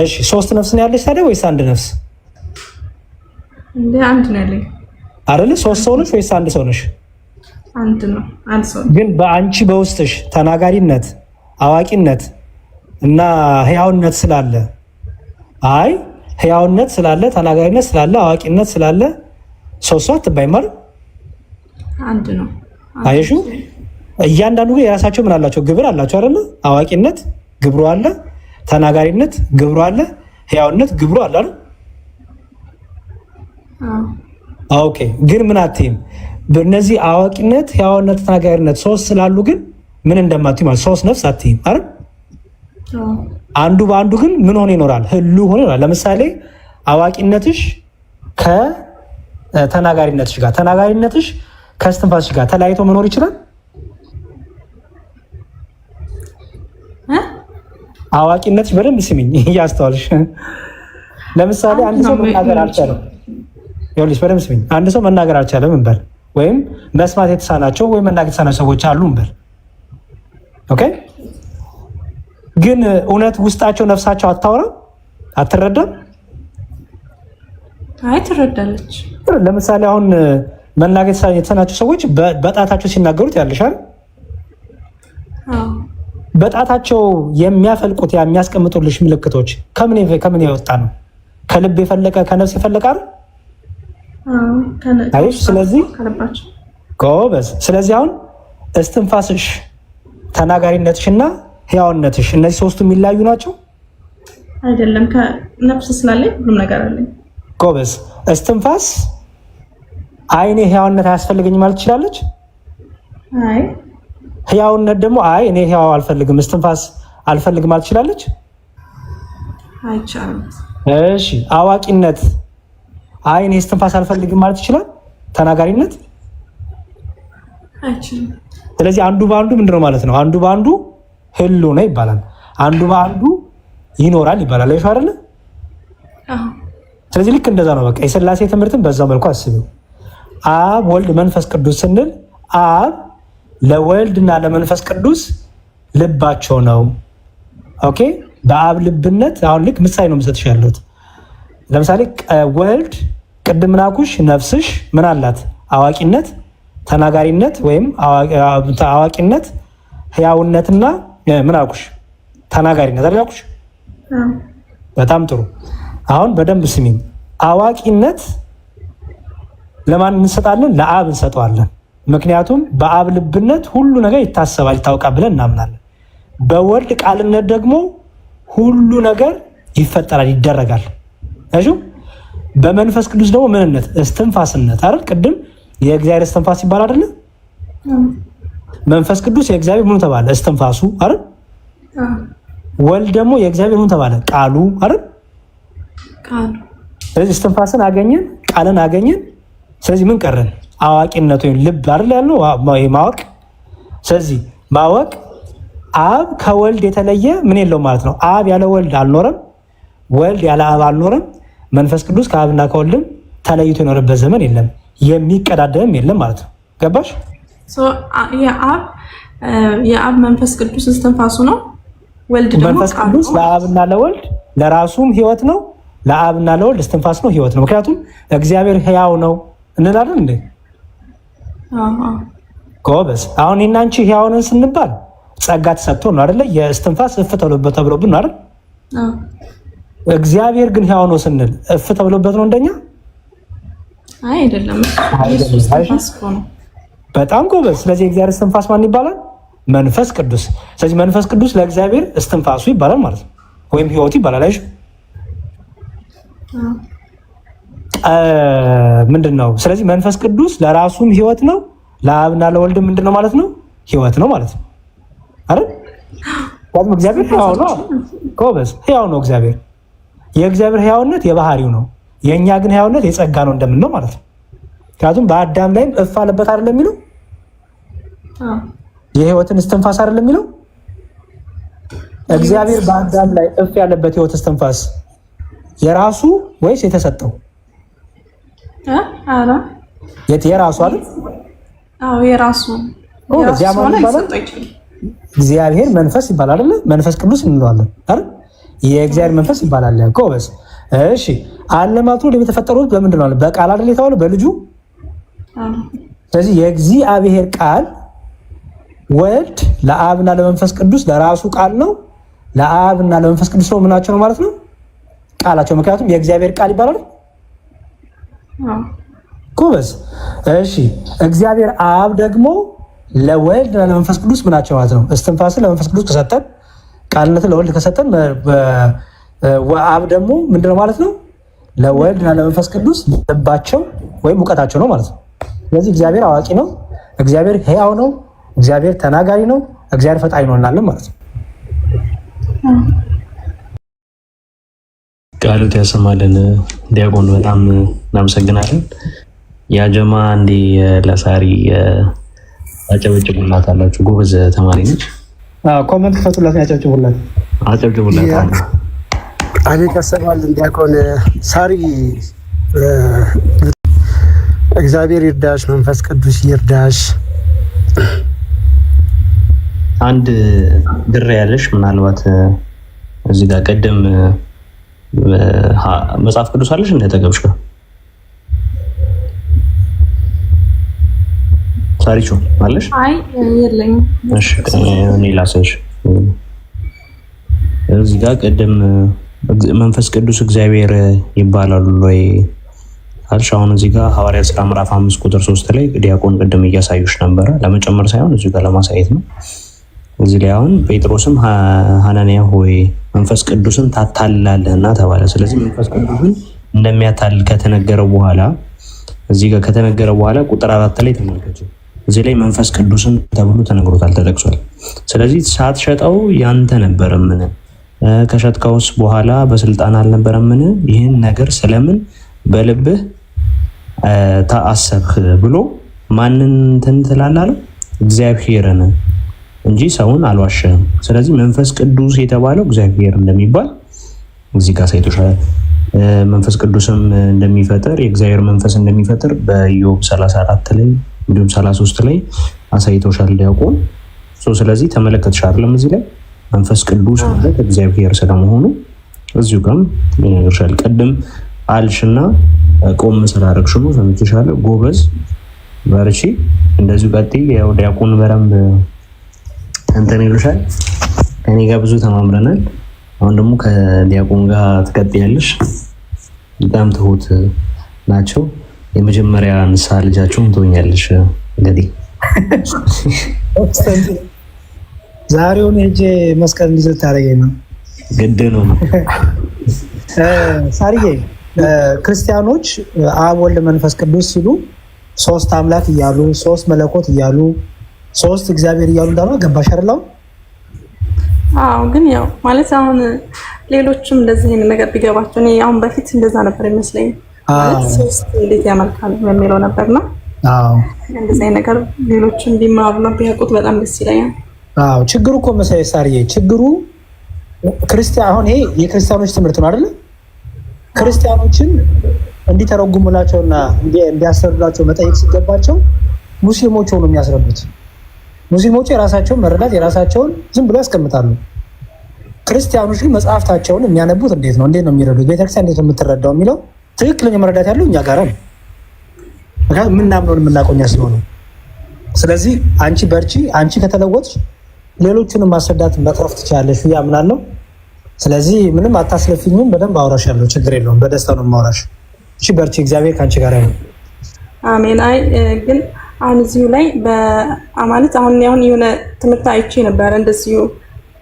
እሺ ሶስት ነፍስ ነው ያለሽ ታዲያ ወይስ አንድ ነፍስ? እንደ አንድ ነው ያለኝ አይደል? ሶስት ሰው ነሽ ወይስ አንድ ሰው ነሽ? አንድ ነው። አንድ ሰው ግን በአንቺ በውስጥሽ ተናጋሪነት፣ አዋቂነት እና ሕያውነት ስላለ አይ ሕያውነት ስላለ ተናጋሪነት ስላለ አዋቂነት ስላለ ሶስት ሰው አትባይም አይደል? አንድ ነው። አየሹ እያንዳንዱ የራሳቸው ምን አላቸው? ግብር አላቸው አይደል? አዋቂነት ግብሩ አለ፣ ተናጋሪነት ግብሩ አለ፣ ሕያውነት ግብሩ አለ አይደል? ኦኬ። ግን ምን አትይም? በእነዚህ አዋቂነት፣ ሕያውነት፣ ተናጋሪነት ሶስት ስላሉ ግን ምን እንደማትይ ማለት ሶስት ነፍስ አትይም አይደል? አንዱ በአንዱ ግን ምን ሆኖ ይኖራል? ህሉ ሆኖ ይኖራል። ለምሳሌ አዋቂነትሽ ከተናጋሪነትሽ ጋር፣ ተናጋሪነትሽ ከስትንፋስሽ ጋር ተለያይቶ መኖር ይችላል? አዋቂነትሽ በደንብ ስሚኝ እያስተዋልሽ። ለምሳሌ አንድ ሰው መናገር አልቻለም። ይኸውልሽ በደንብ ስሚኝ። አንድ ሰው መናገር አልቻለም እንበል፣ ወይም መስማት የተሳናቸው ወይም መናገር የተሳናቸው ሰዎች አሉ እንበል። ኦኬ። ግን እውነት ውስጣቸው ነፍሳቸው አታወራም? አትረዳም? አይ ትረዳለች። ለምሳሌ አሁን መናገር የተሳናቸው ሰዎች በጣታቸው ሲናገሩት ያለሻል። በጣታቸው የሚያፈልቁት የሚያስቀምጡልሽ ምልክቶች ከምን የወጣ ነው? ከልብ የፈለቀ ከነፍስ የፈለቀ አይደል? አይሽ። ስለዚህ ጎበዝ። ስለዚህ አሁን እስትንፋስሽ፣ ተናጋሪነትሽና ሕያውነትሽ እነዚህ ሶስቱ የሚለያዩ ናቸው? አይደለም። ከነፍስ ስላለኝ ሁሉም ነገር አለኝ። ጎበዝ። እስትንፋስ እኔ ህያውነት አያስፈልገኝም ማለት ትችላለች? አይ ህያውነት ደግሞ እኔ ህያው አልፈልግም እስትንፋስ አልፈልግም ማለት ትችላለች? አይቻልም። እሺ አዋቂነት እኔ እስትንፋስ አልፈልግም ማለት ይችላል? ተናጋሪነት አይችልም። ስለዚህ አንዱ በአንዱ ምንድነው ማለት ነው? አንዱ በአንዱ ህልው ነው ይባላል። አንዱ በአንዱ ይኖራል ይባላል። አይሽ አይደለ? ስለዚህ ልክ እንደዛ ነው። በቃ የሥላሴ ትምህርትን በዛው መልኩ አስቢው። አብ ወልድ መንፈስ ቅዱስ ስንል አብ ለወልድና ለመንፈስ ቅዱስ ልባቸው ነው። ኦኬ በአብ ልብነት አሁን ልክ ምሳሌ ነው የምሰጥሽ ያለሁት። ለምሳሌ ወልድ ቅድም ናኩሽ ነፍስሽ ምን አላት? አዋቂነት፣ ተናጋሪነት ወይም አዋቂነት፣ ህያውነትና ምን አልኩሽ? ተናጋሪነት አልኩሽ። በጣም ጥሩ። አሁን በደንብ ስሚኝ። አዋቂነት ለማን እንሰጣለን? ለአብ እንሰጠዋለን። ምክንያቱም በአብ ልብነት ሁሉ ነገር ይታሰባል ይታወቃል ብለን እናምናለን። በወልድ ቃልነት ደግሞ ሁሉ ነገር ይፈጠራል ይደረጋል። እሺ በመንፈስ ቅዱስ ደግሞ ምንነት? እስትንፋስነት አይደል? ቅድም የእግዚአብሔር እስትንፋስ ይባል አይደል? መንፈስ ቅዱስ የእግዚአብሔር ምኑ ተባለ? እስትንፋሱ አይደል? ወልድ ደግሞ የእግዚአብሔር ምኑ ተባለ? ቃሉ አይደል? ቃሉ። ስለዚህ እስትንፋስን አገኘን፣ ቃልን አገኘን። ስለዚህ ምን ቀረን? አዋቂነት ወይም ልብ አይደል ያለው ማወቅ። ስለዚህ ማወቅ አብ ከወልድ የተለየ ምን የለውም ማለት ነው። አብ ያለ ወልድ አልኖረም፣ ወልድ ያለ አብ አልኖረም። መንፈስ ቅዱስ ከአብና ከወልድም ተለይቶ የኖረበት ዘመን የለም፣ የሚቀዳደምም የለም ማለት ነው። ገባሽ? የአብ መንፈስ ቅዱስ እስትንፋሱ ነው። ወልድ ደግሞ መንፈስ ቅዱስ ለአብና ለወልድ ለራሱም ህይወት ነው፣ ለአብና ለወልድ እስትንፋስ ነው፣ ህይወት ነው። ምክንያቱም እግዚአብሔር ህያው ነው እንላለን እንዴ? ጎበዝ። አሁን እኔና አንቺ ህያው ነን ስንባል ጸጋ ተሰጥቶ ነው አይደለ? የእስትንፋስ እፍ ተብሎበት ነው አይደል? እግዚአብሔር ግን ህያው ነው ስንል እፍ ተብሎበት ነው እንደኛ? አይደለም። በጣም ጎበዝ። ስለዚህ የእግዚአብሔር እስትንፋስ ማን ይባላል? መንፈስ ቅዱስ። ስለዚህ መንፈስ ቅዱስ ለእግዚአብሔር እስትንፋሱ ይባላል ማለት ነው፣ ወይም ህይወቱ ይባላል። አይሽ ምንድን ነው? ስለዚህ መንፈስ ቅዱስ ለራሱም ህይወት ነው፣ ለአብና ለወልድ ምንድን ነው ማለት ነው? ህይወት ነው ማለት ነው አይደል? ታዲያ እግዚአብሔር ህያው ነው። ጎበዝ። ህያው ነው እግዚአብሔር። የእግዚአብሔር ህያውነት የባህሪው ነው፣ የእኛ ግን ህያውነት የጸጋ ነው እንደምን ነው ማለት ነው። ምክንያቱም በአዳም ላይም እፍ አለበት አይደለም የሚለው? የህይወትን እስትንፋስ አይደለም የሚለው? እግዚአብሔር በአዳም ላይ እፍ ያለበት ህይወት እስትንፋስ የራሱ ወይስ የተሰጠው? የራሱ አይደል? የራሱ። እግዚአብሔር መንፈስ ይባላል አይደል? መንፈስ ቅዱስ እንለዋለን አይደል? የእግዚአብሔር መንፈስ ይባላል። ጎበዝ። እሺ ዓለማቱ የተፈጠሩት በምንድን ነው? በቃል አይደል የተባለው? በልጁ። ስለዚህ የእግዚአብሔር ቃል ወልድ ለአብና ለመንፈስ ቅዱስ ለራሱ ቃል ነው፣ ለአብና ለመንፈስ ቅዱስ ነው ምናቸው ነው ማለት ነው? ቃላቸው። ምክንያቱም የእግዚአብሔር ቃል ይባላል። ጎበዝ። እሺ እግዚአብሔር አብ ደግሞ ለወልድ ለመንፈስ ቅዱስ ምናቸው ማለት ነው? እስትንፋስን ለመንፈስ ቅዱስ ከሰጠን፣ ቃልነትን ለወልድ ከሰጠን፣ አብ ደግሞ ምንድነው ማለት ነው? ለወልድ ለመንፈስ ቅዱስ ልባቸው ወይም እውቀታቸው ነው ማለት ነው። ስለዚህ እግዚአብሔር አዋቂ ነው፣ እግዚአብሔር ሕያው ነው፣ እግዚአብሔር ተናጋሪ ነው፣ እግዚአብሔር ፈጣሪ ነው እንላለን ማለት ነው። ቃሉት ያሰማልን። ዲያቆን በጣም እናመሰግናለን። ያጀማ እንዲ ለሳሪ አጨብጭቡላት አላችሁ። ጎበዝ ተማሪ ነች። ኮመንት ክፈቱላት፣ ያጨብጭቡላት፣ አጨብጭቡላት። አቤት ያሰማልን ዲያቆን ሳሪ። እግዚአብሔር ይርዳሽ፣ መንፈስ ቅዱስ ይርዳሽ። አንድ ድሬ ያለሽ ምናልባት እዚህ ጋር ቀደም መጽሐፍ ቅዱስ አለሽ እንደተገብሽ ጋር ሳሪቹ አለሽ? አይ የለኝም። እሺ እኔ ላሳይሽ። እዚህ ጋር ቀደም መንፈስ ቅዱስ እግዚአብሔር ይባላሉ ወይ አልሽ? አሁን እዚህ ጋር ሐዋርያት ሥራ ምዕራፍ 5 ቁጥር 3 ላይ ዲያቆን ቀደም እያሳዩሽ ነበረ። ለመጨመር ሳይሆን እዚህ ጋር ለማሳየት ነው። እዚህ ላይ አሁን ጴጥሮስም ሐናንያ ሆይ መንፈስ ቅዱስን ታታልላለህና ተባለ። ስለዚህ መንፈስ ቅዱስን እንደሚያታልል ከተነገረው በኋላ እዚህ ጋር ከተነገረው በኋላ ቁጥር 4 ላይ ተመልከቱ። እዚህ ላይ መንፈስ ቅዱስን ተብሎ ተነግሮታል፣ ተጠቅሷል። ስለዚህ ሳትሸጠው ያንተ ነበረምን? ከሸጥከውስ በኋላ በስልጣን አልነበረምን? ይህን ነገር ስለምን በልብህ ታሰብህ ብሎ ማንን እንትን ትላለህ? እግዚአብሔርን እንጂ ሰውን አልዋሸህም። ስለዚህ መንፈስ ቅዱስ የተባለው እግዚአብሔር እንደሚባል እዚህ ጋር ሳይቶሻል። መንፈስ ቅዱስም እንደሚፈጥር የእግዚአብሔር መንፈስ እንደሚፈጥር በኢዮብ 34 ላይ እንዲሁም 33 ላይ አሳይቶሻል ዲያቆን። ስለዚህ ተመለከትሽ አይደለም? እዚህ ላይ መንፈስ ቅዱስ ማለት እግዚአብሔር ስለመሆኑ እዚሁ ጋርም ይነግርሻል። ቅድም አልሽና ቆም ስላደረግሽ ነው ሰምቼሻለሁ። ጎበዝ በርቺ፣ እንደዚሁ ቀጥይ። ያው ዲያቆን በደንብ እንትን ይሉሻል። ከኔ ጋር ብዙ ተማምረናል። አሁን ደግሞ ከዲያቆን ጋር ትቀጥያለሽ። በጣም ትሁት ናቸው። የመጀመሪያ ንስሐ ልጃቸውም ትሆኛለሽ። እንግዲህ ዛሬውን ሄጄ መስቀል እንዲዘል ታደርገኝ ነው ግድ ነው። ሳርዬ ክርስቲያኖች አብ ወልድ መንፈስ ቅዱስ ሲሉ ሶስት አምላክ እያሉ ሶስት መለኮት እያሉ ሶስት እግዚአብሔር እያሉ እንዳሉ ገባሽ አይደል? አዎ። ግን ያው ማለት አሁን ሌሎችም እንደዚህ ይሄን ነገር ቢገባቸው እኔ አሁን በፊት እንደዛ ነበር ይመስለኝ። ማለት ሶስት እንዴት ያመልካሉ የሚለው ነበርና አዎ፣ እንደዚህ አይነት ነገር ሌሎችም ቢማሩና ቢያውቁት በጣም ደስ ይለኛል። አዎ። ችግሩ እኮ መሰለኝ ሳርዬ፣ ችግሩ ክርስቲያን አሁን ይሄ የክርስቲያኖች ትምህርት ነው አይደል? ክርስቲያኖችን እንዲተረጉሙላቸውና እንዲያስረዱላቸው መጠየቅ ሲገባቸው ሙስሊሞች ሆነው የሚያስረዱት። ሙስሊሞች የራሳቸውን መረዳት የራሳቸውን ዝም ብሎ ያስቀምጣሉ። ክርስቲያኖች ግን መጽሐፍታቸውን የሚያነቡት እንዴት ነው የሚረዱት፣ ቤተክርስቲያን እንዴት ነው የምትረዳው የሚለው ትክክለኛ መረዳት ያለው እኛ ጋር ነው። ምክንያቱም የምናምነውን የምናውቀው እኛ ስለሆነ። ስለዚህ አንቺ በርቺ። አንቺ ከተለወጥሽ ሌሎቹንም ማስረዳት መቅረፍ ትችላለሽ ብዬ አምናለሁ። ስለዚህ ምንም አታስለፊኝም። በደንብ አውራሻለሁ፣ ችግር የለውም። በደስታ ነው የማውራሽ። እሺ በርቺ፣ እግዚአብሔር ከአንቺ ጋር ይሁን። አሜን። አይ ግን አሁን እዚሁ ላይ በአማለት አሁን የሆነ ትምህርት አይቼ ነበር እንደዚሁ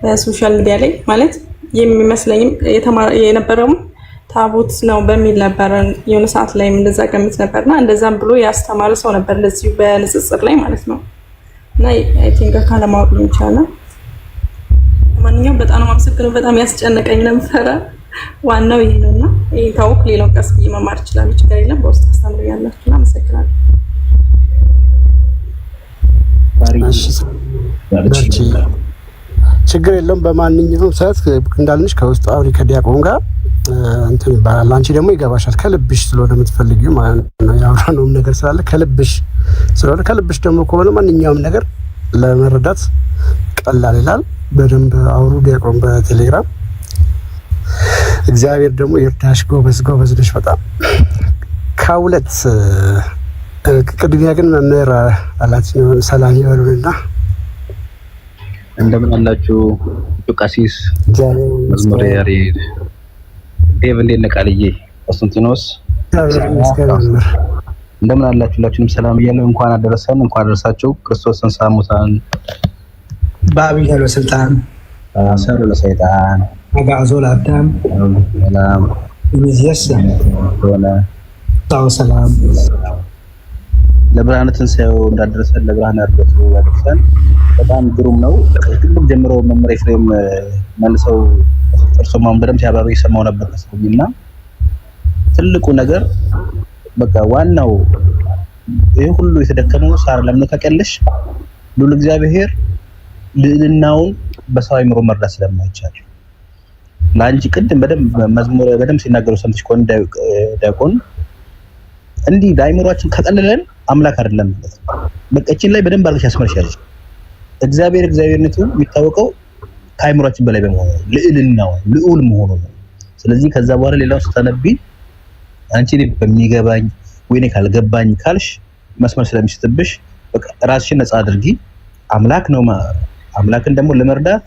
በሶሻል ሚዲያ ላይ ማለት የሚመስለኝም የነበረውም ታቦት ነው በሚል ነበር። የሆነ ሰዓት ላይ እንደዛ ገምት ነበርና እንደዛም ብሎ ያስተማረ ሰው ነበር እንደዚሁ በንጽጽር ላይ ማለት ነው። እና አይ ቲንክ ካለማወቅ ሊሆን ይችላል። ማንኛውም በጣም አመሰግናለሁ። በጣም ያስጨነቀኝ ነበር። ዋናው ይሄ ነውና ይሄ ታውቅ ሌላው ቀስ ብዬ መማር ይችላል። ችግር የለም። በውስጥ አስተምሪያለሁና አመሰግናለሁ። ችግር የለውም። በማንኛውም ሰዓት እንዳልንሽ ከውስጥ አውሪ ከዲያቆን ጋር እንትን ይባላል። አንቺ ደግሞ ይገባሻል ከልብሽ ስለሆነ የምትፈልጊው ማለት ነው። ያወራነውም ነገር ስላለ ከልብሽ ስለሆነ ከልብሽ ደግሞ ከሆነ ማንኛውም ነገር ለመረዳት ቀላል ይላል። በደንብ አውሩ ዲያቆን በቴሌግራም። እግዚአብሔር ደግሞ ይርዳሽ። ጎበዝ ነሽ በጣም ከሁለት ቅድሚያ ግን መምህር አላችሁ ሰላም ይበሉንና እንደምን አላችሁ? ቃሲስ መዝሙር ያሬድ ዴቭ እንዴት ነህ? ቃልዬ ቆስጠንጢኖስ እንደምን አላችሁ? ሁላችሁንም ሰላም ብያለሁ። እንኳን አደረሰን፣ እንኳን አደረሳችሁ። ክርስቶስ ተንሥአ እሙታን በዐቢይ ኃይል ወሥልጣን አሰሮ ለሰይጣን አግዓዞ ለአዳም ሰላም ይእዜሰ ሆነ ሰላም። ለብርሃነ ትንሣኤው እንዳደረሰን ለብርሃነ ዕርገቱ ያደርሰን። በጣም ግሩም ነው። ከቅድም ጀምሮ መምህር ኤፍሬም መልሰው እርሶማን በደምብ ሲያብራሩ እየሰማሁ ነበር ከሰውኝና ትልቁ ነገር በቃ ዋናው ይሄ ሁሉ የተደከመው ሳር ለምን ታውቂያለሽ? ሉል እግዚአብሔር ልዕልናውን በሰው አይምሮ መርዳት ስለማይቻል ለአንቺ ቅድም በደምብ መዝሙር በደምብ ሲናገሩ ሰምተሽ ከሆነ ዲያቆን እንዲህ ለአይምሮአችን ከቀለለን አምላክ አይደለም ማለት ነው። በቃ እቺን ላይ በደንብ አድርገሽ ያስመርሻለሽ። እግዚአብሔርነቱ የሚታወቀው ከአይምሮአችን በላይ በመሆኑ ልዕልናው ልዑል መሆኑ ነው። ስለዚህ ከዛ በኋላ ሌላው ስተነቢ አንቺ በሚገባኝ ወይኔ ካልገባኝ ካልሽ መስመር ስለሚስትብሽ በቃ ራስሽን ነፃ አድርጊ። አምላክ ነው አምላክን ደግሞ ለመርዳት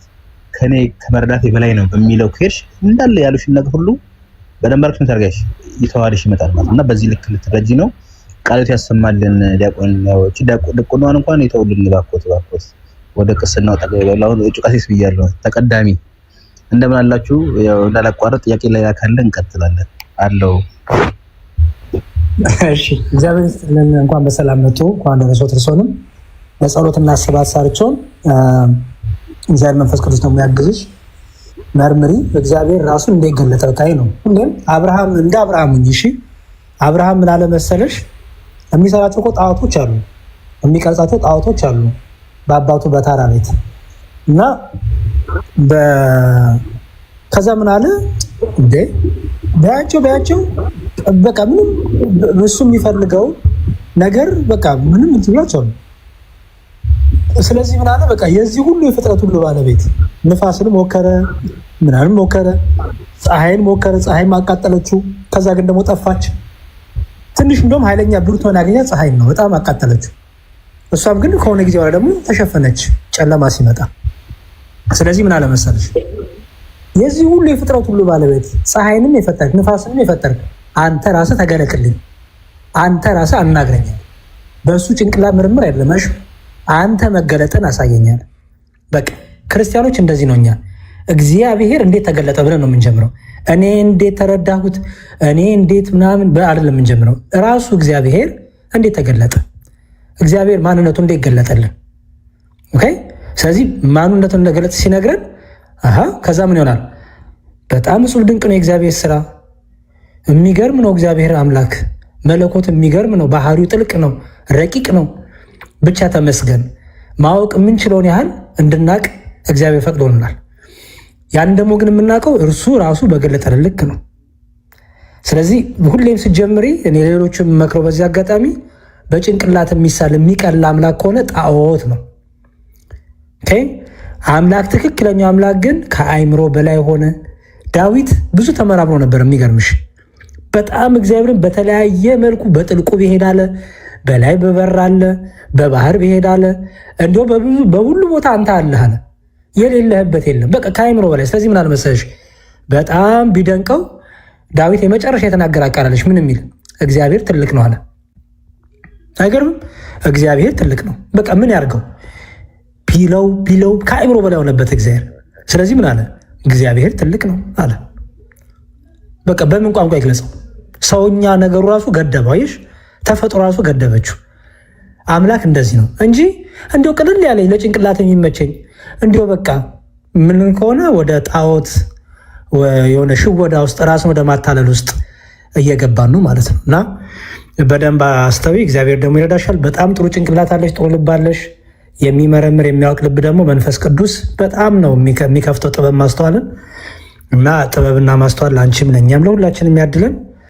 ከኔ ከመርዳት የበላይ ነው በሚለው ከሄድሽ እንዳለ ያሉሽን ነገር ሁሉ በደንብ አድርገሽ ታርጋሽ ይተዋልሽ ይመጣል ማለት እና በዚህ ልክ ልትረጂ ነው። ቃሎት ያሰማልን ዲያቆን ነው። እቺ ዲያቆኗን እንኳን ይተውልን ባኮት ወደ ቅስናው ጠገበላው እጩ ቃሲስ ብያለሁ። ተቀዳሚ እንደምን አላችሁ? ያው እንዳላቋረጥ ጥያቄ ላይ ካለ እንቀጥላለን አለው። እሺ እግዚአብሔር ይስጥልን። እንኳን በሰላም መጡ። እንኳን ደረሶት። እርሶንም በጸሎት እናስባት። ሳርቸውን እግዚአብሔር መንፈስ ቅዱስ ነው የሚያግዝሽ። መርምሪ። እግዚአብሔር ራሱን እንደገለጠ ታይ ነው። ሁሌም አብርሃም እንደ አብርሃም እንጂ እሺ አብርሃም ምን አለ መሰለሽ የሚሰራቸው ጣዖቶች አሉ፣ የሚቀርጻቸው ጣዖቶች አሉ በአባቱ በታራ ቤት እና ከዛ ምን አለ እንዴ በያቸው በቃ ምንም እሱ የሚፈልገው ነገር በቃ ምንም እንትላቸው። ስለዚህ ምን አለ በቃ የዚህ ሁሉ የፍጥረት ሁሉ ባለቤት ንፋስን ሞከረ፣ ምናምን ሞከረ፣ ፀሐይን ሞከረ፣ ፀሐይ ማቃጠለችው። ከዛ ግን ደግሞ ጠፋች። ትንሽ እንደውም ኃይለኛ ብርቱን ያገኛት ፀሐይን ነው፣ በጣም አቃጠለችው። እሷም ግን ከሆነ ጊዜ በኋላ ደግሞ ተሸፈነች ጨለማ ሲመጣ። ስለዚህ ምን አለ መሰለሽ የዚህ ሁሉ የፍጥረት ሁሉ ባለቤት ፀሐይንም የፈጠርክ ንፋስንም የፈጠርክ አንተ ራስህ ተገለጥልኝ፣ አንተ ራስህ አናግረኝ። በእሱ ጭንቅላት ምርምር አይደለማሽ፣ አንተ መገለጥን አሳየኛል። በቃ ክርስቲያኖች እንደዚህ ነው። እኛ እግዚአብሔር እንዴት ተገለጠ ብለን ነው የምንጀምረው። እኔ እንዴት ተረዳሁት፣ እኔ እንዴት ምናምን አይደለም የምንጀምረው። ራሱ እግዚአብሔር እንዴት ተገለጠ፣ እግዚአብሔር ማንነቱ እንዴት ገለጠልን። ኦኬ። ስለዚህ ማንነቱን እንደገለጠ ሲነግረን ከዛ ምን ይሆናል? በጣም እጹብ ድንቅ ነው የእግዚአብሔር ስራ፣ የሚገርም ነው እግዚአብሔር አምላክ መለኮት፣ የሚገርም ነው ባህሪው፣ ጥልቅ ነው፣ ረቂቅ ነው። ብቻ ተመስገን። ማወቅ የምንችለውን ያህል እንድናቅ እግዚአብሔር ፈቅዶልናል። ያን ደግሞ ግን የምናውቀው እርሱ ራሱ በገለጠልን ልክ ነው። ስለዚህ ሁሌም ስትጀምሪ እኔ ሌሎችም መክረው በዚህ አጋጣሚ በጭንቅላት የሚሳል የሚቀል አምላክ ከሆነ ጣዖት ነው። ኦኬ። አምላክ ትክክለኛው አምላክ ግን ከአይምሮ በላይ ሆነ። ዳዊት ብዙ ተመራምሮ ነበር። የሚገርምሽ በጣም እግዚአብሔርን በተለያየ መልኩ በጥልቁ ብሄዳለ፣ በላይ በበራለ፣ በባህር ብሄዳለ፣ እንዲሁ በሁሉ ቦታ አንተ አለህ አለ። የሌለህበት የለም። በቃ ከአይምሮ በላይ። ስለዚህ ምን አልመሰለሽ በጣም ቢደንቀው ዳዊት የመጨረሻ የተናገረ አቃላለች ምን የሚል እግዚአብሔር ትልቅ ነው አለ። አይገርምም? እግዚአብሔር ትልቅ ነው። በቃ ምን ያርገው ቢለው ከአይምሮ በላይ ሆነበት እግዚአብሔር። ስለዚህ ምን አለ? እግዚአብሔር ትልቅ ነው አለ። በቃ በምን ቋንቋ ይግለጸው? ሰውኛ ነገሩ ራሱ ገደበው። አየሽ፣ ተፈጥሮ ራሱ ገደበችው። አምላክ እንደዚህ ነው እንጂ እንዲሁ ቅልል ያለኝ ለጭንቅላት የሚመቸኝ እንዲሁ በቃ ምን ከሆነ ወደ ጣዖት የሆነ ሽወዳ ውስጥ ራስን ወደ ማታለል ውስጥ እየገባን ነው ማለት ነው። እና በደንብ አስተዊ። እግዚአብሔር ደግሞ ይረዳሻል። በጣም ጥሩ ጭንቅላት አለሽ፣ ጥሩ ልብ አለሽ። የሚመረምር የሚያውቅ ልብ ደግሞ መንፈስ ቅዱስ በጣም ነው የሚከፍተው ጥበብ ማስተዋልን። እና ጥበብና ማስተዋል ለአንቺም ለእኛም ለሁላችንም ያድለን።